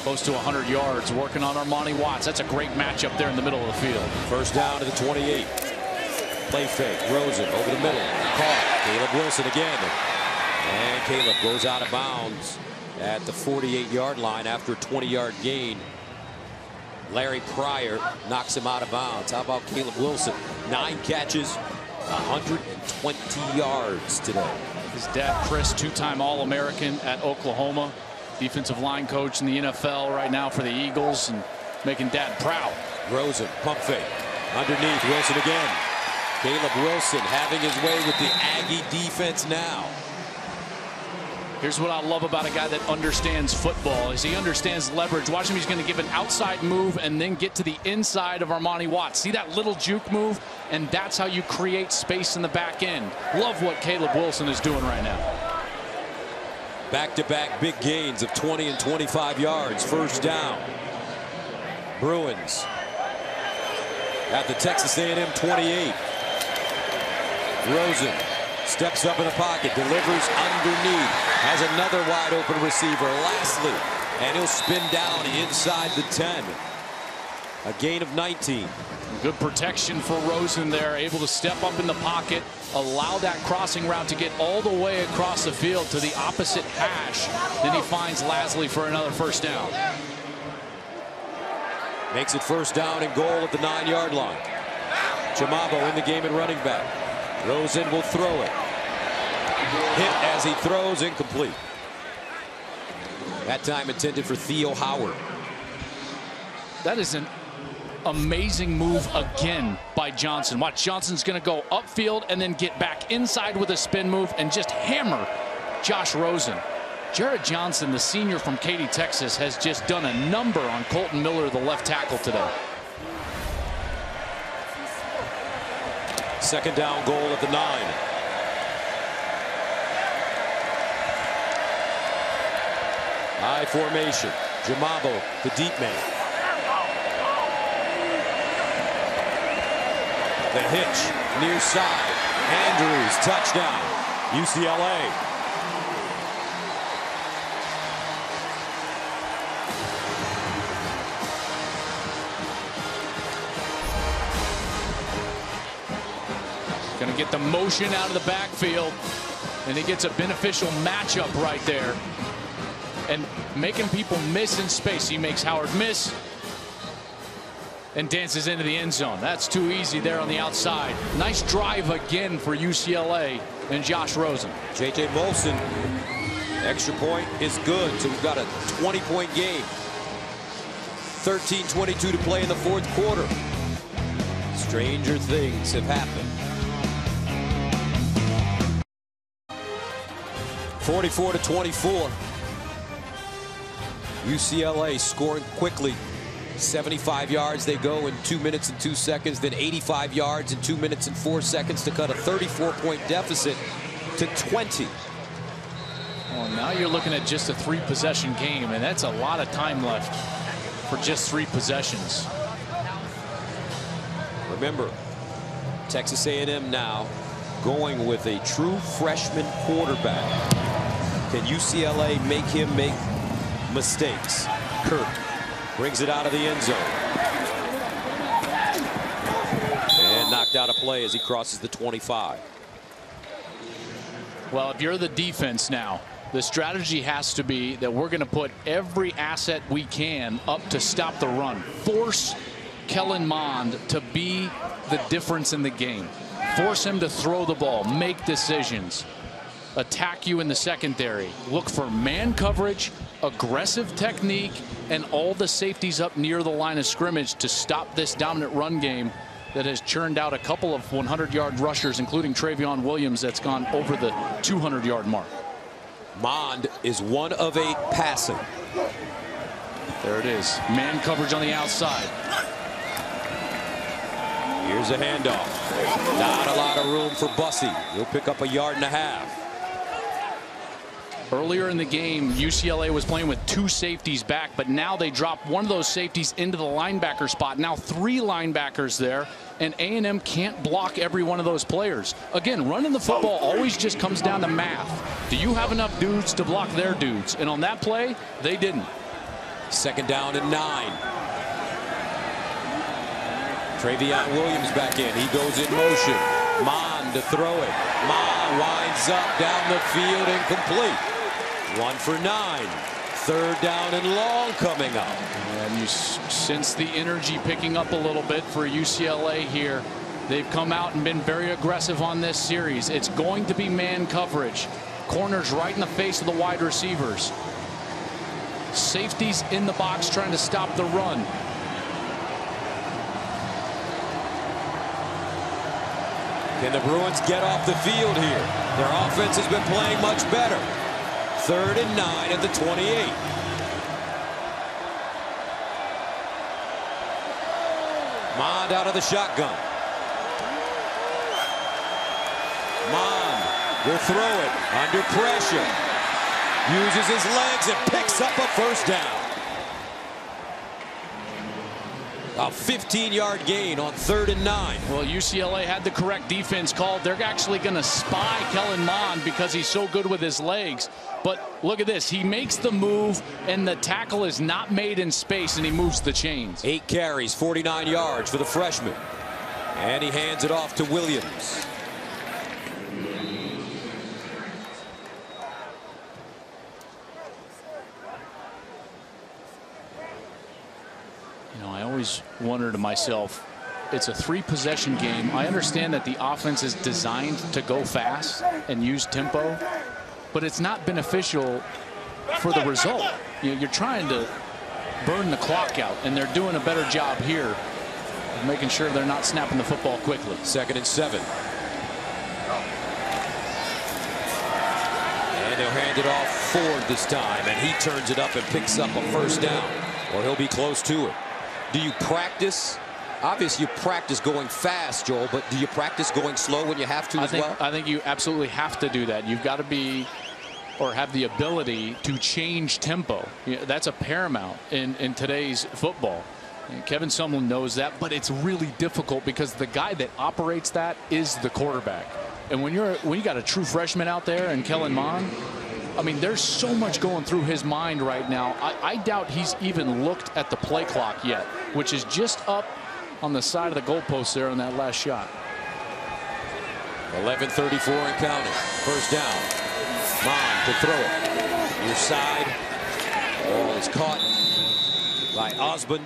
close to 100 yards, working on Armani Watts. That's a great matchup there in the middle of the field. First down to the 28. Play fake. Rosen over the middle. Caught. Caleb Wilson again. And Caleb goes out of bounds at the 48-yard line after a 20-yard gain. Larry Pryor knocks him out of bounds. How about Caleb Wilson? 9 catches, 120 yards today. His dad, Chris, 2-time All-American at Oklahoma, defensive line coach in the NFL right now for the Eagles, and making dad proud. Rosen, pump fake. Underneath, Wilson again. Caleb Wilson having his way with the Aggie defense now. Here's what I love about a guy that understands football is he understands leverage. Watch him. He's going to give an outside move and then get to the inside of Armani Watts. See that little juke move? And that's how you create space in the back end. Love what Caleb Wilson is doing right now. Back-to-back big gains of 20 and 25 yards. First down. Bruins at the Texas A&M 28. Rosen steps up in the pocket, delivers underneath, has another wide open receiver, Lastly, and he'll spin down inside the 10. A gain of 19. Good protection for Rosen there, able to step up in the pocket, allow that crossing route to get all the way across the field to the opposite hash. Then he finds Lastly for another first down. Makes it first down and goal at the 9-yard line. Jamabo in the game at running back. Rosen will throw it. Hit as he throws, incomplete. That time intended for Theo Howard. That is an amazing move again by Johnson. Watch, Johnson's going to go upfield and then get back inside with a spin move and just hammer Josh Rosen. Jared Johnson, the senior from Katy, Texas, has just done a number on Colton Miller, the left tackle, today. Second down goal at the 9. High formation. Jamabo, the deep man. The hitch near side. Andrews, touchdown. UCLA. Going to get the motion out of the backfield. And he gets a beneficial matchup right there. And making people miss in space. He makes Howard miss and dances into the end zone. That's too easy there on the outside. Nice drive again for UCLA and Josh Rosen. J.J. Molson, extra point is good. So we've got a 20-point game. 13:22 to play in the fourth quarter. Stranger things have happened. 44-24. UCLA scoring quickly. 75 yards they go in 2 minutes and 2 seconds, then 85 yards in 2 minutes and 4 seconds to cut a 34-point deficit to 20. Well, now you're looking at just a 3-possession game, and that's a lot of time left for just 3 possessions. Remember, Texas A&M now going with a true freshman quarterback. Can UCLA make him make mistakes? Kirk brings it out of the end zone. And knocked out of play as he crosses the 25. Well, if you're the defense now, the strategy has to be that we're going to put every asset we can up to stop the run. Force Kellen Mond to be the difference in the game. Force him to throw the ball, make decisions, attack you in the secondary. Look for man coverage, aggressive technique, and all the safeties up near the line of scrimmage to stop this dominant run game that has churned out a couple of 100-yard rushers, including Travion Williams, that's gone over the 200-yard mark. Mond is 1 of 8 passing. There it is. Man coverage on the outside. Here's a handoff. Not a lot of room for Bussey. He'll pick up a 1.5 yards. Earlier in the game, UCLA was playing with 2 safeties back, but now they drop one of those safeties into the linebacker spot. Now 3 linebackers there, and A&M can't block every one of those players. Again, running the football always just comes down to math. Do you have enough dudes to block their dudes? And on that play, they didn't. 2nd down and 9. Travion Williams back in. He goes in motion. Mond to throw it. Mond winds up down the field, incomplete. 1 for 9. 3rd down and long coming up. And you sense the energy picking up a little bit for UCLA here. They've come out and been very aggressive on this series. It's going to be man coverage. Corners right in the face of the wide receivers. Safeties in the box trying to stop the run. Can the Bruins get off the field here? Their offense has been playing much better. 3rd and 9 at the 28. Mond out of the shotgun. Mond will throw it under pressure. Uses his legs and picks up a 1st down. A 15-yard gain on 3rd and 9. Well, UCLA had the correct defense called. They're actually going to spy Kellen Mond because he's so good with his legs. But look at this. He makes the move, and the tackle is not made in space, and he moves the chains. 8 carries, 49 yards for the freshman. And he hands it off to Williams. I always wonder to myself, it's a 3-possession game. I understand that the offense is designed to go fast and use tempo, but it's not beneficial for the result. You're trying to burn the clock out, and they're doing a better job here of making sure they're not snapping the football quickly. 2nd and 7. And they'll hand it off Ford this time, and he turns it up and picks up a 1st down, or he'll be close to it. Do you practice? Obviously, you practice going fast, Joel, but do you practice going slow when you have to as well? I think you absolutely have to do that. You've got to be, or have the ability to change tempo. That's a paramount in today's football. And Kevin Sumlin knows that, but it's really difficult because the guy that operates that is the quarterback. And when you got a true freshman out there and Kellen Mond, I mean, there's so much going through his mind right now. I doubt he's even looked at the play clock yet, which is just up on the side of the goalpost there on that last shot. 11:34 and counting. First down. Mon to throw it. Near side. Ball is caught by Osborne.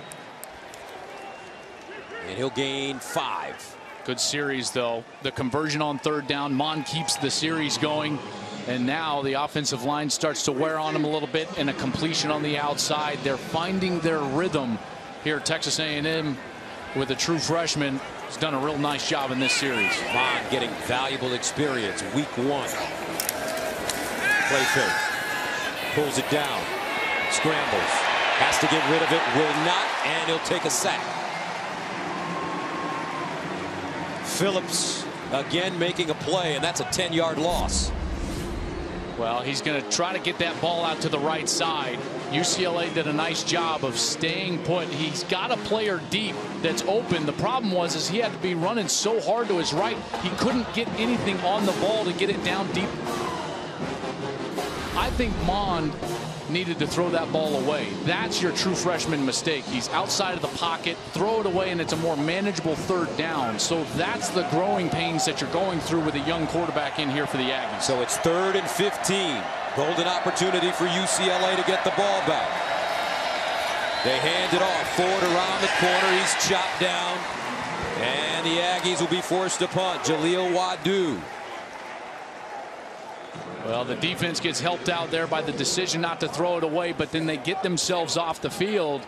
And he'll gain 5. Good series, though. The conversion on third down. Mon keeps the series going. And now the offensive line starts to wear on him a little bit, and a completion on the outside. They're finding their rhythm here at Texas A&M with a true freshman. He's done a real nice job in this series. Mon getting valuable experience. Week 1. Play fake. Pulls it down. Scrambles. Has to get rid of it. Will not. And he'll take a sack. Phillips again making a play, and that's a 10-yard loss. Well, he's going to try to get that ball out to the right side. UCLA did a nice job of staying put. He's got a player deep that's open. The problem was he had to be running so hard to his right, he couldn't get anything on the ball to get it down deep. I think Mon needed to throw that ball away. That's your true freshman mistake. He's outside of the pocket, throw it away, and it's a more manageable third down. So that's the growing pains that you're going through with a young quarterback in here for the Aggies. So it's 3rd and 15. Golden opportunity for UCLA to get the ball back. They hand it off. Ford around the corner. He's chopped down. And the Aggies will be forced to punt. Jaleel Wadu. Well, the defense gets helped out there by the decision not to throw it away, but then they get themselves off the field.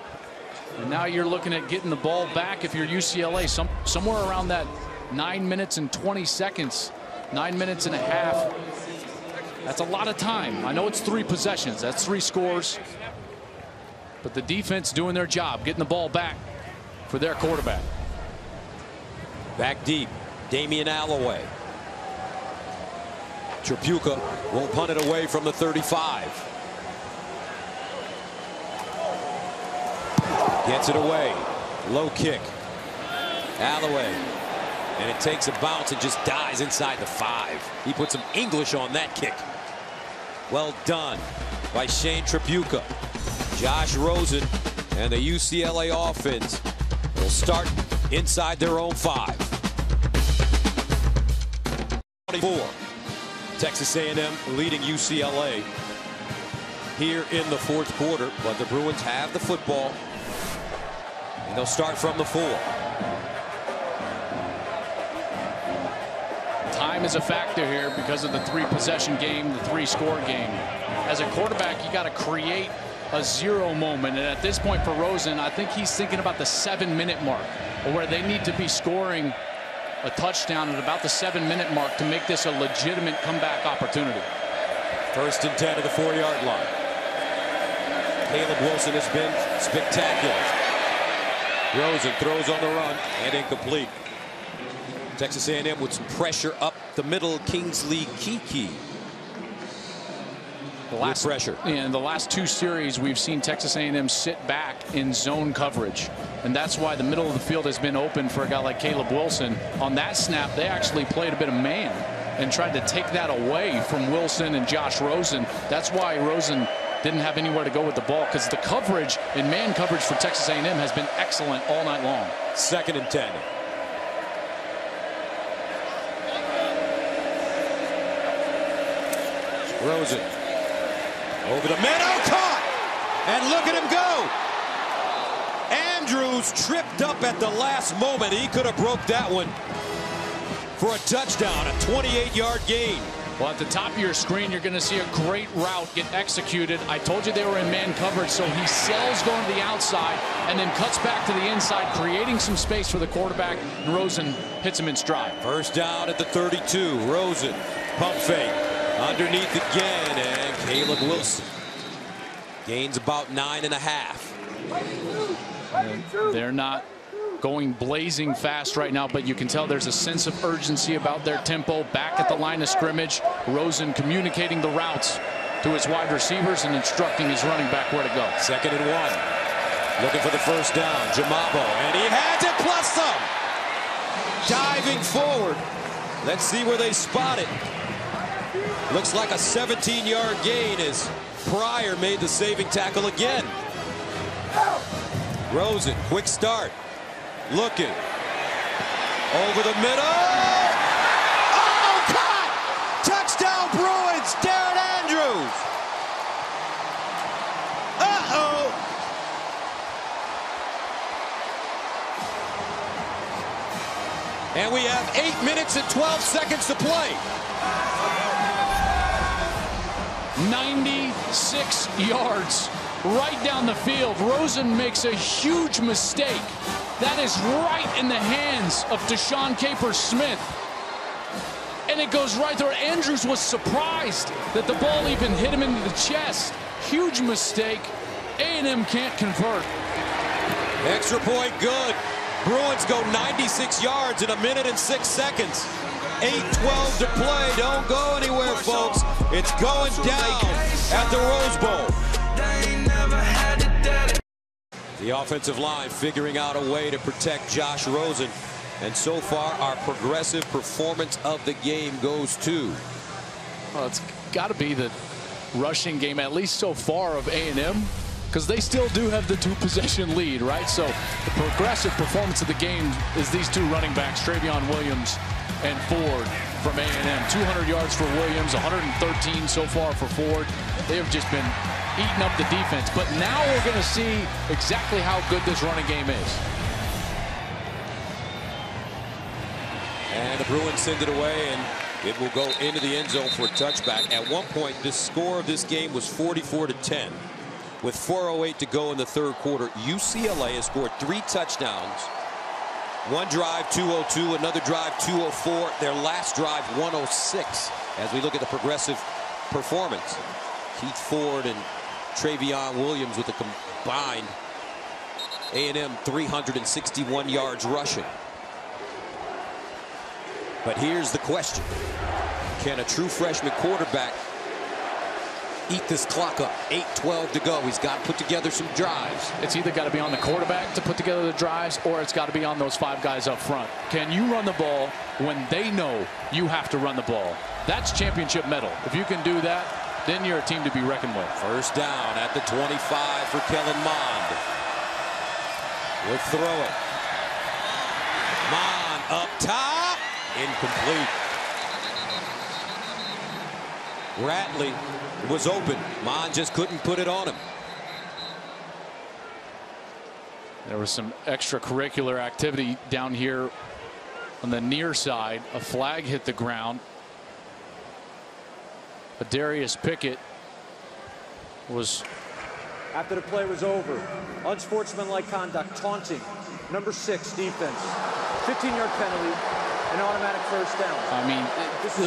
And now you're looking at getting the ball back if you're UCLA, somewhere around that 9 minutes and 20 seconds, 9 minutes and a half. That's a lot of time. I know it's 3 possessions. That's 3 scores. But the defense doing their job, getting the ball back for their quarterback. Back deep, Damian Alloway. Tripucka will punt it away from the 35. Gets it away. Low kick. Alloway. And it takes a bounce and just dies inside the 5. He put some English on that kick. Well done by Shane Tripucka. Josh Rosen and the UCLA offense will start inside their own 5. 24. Texas A&M leading UCLA here in the 4th quarter, but the Bruins have the football, and they'll start from the 4. Time is a factor here because of the 3-possession game, the 3-score game. As a quarterback, you got to create a 0 moment, and at this point for Rosen, I think he's thinking about the 7-minute mark, or where they need to be scoring a touchdown at about the 7-minute mark to make this a legitimate comeback opportunity. 1st and 10 to the 4-yard line. Caleb Wilson has been spectacular. Rosen throws on the run and incomplete. Texas A&M with some pressure up the middle. Kingsley Kiki. Pressure. In the last 2 series, we've seen Texas A&M sit back in zone coverage, and that's why the middle of the field has been open for a guy like Caleb Wilson. On that snap, they actually played a bit of man and tried to take that away from Wilson and Josh Rosen. That's why Rosen didn't have anywhere to go with the ball, because the coverage and man coverage for Texas A&M has been excellent all night long. 2nd and 10. Rosen. Over the middle, caught! And look at him go! Andrews tripped up at the last moment. He could have broke that one for a touchdown, a 28-yard gain. Well, at the top of your screen, you're going to see a great route get executed. I told you they were in man coverage, so he sells going to the outside and then cuts back to the inside, creating some space for the quarterback, and Rosen hits him in stride. 1st down at the 32. Rosen, pump fake, underneath again, and Caleb Wilson gains about 9.5. They're not going blazing fast right now, but you can tell there's a sense of urgency about their tempo. Back at the line of scrimmage, Rosen communicating the routes to his wide receivers and instructing his running back where to go. 2nd and 1. Looking for the 1st down. Jamabo, and he has it plus some. Diving forward. Let's see where they spot it. Looks like a 17-yard gain as Pryor made the saving tackle again. Rosen, quick start. Looking. Over the middle. Oh, And we have 8 minutes and 12 seconds to play. 96 yards right down the field. Rosen makes a huge mistake. That is right in the hands of Deshaun Capers-Smith. And it goes right there. Andrews was surprised that the ball even hit him into the chest. Huge mistake. A&M can't convert. Extra point good. Bruins go 96 yards in 1 minute and 6 seconds. 8:12 to play. Don't go anywhere, folks. It's going down at the Rose Bowl. The offensive line figuring out a way to protect Josh Rosen. And so far, our progressive performance of the game goes to. Well, it's got to be the rushing game, at least so far, of A&M, because they still do have the 2-possession lead, right? So the progressive performance of the game is these two running backs, Travion Williams and Ford from A&M. 200 yards for Williams, 113 so far for Ford. They have just been eating up the defense. But now we're going to see exactly how good this running game is. And the Bruins send it away, and it will go into the end zone for a touchback. At one point, the score of this game was 44-10. With 4:08 to go in the third quarter, UCLA has scored 3 touchdowns. One drive, 202, another drive, 204. Their last drive, 106. As we look at the progressive performance, Keith Ford and Travion Williams with a combined A&M 361 yards rushing. But here's the question. Can a true freshman quarterback eat this clock up? 8:12 to go. He's got to put together some drives. It's either got to be on the quarterback to put together the drives, or it's got to be on those 5 guys up front. Can you run the ball when they know you have to run the ball? That's championship medal. If you can do that, then you're a team to be reckoned with. First down at the 25 for Kellen Mond. Will throw it. Mond up top. Incomplete. Ratley was open. Mond just couldn't put it on him. There was some extracurricular activity down here on the near side. A flag hit the ground. But Darius Pickett was. After the play was over, unsportsmanlike conduct, taunting, number 6 defense, 15-yard penalty, an automatic first down. I mean,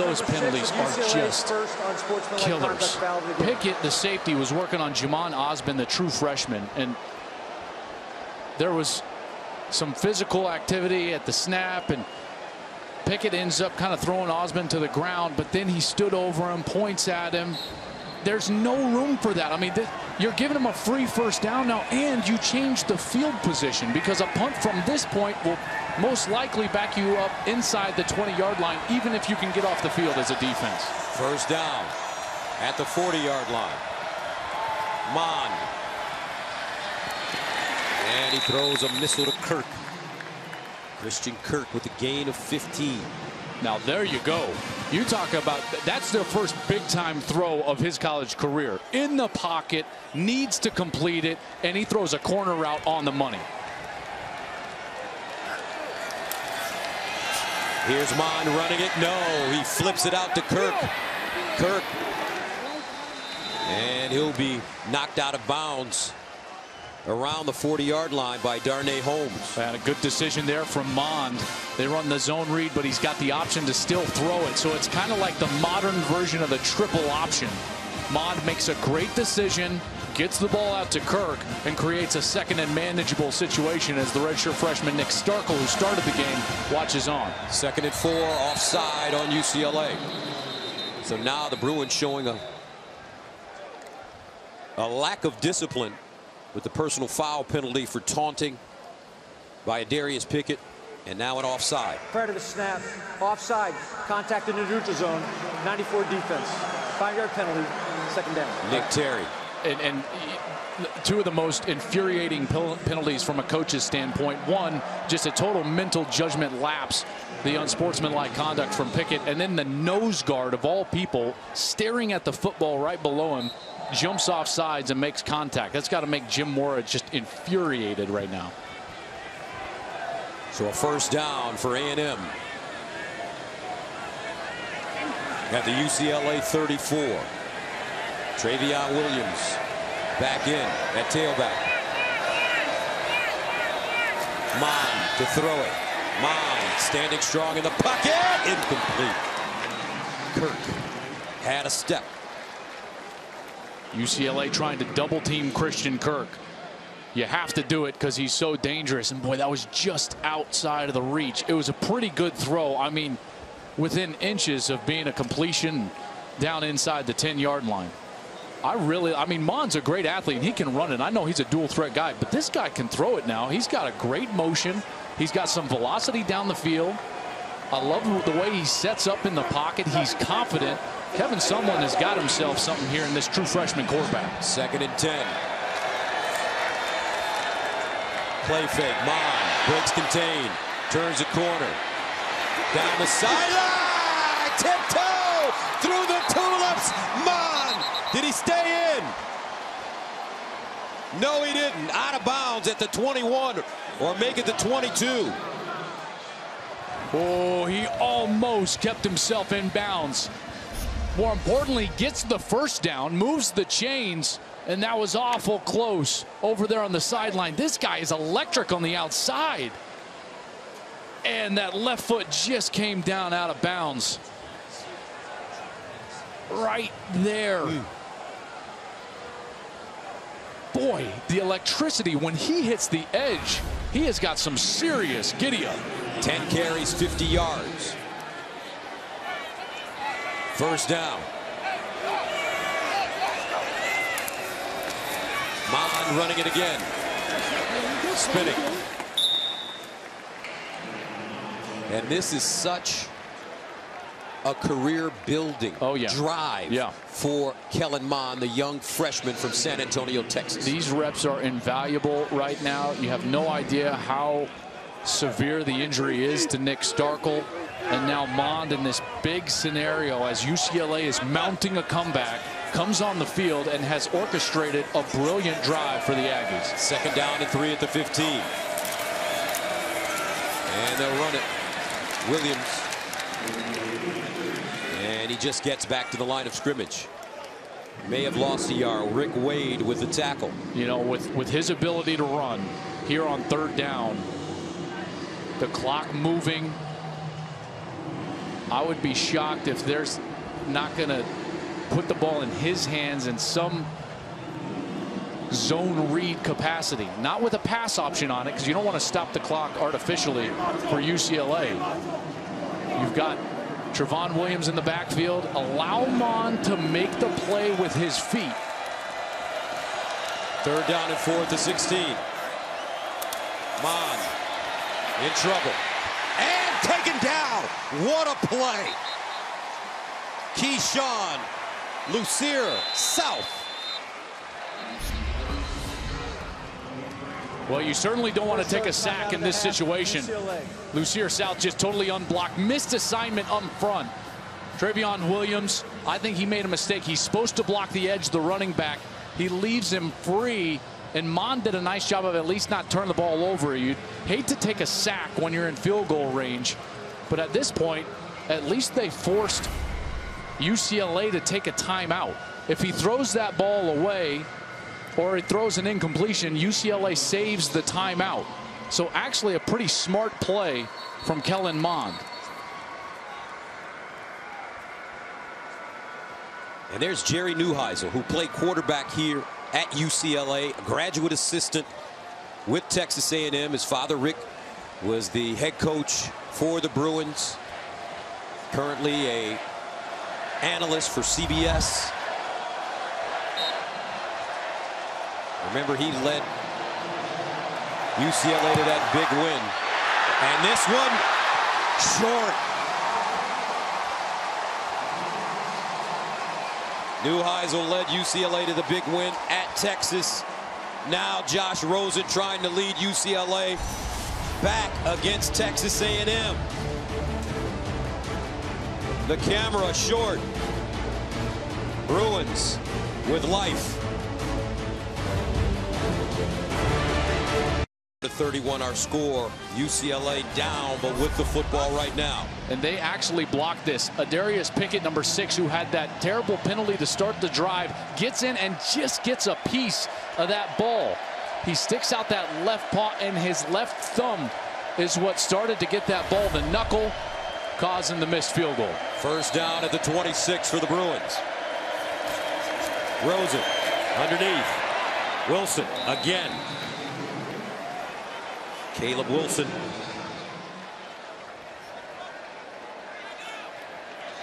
those penalties are just killers. Pickett, the safety, was working on Jamon Osmond, the true freshman, and there was some physical activity at the snap, and Pickett ends up kind of throwing Osmond to the ground, but then he stood over him, points at him. There's no room for that. I mean, you're giving him a free first down now, and you change the field position, because a punt from this point will most likely back you up inside the 20-yard line, even if you can get off the field as a defense. First down at the 40-yard line. Mond. And he throws a missile to Kirk. Christian Kirk with a gain of 15. Now there you go. You talk about, that's their first big-time throw of his college career. In the pocket, needs to complete it, and he throws a corner route on the money. Here's Mond running it. No, he flips it out to Kirk. Kirk. And he'll be knocked out of bounds around the 40-yard line by Darnay Holmes. And a good decision there from Mond. They run the zone read, but he's got the option to still throw it. So it's kind of like the modern version of the triple option. Mond makes a great decision, gets the ball out to Kirk, and creates a second and manageable situation as the redshirt freshman Nick Starkel, who started the game, watches on. 2nd and 4, offside on UCLA. So now the Bruins showing a lack of discipline with the personal foul penalty for taunting by Darius Pickett, and now an offside. Prior to the snap, offside, contact in the neutral zone, 94 defense, 5-yard penalty, 2nd down. Nick Terry. And two of the most infuriating penalties from a coach's standpoint. One, just a total mental judgment lapse, the unsportsmanlike conduct from Pickett, and then the nose guard of all people staring at the football right below him, jumps off sides and makes contact. That's got to make Jim Mora just infuriated right now. So a first down for A&M. At the UCLA 34. Travion Williams back in at tailback. Mond to throw it. Mond standing strong in the pocket. Incomplete. Kirk had a step. UCLA trying to double team Christian Kirk. You have to do it because he's so dangerous. And boy, that was just outside of the reach. It was a pretty good throw. I mean, within inches of being a completion down inside the 10-yard line. I mean, Mond's a great athlete and he can run it. I know he's a dual threat guy, but this guy can throw it now. He's got a great motion. He's got some velocity down the field. I love the way he sets up in the pocket. He's confident. Kevin Sumlin has got himself something here in this true freshman quarterback. 2nd and 10. Play fake. Mond breaks contain. Turns a corner. Down the sideline. Tiptoe through the tulips. Mond. Did he stay in? No, he didn't. Out of bounds at the 21 or make it the 22. Oh, he almost kept himself in bounds. More importantly, gets the first down, moves the chains, and that was awful close over there on the sideline. This guy is electric on the outside. And that left foot just came down out of bounds. Right there. Boy, the electricity when he hits the edge, he has got some serious giddy-up. 10 carries, 50 yards. First down. Mond running it again. Spinning. And this is such a career-building drive for Kellen Mond, the young freshman from San Antonio, Texas. These reps are invaluable right now. You have no idea how severe the injury is to Nick Starkel. And now Mond in this big scenario as UCLA is mounting a comeback, comes on the field and has orchestrated a brilliant drive for the Aggies. 2nd down and 3 at the 15. And they'll run it. Williams. And he just gets back to the line of scrimmage. May have lost a yard. Rick Wade with the tackle. You know, with his ability to run here on 3rd down, the clock moving, I would be shocked if there's not going to put the ball in his hands in some zone read capacity. Not with a pass option on it, because you don't want to stop the clock artificially for UCLA. You've got Trevon Williams in the backfield. Allow Mond to make the play with his feet. 3rd down and 4 at the 16. Mond in trouble. And taken down. What a play. Keyshawn Lucier South. Well, you certainly don't want to take a sack in this situation. Lucier South just totally unblocked. Missed assignment up front. Travion Williams, I think he made a mistake. He's supposed to block the edge, the running back. He leaves him free. And Mond did a nice job of at least not turning the ball over. You'd hate to take a sack when you're in field goal range. But at this point, at least they forced UCLA to take a timeout. If he throws that ball away or he throws an incompletion, UCLA saves the timeout. So actually a pretty smart play from Kellen Mond. And there's Jerry Neuheisel, who played quarterback here at UCLA, a graduate assistant with Texas A&M. His father, Rick, was the head coach for the Bruins. Currently a analyst for CBS. Remember, he led UCLA to that big win. And this one, short. Neuheisel led UCLA to the big win at Texas. Now Josh Rosen trying to lead UCLA back against Texas A&M. The camera short. Bruins with life. 31 our score. UCLA down, but with the football right now. And they actually blocked this. Adarius Pickett, number 6, who had that terrible penalty to start the drive, gets in and just gets a piece of that ball. He sticks out that left paw, and his left thumb is what started to get that ball. The knuckle causing the missed field goal. First down at the 26 for the Bruins. Rosen underneath. Wilson again. Caleb Wilson.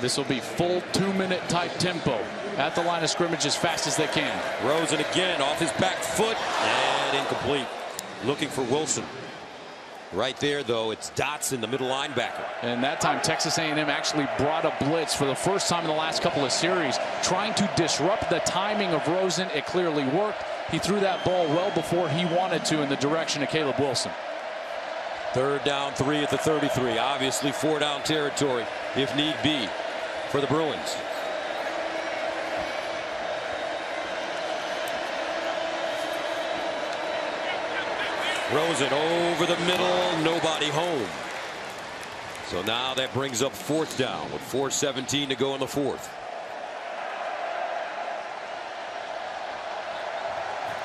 This will be full 2-minute type tempo at the line of scrimmage as fast as they can. Rosen again off his back foot and incomplete. Looking for Wilson. Right there, though, it's Dotson, the middle linebacker. And that time, Texas A&M actually brought a blitz for the first time in the last couple of series, trying to disrupt the timing of Rosen. It clearly worked. He threw that ball well before he wanted to in the direction of Caleb Wilson. Third down, 3 at the 33. Obviously 4-down territory if need be for the Bruins. Rosen over the middle, nobody home. So now that brings up 4th down with 4:17 to go in the 4th.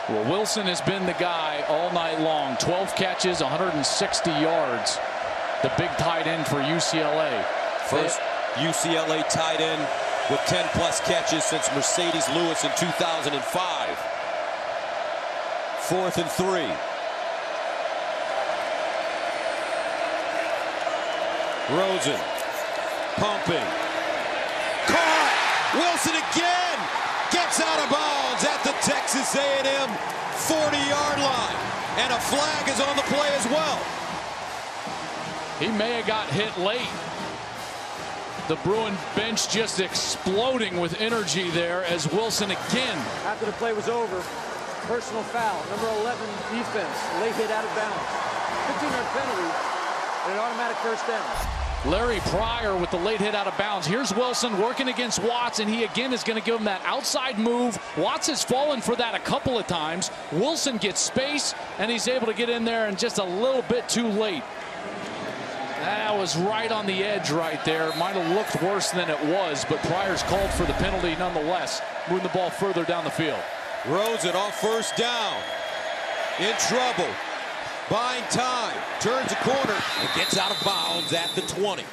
Well, Wilson has been the guy all night long. 12 catches, 160 yards. The big tight end for UCLA. First UCLA tight end with 10+ catches since Mercedes Lewis in 2005. 4th and 3. Rosen pumping. Caught. Wilson again gets out of bounds at the Texas A&M 40-yard line. And a flag is on the play as well. He may have got hit late. The Bruin bench just exploding with energy there as Wilson again. After the play was over, personal foul, number 11 defense, late hit out of bounds. 15-yard penalty and an automatic first down. Larry Pryor with the late hit out of bounds. Here's Wilson working against Watts, and he again is going to give him that outside move. Watts has fallen for that a couple of times. Wilson gets space, and he's able to get in there and just a little bit too late. That was right on the edge right there. Might have looked worse than it was, but Pryor's called for the penalty nonetheless, moving the ball further down the field. Rosen off first down. In trouble. Buying time. Turns a corner and gets out of bounds at the 20.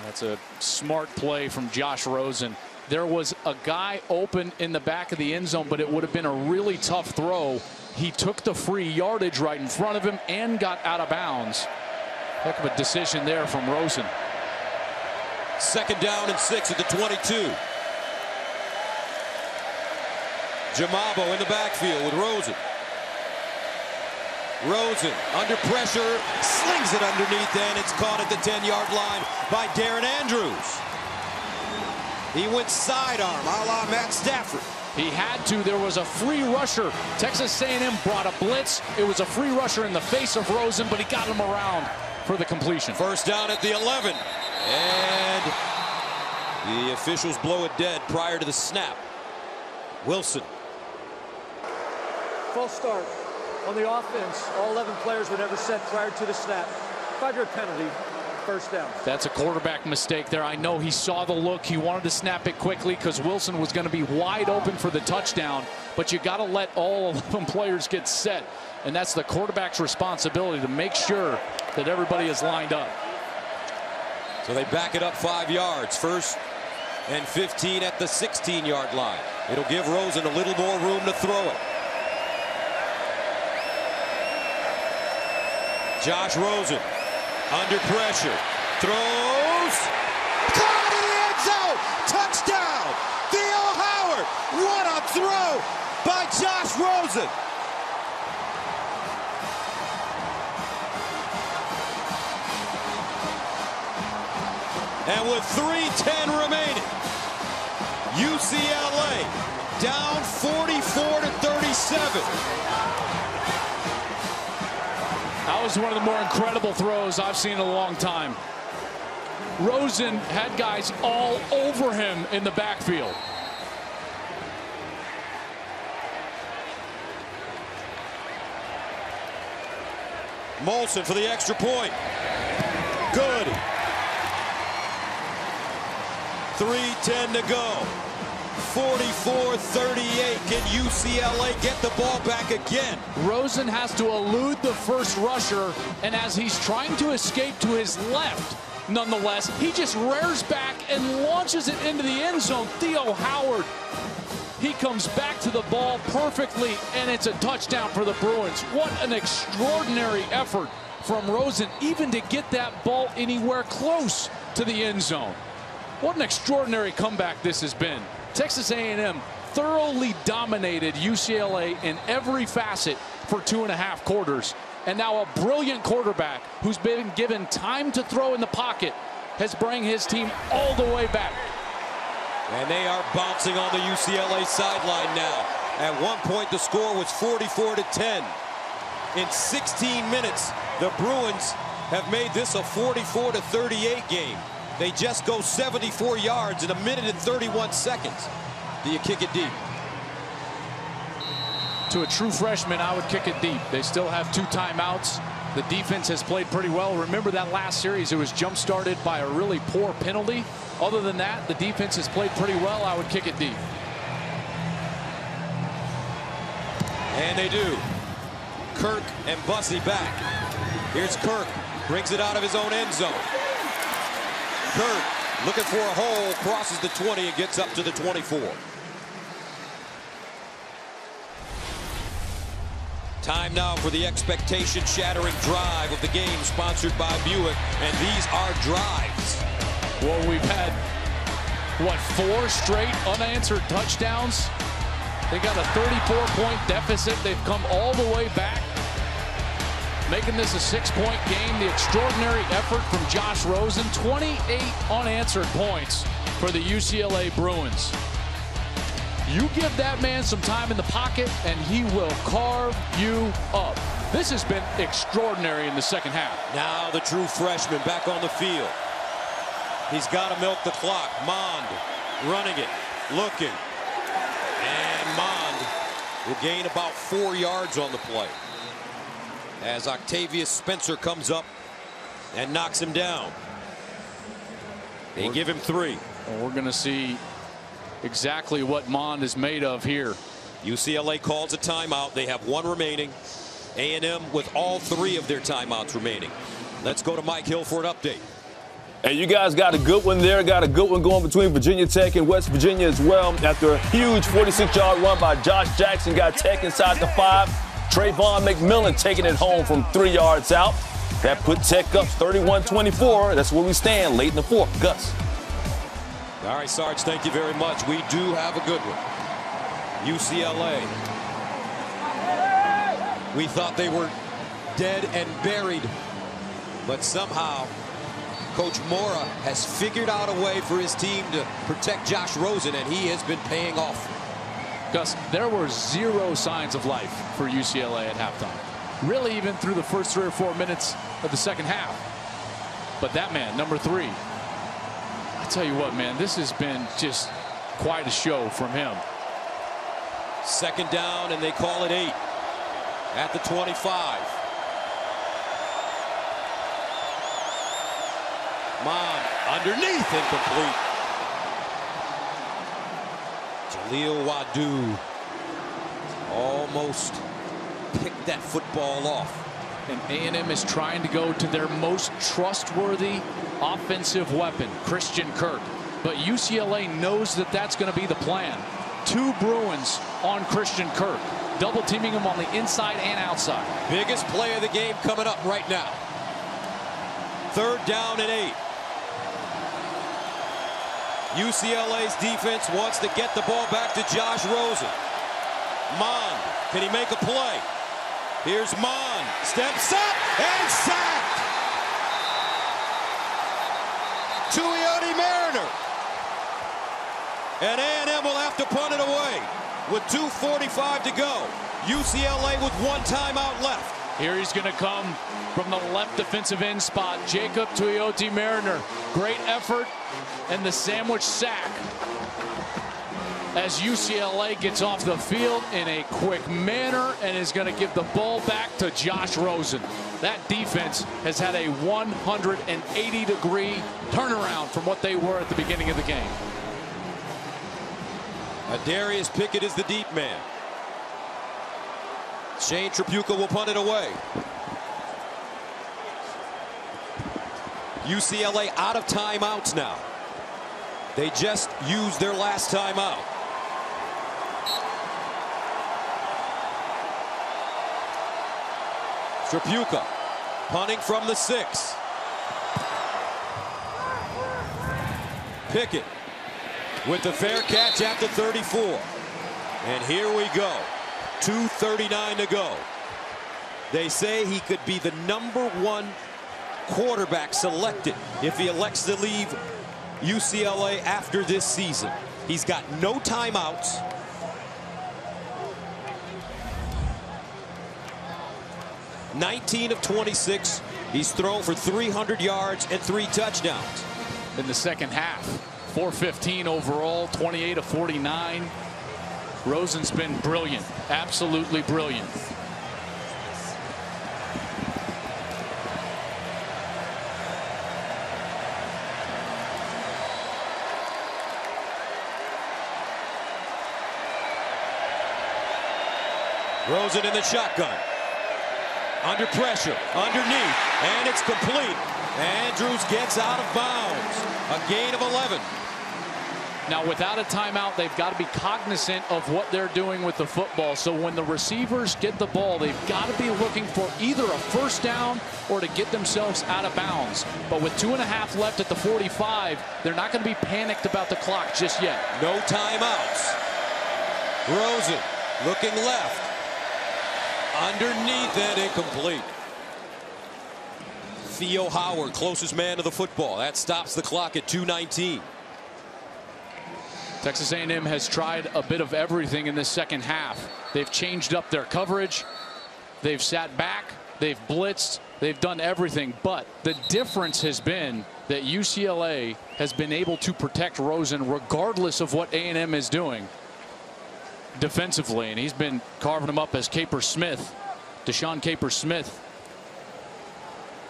That's a smart play from Josh Rosen. There was a guy open in the back of the end zone, but it would have been a really tough throw. He took the free yardage right in front of him and got out of bounds. Heck of a decision there from Rosen. 2nd down and 6 at the 22. Jamabo in the backfield with Rosen. Rosen under pressure, slings it underneath, and it's caught at the 10-yard line by Darren Andrews. He went sidearm, a la Matt Stafford. He had to. There was a free rusher. Texas A&M brought a blitz. It was a free rusher in the face of Rosen, but he got him around for the completion. First down at the 11. And the officials blow it dead prior to the snap. Wilson. False start. On the offense, all 11 players were never set prior to the snap. 5-yard penalty, first down. That's a quarterback mistake there. I know he saw the look. He wanted to snap it quickly because Wilson was going to be wide open for the touchdown. But you got to let all 11 players get set. And that's the quarterback's responsibility to make sure that everybody is lined up. So they back it up 5 yards. 1st and 15 at the 16-yard line. It'll give Rosen a little more room to throw it. Josh Rosen under pressure, throws, caught in the end zone, touchdown, Theo Howard. What a throw by Josh Rosen. And with 3:10 remaining, UCLA down 44-37. That was one of the more incredible throws I've seen in a long time. Rosen had guys all over him in the backfield. Molson for the extra point. Good. 3:10 to go. 44-38. Can UCLA get the ball back again? Rosen has to elude the first rusher, and as he's trying to escape to his left, nonetheless, he just rears back and launches it into the end zone. Theo Howard, he comes back to the ball perfectly, and it's a touchdown for the Bruins. What an extraordinary effort from Rosen, even to get that ball anywhere close to the end zone. What an extraordinary comeback this has been. Texas A&M thoroughly dominated UCLA in every facet for 2.5 quarters. And now a brilliant quarterback who's been given time to throw in the pocket has brought his team all the way back. And they are bouncing on the UCLA sideline now. At one point, the score was 44-10. In 16 minutes, the Bruins have made this a 44-38 game. They just go 74 yards in 1 minute and 31 seconds. Do you kick it deep? To a true freshman, I would kick it deep. They still have 2 timeouts. The defense has played pretty well. Remember that last series, it was jump-started by a really poor penalty. Other than that, the defense has played pretty well. I would kick it deep. And they do. Kirk and Bussey back. Here's Kirk. Brings it out of his own end zone. Kirk looking for a hole, crosses the 20 and gets up to the 24. Time now for the expectation-shattering drive of the game, sponsored by Buick, and these are drives. Well, we've had, what, 4 straight unanswered touchdowns? They got a 34-point deficit. They've come all the way back, making this a 6-point game. The extraordinary effort from Josh Rosen, 28 unanswered points for the UCLA Bruins. You give that man some time in the pocket, and he will carve you up. This has been extraordinary in the second half. Now the true freshman back on the field. He's got to milk the clock. Mond running it, looking. And Mond will gain about 4 yards on the play, as Octavius Spencer comes up and knocks him down. They give him 3. Well, we're going to see exactly what Mond is made of here. UCLA calls a timeout. They have 1 remaining. A&M with all 3 of their timeouts remaining. Let's go to Mike Hill for an update. And you guys got a good one there. Got a good one going between Virginia Tech and West Virginia as well. After a huge 46-yard run by Josh Jackson, got Tech inside the 5. Trayvon McMillan taking it home from 3 yards out. That put Tech up 31-24. That's where we stand late in the 4th. Gus. All right, Sarge, thank you very much. We do have a good one. UCLA. We thought they were dead and buried, but somehow Coach Mora has figured out a way for his team to protect Josh Rosen, and he has been paying off. Gus, there were 0 signs of life for UCLA at halftime. Really, even through the first 3 or 4 minutes of the second half. But that man, number 3, I tell you what, man, this has been just quite a show from him. Second down, and they call it 8 at the 25. Mond underneath, incomplete. Jaleel Wadu almost picked that football off. And A&M is trying to go to their most trustworthy offensive weapon, Christian Kirk. But UCLA knows that that's going to be the plan. 2 Bruins on Christian Kirk, double teaming him on the inside and outside. Biggest play of the game coming up right now. 3rd down and 8. UCLA's defense wants to get the ball back to Josh Rosen. Mond, can he make a play? Here's Mond, steps up and sacked. Tuioti Mariner. And A&M will have to punt it away with 2:45 to go. UCLA with 1 timeout left. Here he's going to come from the left defensive end spot. Jacob Tuioti Mariner. Great effort and the sandwich sack. as UCLA gets off the field in a quick manner and is going to give the ball back to Josh Rosen. That defense has had a 180-degree turnaround from what they were at the beginning of the game. Darius Pickett is the deep man. Shane Tripucka will punt it away. UCLA out of timeouts now. They just used their last timeout. Tripucka punting from the 6. Pickett with the fair catch at the 34. And here we go. 2:39 to go. They say he could be the #1 quarterback selected if he elects to leave UCLA after this season. He's got no timeouts. (19 of 26). He's thrown for 300 yards and 3 touchdowns. In the second half, 415 overall, 28 of 49. Rosen's been brilliant, absolutely brilliant. Rosen in the shotgun. Under pressure, underneath, and it's complete. Andrews gets out of bounds. A gain of 11. Now, without a timeout, they've got to be cognizant of what they're doing with the football. So when the receivers get the ball, they've got to be looking for either a first down or to get themselves out of bounds. But with 2.5 left at the 45, they're not going to be panicked about the clock just yet. No timeouts. Rosen looking left. Underneath and incomplete. Theo Howard, closest man to the football. That stops the clock at 2:19. Texas A&M has tried a bit of everything in this second half. They've changed up their coverage. They've sat back. They've blitzed. They've done everything. But the difference has been that UCLA has been able to protect Rosen regardless of what A&M is doing defensively. And he's been carving him up as Capers Smith. Deshaun Capers Smith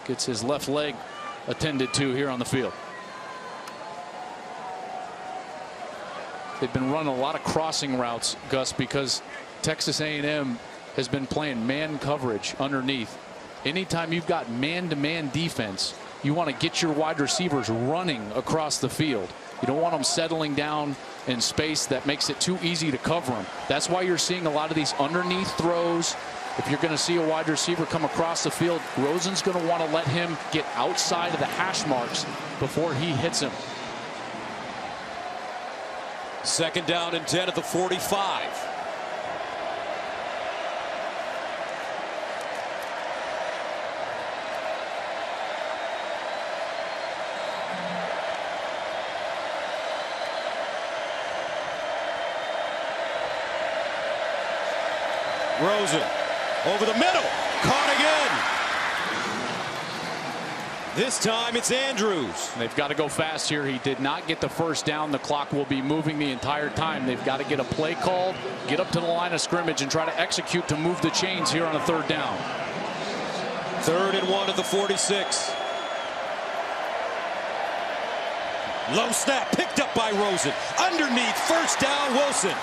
gets his left leg attended to here on the field. They've been running a lot of crossing routes, Gus, because Texas A&M has been playing man coverage underneath. Anytime you've got man-to-man defense, you want to get your wide receivers running across the field. You don't want them settling down in space that makes it too easy to cover them. That's why you're seeing a lot of these underneath throws. If you're going to see a wide receiver come across the field, Rosen's going to want to let him get outside of the hash marks before he hits him. Second down and 10 at the 45. Rosen over the middle, caught again. This time it's Andrews. They've got to go fast here. He did not get the first down. The clock will be moving the entire time. They've got to get a play called, get up to the line of scrimmage, and try to execute to move the chains here on a third down. 3rd and 1 at the 46. Low snap picked up by Rosen. Underneath, first down, Wilson.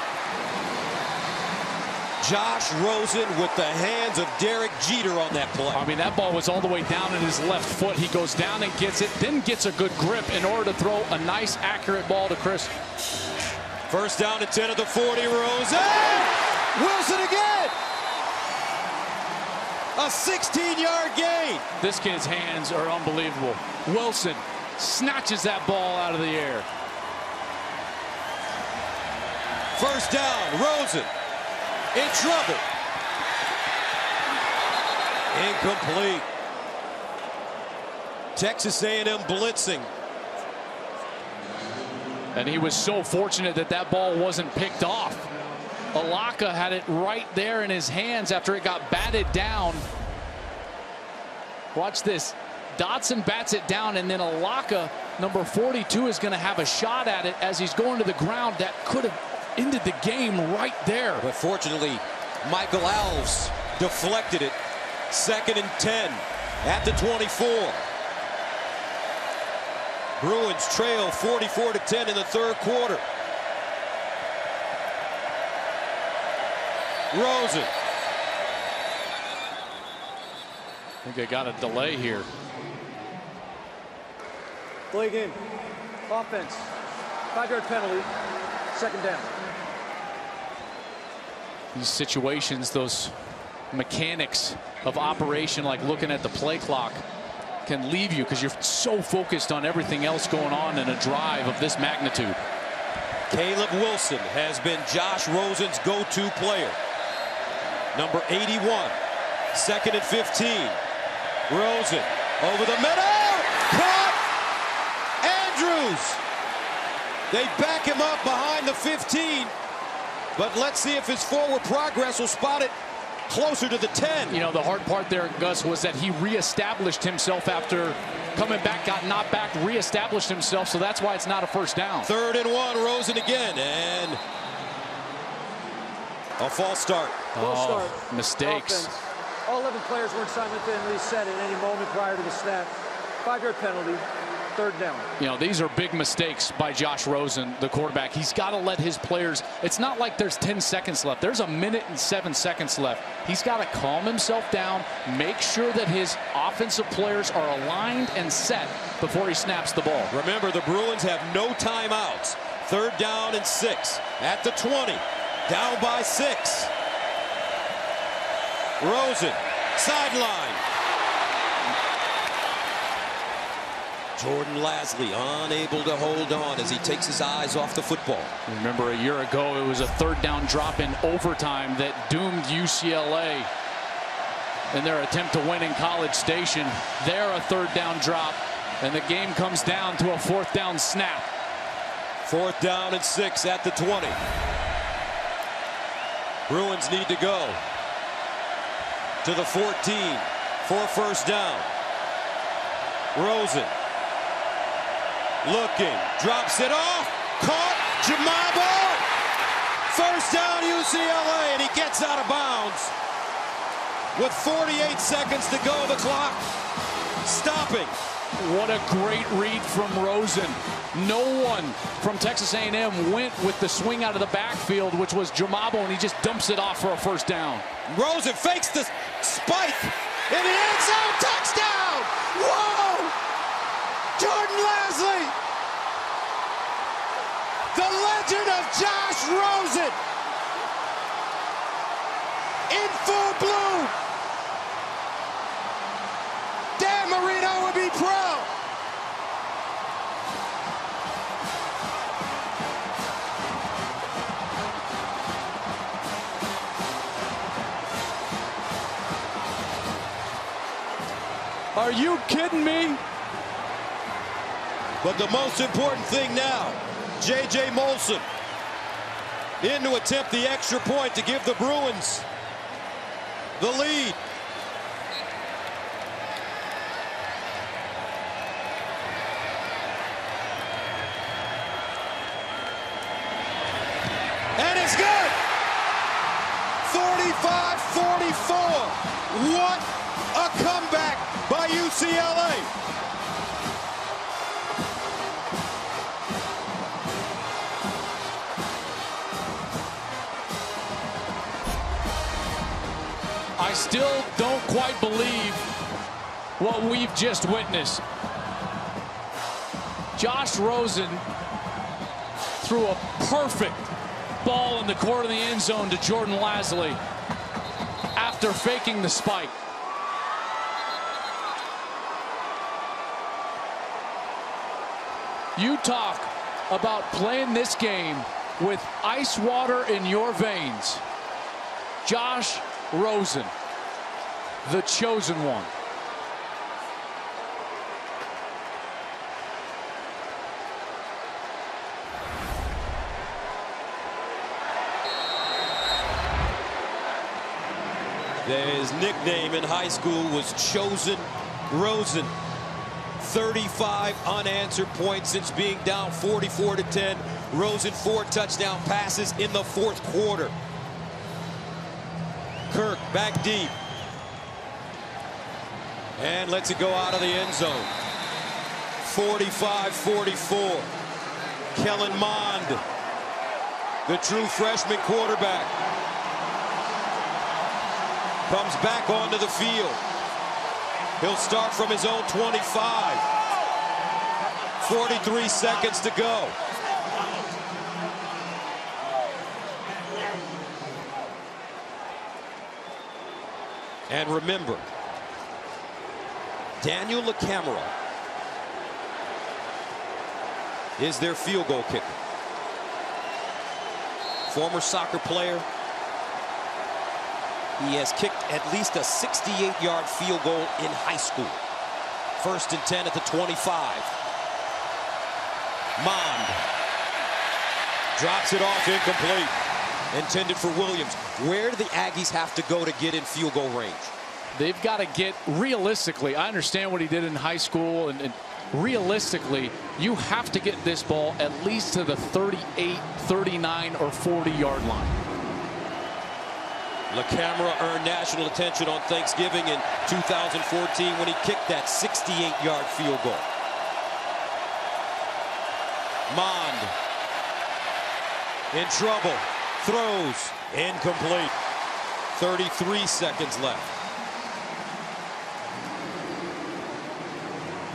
Josh Rosen with the hands of Derek Jeter on that play. I mean, that ball was all the way down in his left foot. He goes down and gets it, then gets a good grip in order to throw a nice, accurate ball to Chris. First down and 10 at the 40, Rosen. Wilson again. A 16-yard gain. This kid's hands are unbelievable. Wilson snatches that ball out of the air. First down, Rosen. In trouble. Incomplete. Texas A&M blitzing. And he was so fortunate that that ball wasn't picked off. Alaka had it right there in his hands after it got batted down. Watch this. Dotson bats it down, and then Alaka, number 42, is going to have a shot at it as he's going to the ground. That could have ended the game right there. But fortunately, Michael Alves deflected it. 2nd and 10 at the 24. Bruins trail 44-10 in the 3rd quarter. Rosen. I think they got a delay here. Play game. Offense. 5-yard penalty. 2nd down. These situations, those mechanics of operation, like looking at the play clock, can leave you because you're so focused on everything else going on in a drive of this magnitude. Caleb Wilson has been Josh Rosen's go-to player. Number 81. 2nd and 15. Rosen over the middle. Caught. Andrews. They back him up behind the 15. But let's see if his forward progress will spot it closer to the 10. You know, the hard part there, Gus, was that he reestablished himself after coming back, got knocked back, reestablished himself, so that's why it's not a first down. 3rd and 1, Rosen again, and a false start. False start. Mistakes. Offense. All 11 players weren't simultaneously set at any moment prior to the snap. 5-yard penalty. 3rd down. You know, these are big mistakes by Josh Rosen, the quarterback. He's got to let his players, it's not like there's 10 seconds left. There's 1 minute and 7 seconds left. He's got to calm himself down, make sure that his offensive players are aligned and set before he snaps the ball. Remember, the Bruins have no timeouts. 3rd down and 6 at the 20. Down by 6. Rosen, sideline. Jordan Lasley unable to hold on as he takes his eyes off the football. Remember, a year ago, it was a 3rd down drop in overtime that doomed UCLA in their attempt to win in College Station. There, a 3rd down drop, and the game comes down to a 4th down snap. 4th down and 6 at the 20. Bruins need to go to the 14 for a 1st down. Rosen. Looking, drops it off, caught, Jamabo, 1st down UCLA, and he gets out of bounds. With 48 seconds to go, the clock stopping. What a great read from Rosen. No one from Texas A&M went with the swing out of the backfield, which was Jamabo, and he just dumps it off for a 1st down. Rosen fakes the spike in the end zone, touchdown! Whoa! Jordan Lasley, the legend of Josh Rosen, in full bloom. Dan Marino would be proud. Are you kidding me? But the most important thing now, J.J. Molson in to attempt the extra point to give the Bruins the lead. And it's good! 45-44. What a comeback by UCLA. I still don't quite believe what we've just witnessed. Josh Rosen threw a perfect ball in the corner of the end zone to Jordan Lasley after faking the spike. You talk about playing this game with ice water in your veins. Josh Rosen, the chosen one. His nickname in high school was Chosen Rosen. 35 unanswered points since being down 44-10. Rosen 4 touchdown passes in the fourth quarter. Kirk back deep. And lets it go out of the end zone. 45-44. Kellen Mond, the true freshman quarterback, comes back onto the field. He'll start from his own 25. 43 seconds to go. And remember, Daniel LaCamera is their field goal kicker. Former soccer player. He has kicked at least a 68-yard field goal in high school. 1st and 10 at the 25. Mond drops it off, incomplete. Intended for Williams. Where do the Aggies have to go to get in field goal range? They've got to get, realistically, I understand what he did in high school, and realistically, you have to get this ball at least to the 38, 39, or 40-yard line. LaCamera earned national attention on Thanksgiving in 2014 when he kicked that 68-yard field goal. Mond in trouble, throws, incomplete. 33 seconds left.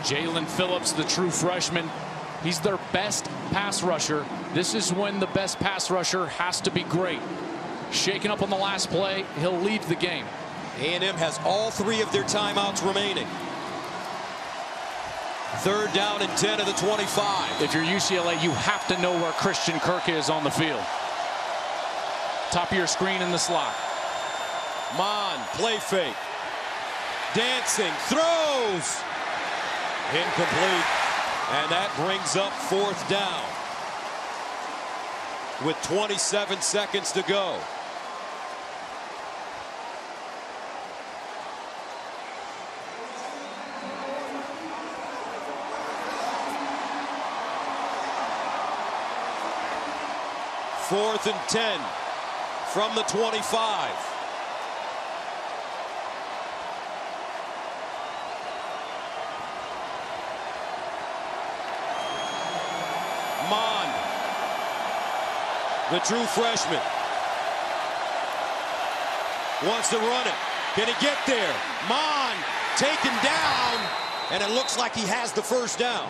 Jalen Phillips, the true freshman, he's their best pass rusher. This is when the best pass rusher has to be great. Shaken up on the last play, he'll leave the game. A&M has all 3 of their timeouts remaining. 3rd down and 10 of the 25. If you're UCLA, you have to know where Christian Kirk is on the field. Top of your screen in the slot. Mond, play fake. Dancing, throws. Incomplete. And that brings up 4th down with 27 seconds to go. Fourth and 10 from the 25. Mond, the true freshman, wants to run it. Can he get there? Mond taken down, and it looks like he has the 1st down.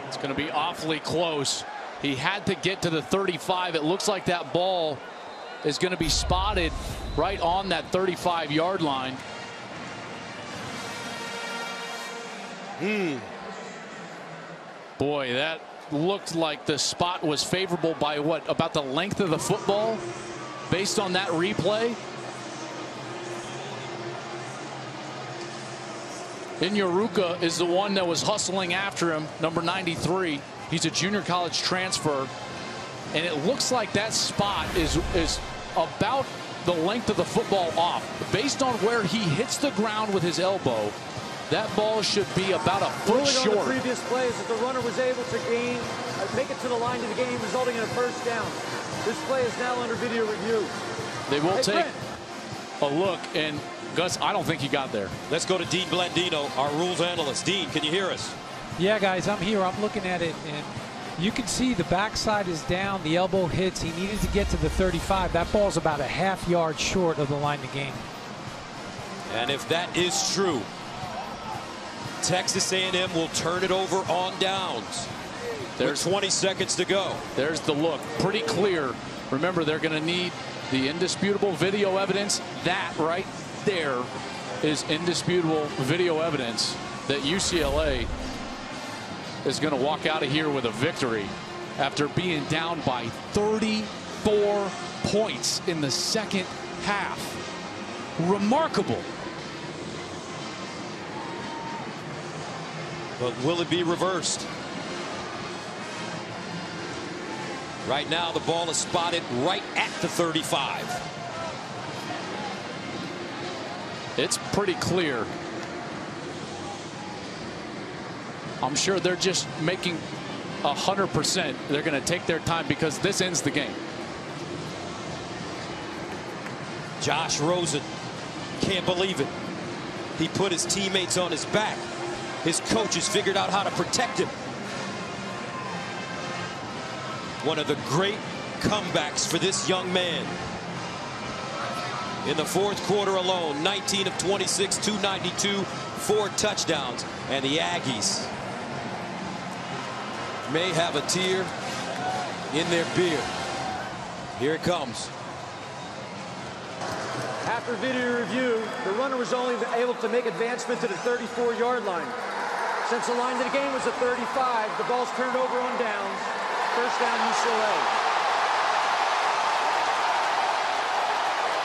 It's going to be awfully close. He had to get to the 35. It looks like that ball is going to be spotted right on that 35-yard line. Boy, that looked like the spot was favorable by what, about the length of the football based on that replay. Inyaruka is the one that was hustling after him, number 93. He's a junior college transfer, and it looks like that spot is about the length of the football off. Based on where he hits the ground with his elbow, that ball should be about a foot short. On the previous plays that the runner was able to make it to the line of the game, resulting in a 1st down. This play is now under video review. They will take a look, and Gus, I don't think he got there. Let's go to Dean Blandino, our rules analyst. Dean, can you hear us? Yeah, guys, I'm here. I'm looking at it, and you can see the backside is down. The elbow hits. He needed to get to the 35. That ball's about a half-yard short of the line of game. And if that is true, Texas A&M will turn it over on downs. There's 20 seconds to go. There's the look. Pretty clear. Remember, they're going to need the indisputable video evidence. That right there is indisputable video evidence that UCLA is going to walk out of here with a victory after being down by 34 points in the second half. Remarkable. But will it be reversed? Right now, the ball is spotted right at the 35. It's pretty clear. I'm sure they're just making 100%. They're going to take their time because this ends the game. Josh Rosen can't believe it. He put his teammates on his back. His coaches figured out how to protect him. One of the great comebacks for this young man. In the fourth quarter alone, 19 of 26, 292, 4 touchdowns. And the Aggies may have a tear in their beer. Here it comes. After video review, the runner was only able to make advancement to the 34-yard line. Since the line of the game was at 35, the ball's turned over on downs. First down, UCLA.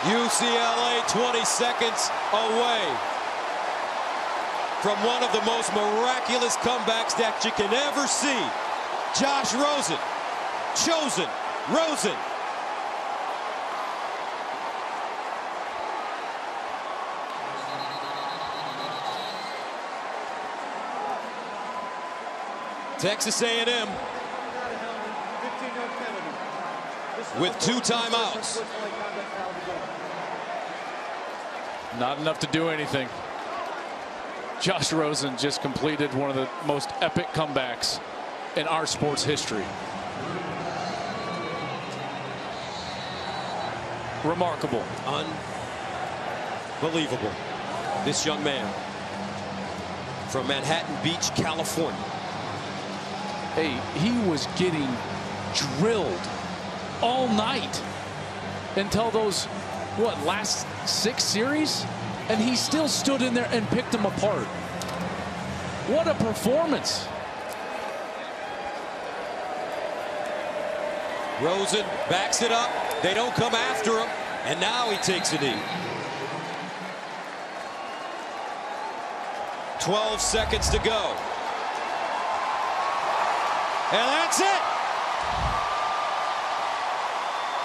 UCLA 20 seconds away from one of the most miraculous comebacks that you can ever see. Josh Rosen, chosen, Rosen. Texas A&M with 2 timeouts. Not enough to do anything. Josh Rosen just completed one of the most epic comebacks in our sports history. Remarkable. Unbelievable. This young man from Manhattan Beach, California. Hey, he was getting drilled all night until those, what, last 6 series? And he still stood in there and picked them apart. What a performance. Rosen backs it up. They don't come after him. And now he takes a knee. 12 seconds to go. And that's it.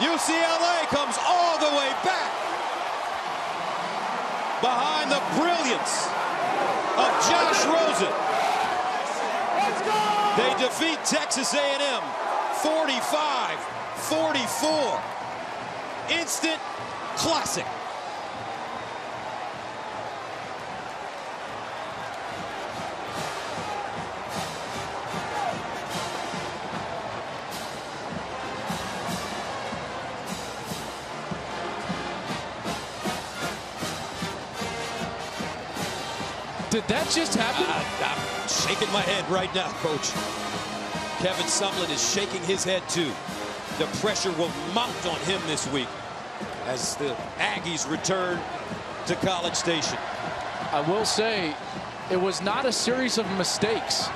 UCLA comes all the way back behind the brilliance of Josh Rosen. They defeat Texas A&M 45-44. Instant classic. Did that just happen? I'm shaking my head right now, Coach. Kevin Sumlin is shaking his head too. The pressure will mount on him this week as the Aggies return to College Station. I will say it was not a series of mistakes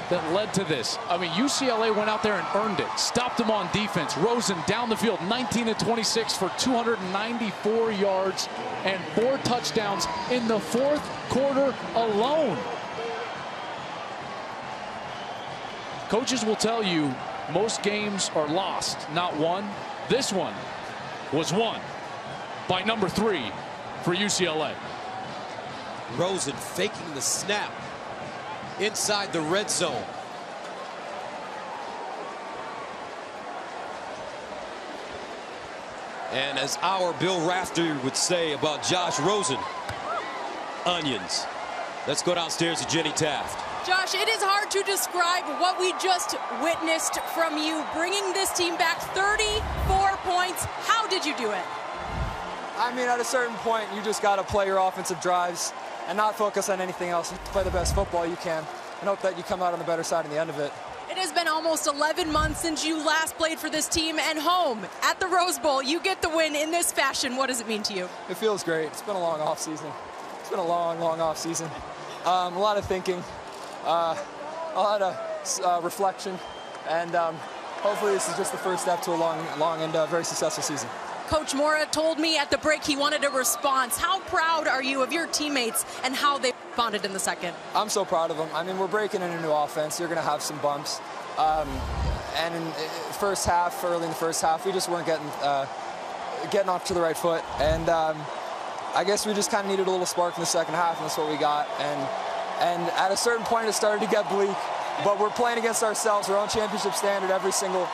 that led to this. I mean, UCLA went out there and earned it, stopped them on defense. Rosen down the field, 19 of 26 for 294 yards and 4 touchdowns in the fourth quarter alone. Coaches will tell you most games are lost, not won. This one was won by number 3 for UCLA. Rosen faking the snap inside the red zone. And as our Bill Rafter would say about Josh Rosen, onions. Let's go downstairs to Jenny Taft. Josh, it is hard to describe what we just witnessed from you, bringing this team back 34 points. How did you do it? I mean, at a certain point, you just got to play your offensive drives and not focus on anything else. You play the best football you can and hope that you come out on the better side in the end of it. It has been almost 11 months since you last played for this team, and home at the Rose Bowl, you get the win in this fashion. What does it mean to you? It feels great. It's been a long off season. It's been a long, long off season. A lot of thinking, a lot of reflection, and hopefully this is just the first step to a long and very successful season. Coach Mora told me at the break he wanted a response. How proud are you of your teammates and how they responded in the second? I'm so proud of them. I mean, we're breaking in a new offense. You're going to have some bumps. And in the first half, early in the first half, we just weren't getting off to the right foot. And I guess we just kind of needed a little spark in the second half, and that's what we got. And And at a certain point, it started to get bleak. But we're playing against ourselves, our own championship standard every single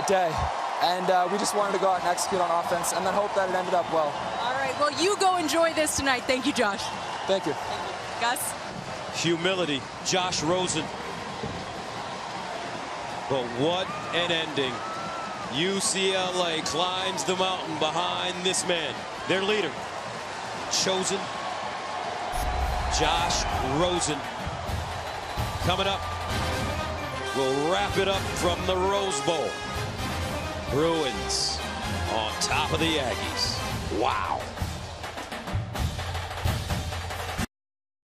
day. And we just wanted to go out and execute on offense and then hope that it ended up well. All right, well, you go enjoy this tonight. Thank you, Josh. Thank you. Gus? Humility, Josh Rosen. But what an ending. UCLA climbs the mountain behind this man, their leader, chosen Josh Rosen. Coming up, we'll wrap it up from the Rose Bowl. Bruins on top of the Aggies. Wow.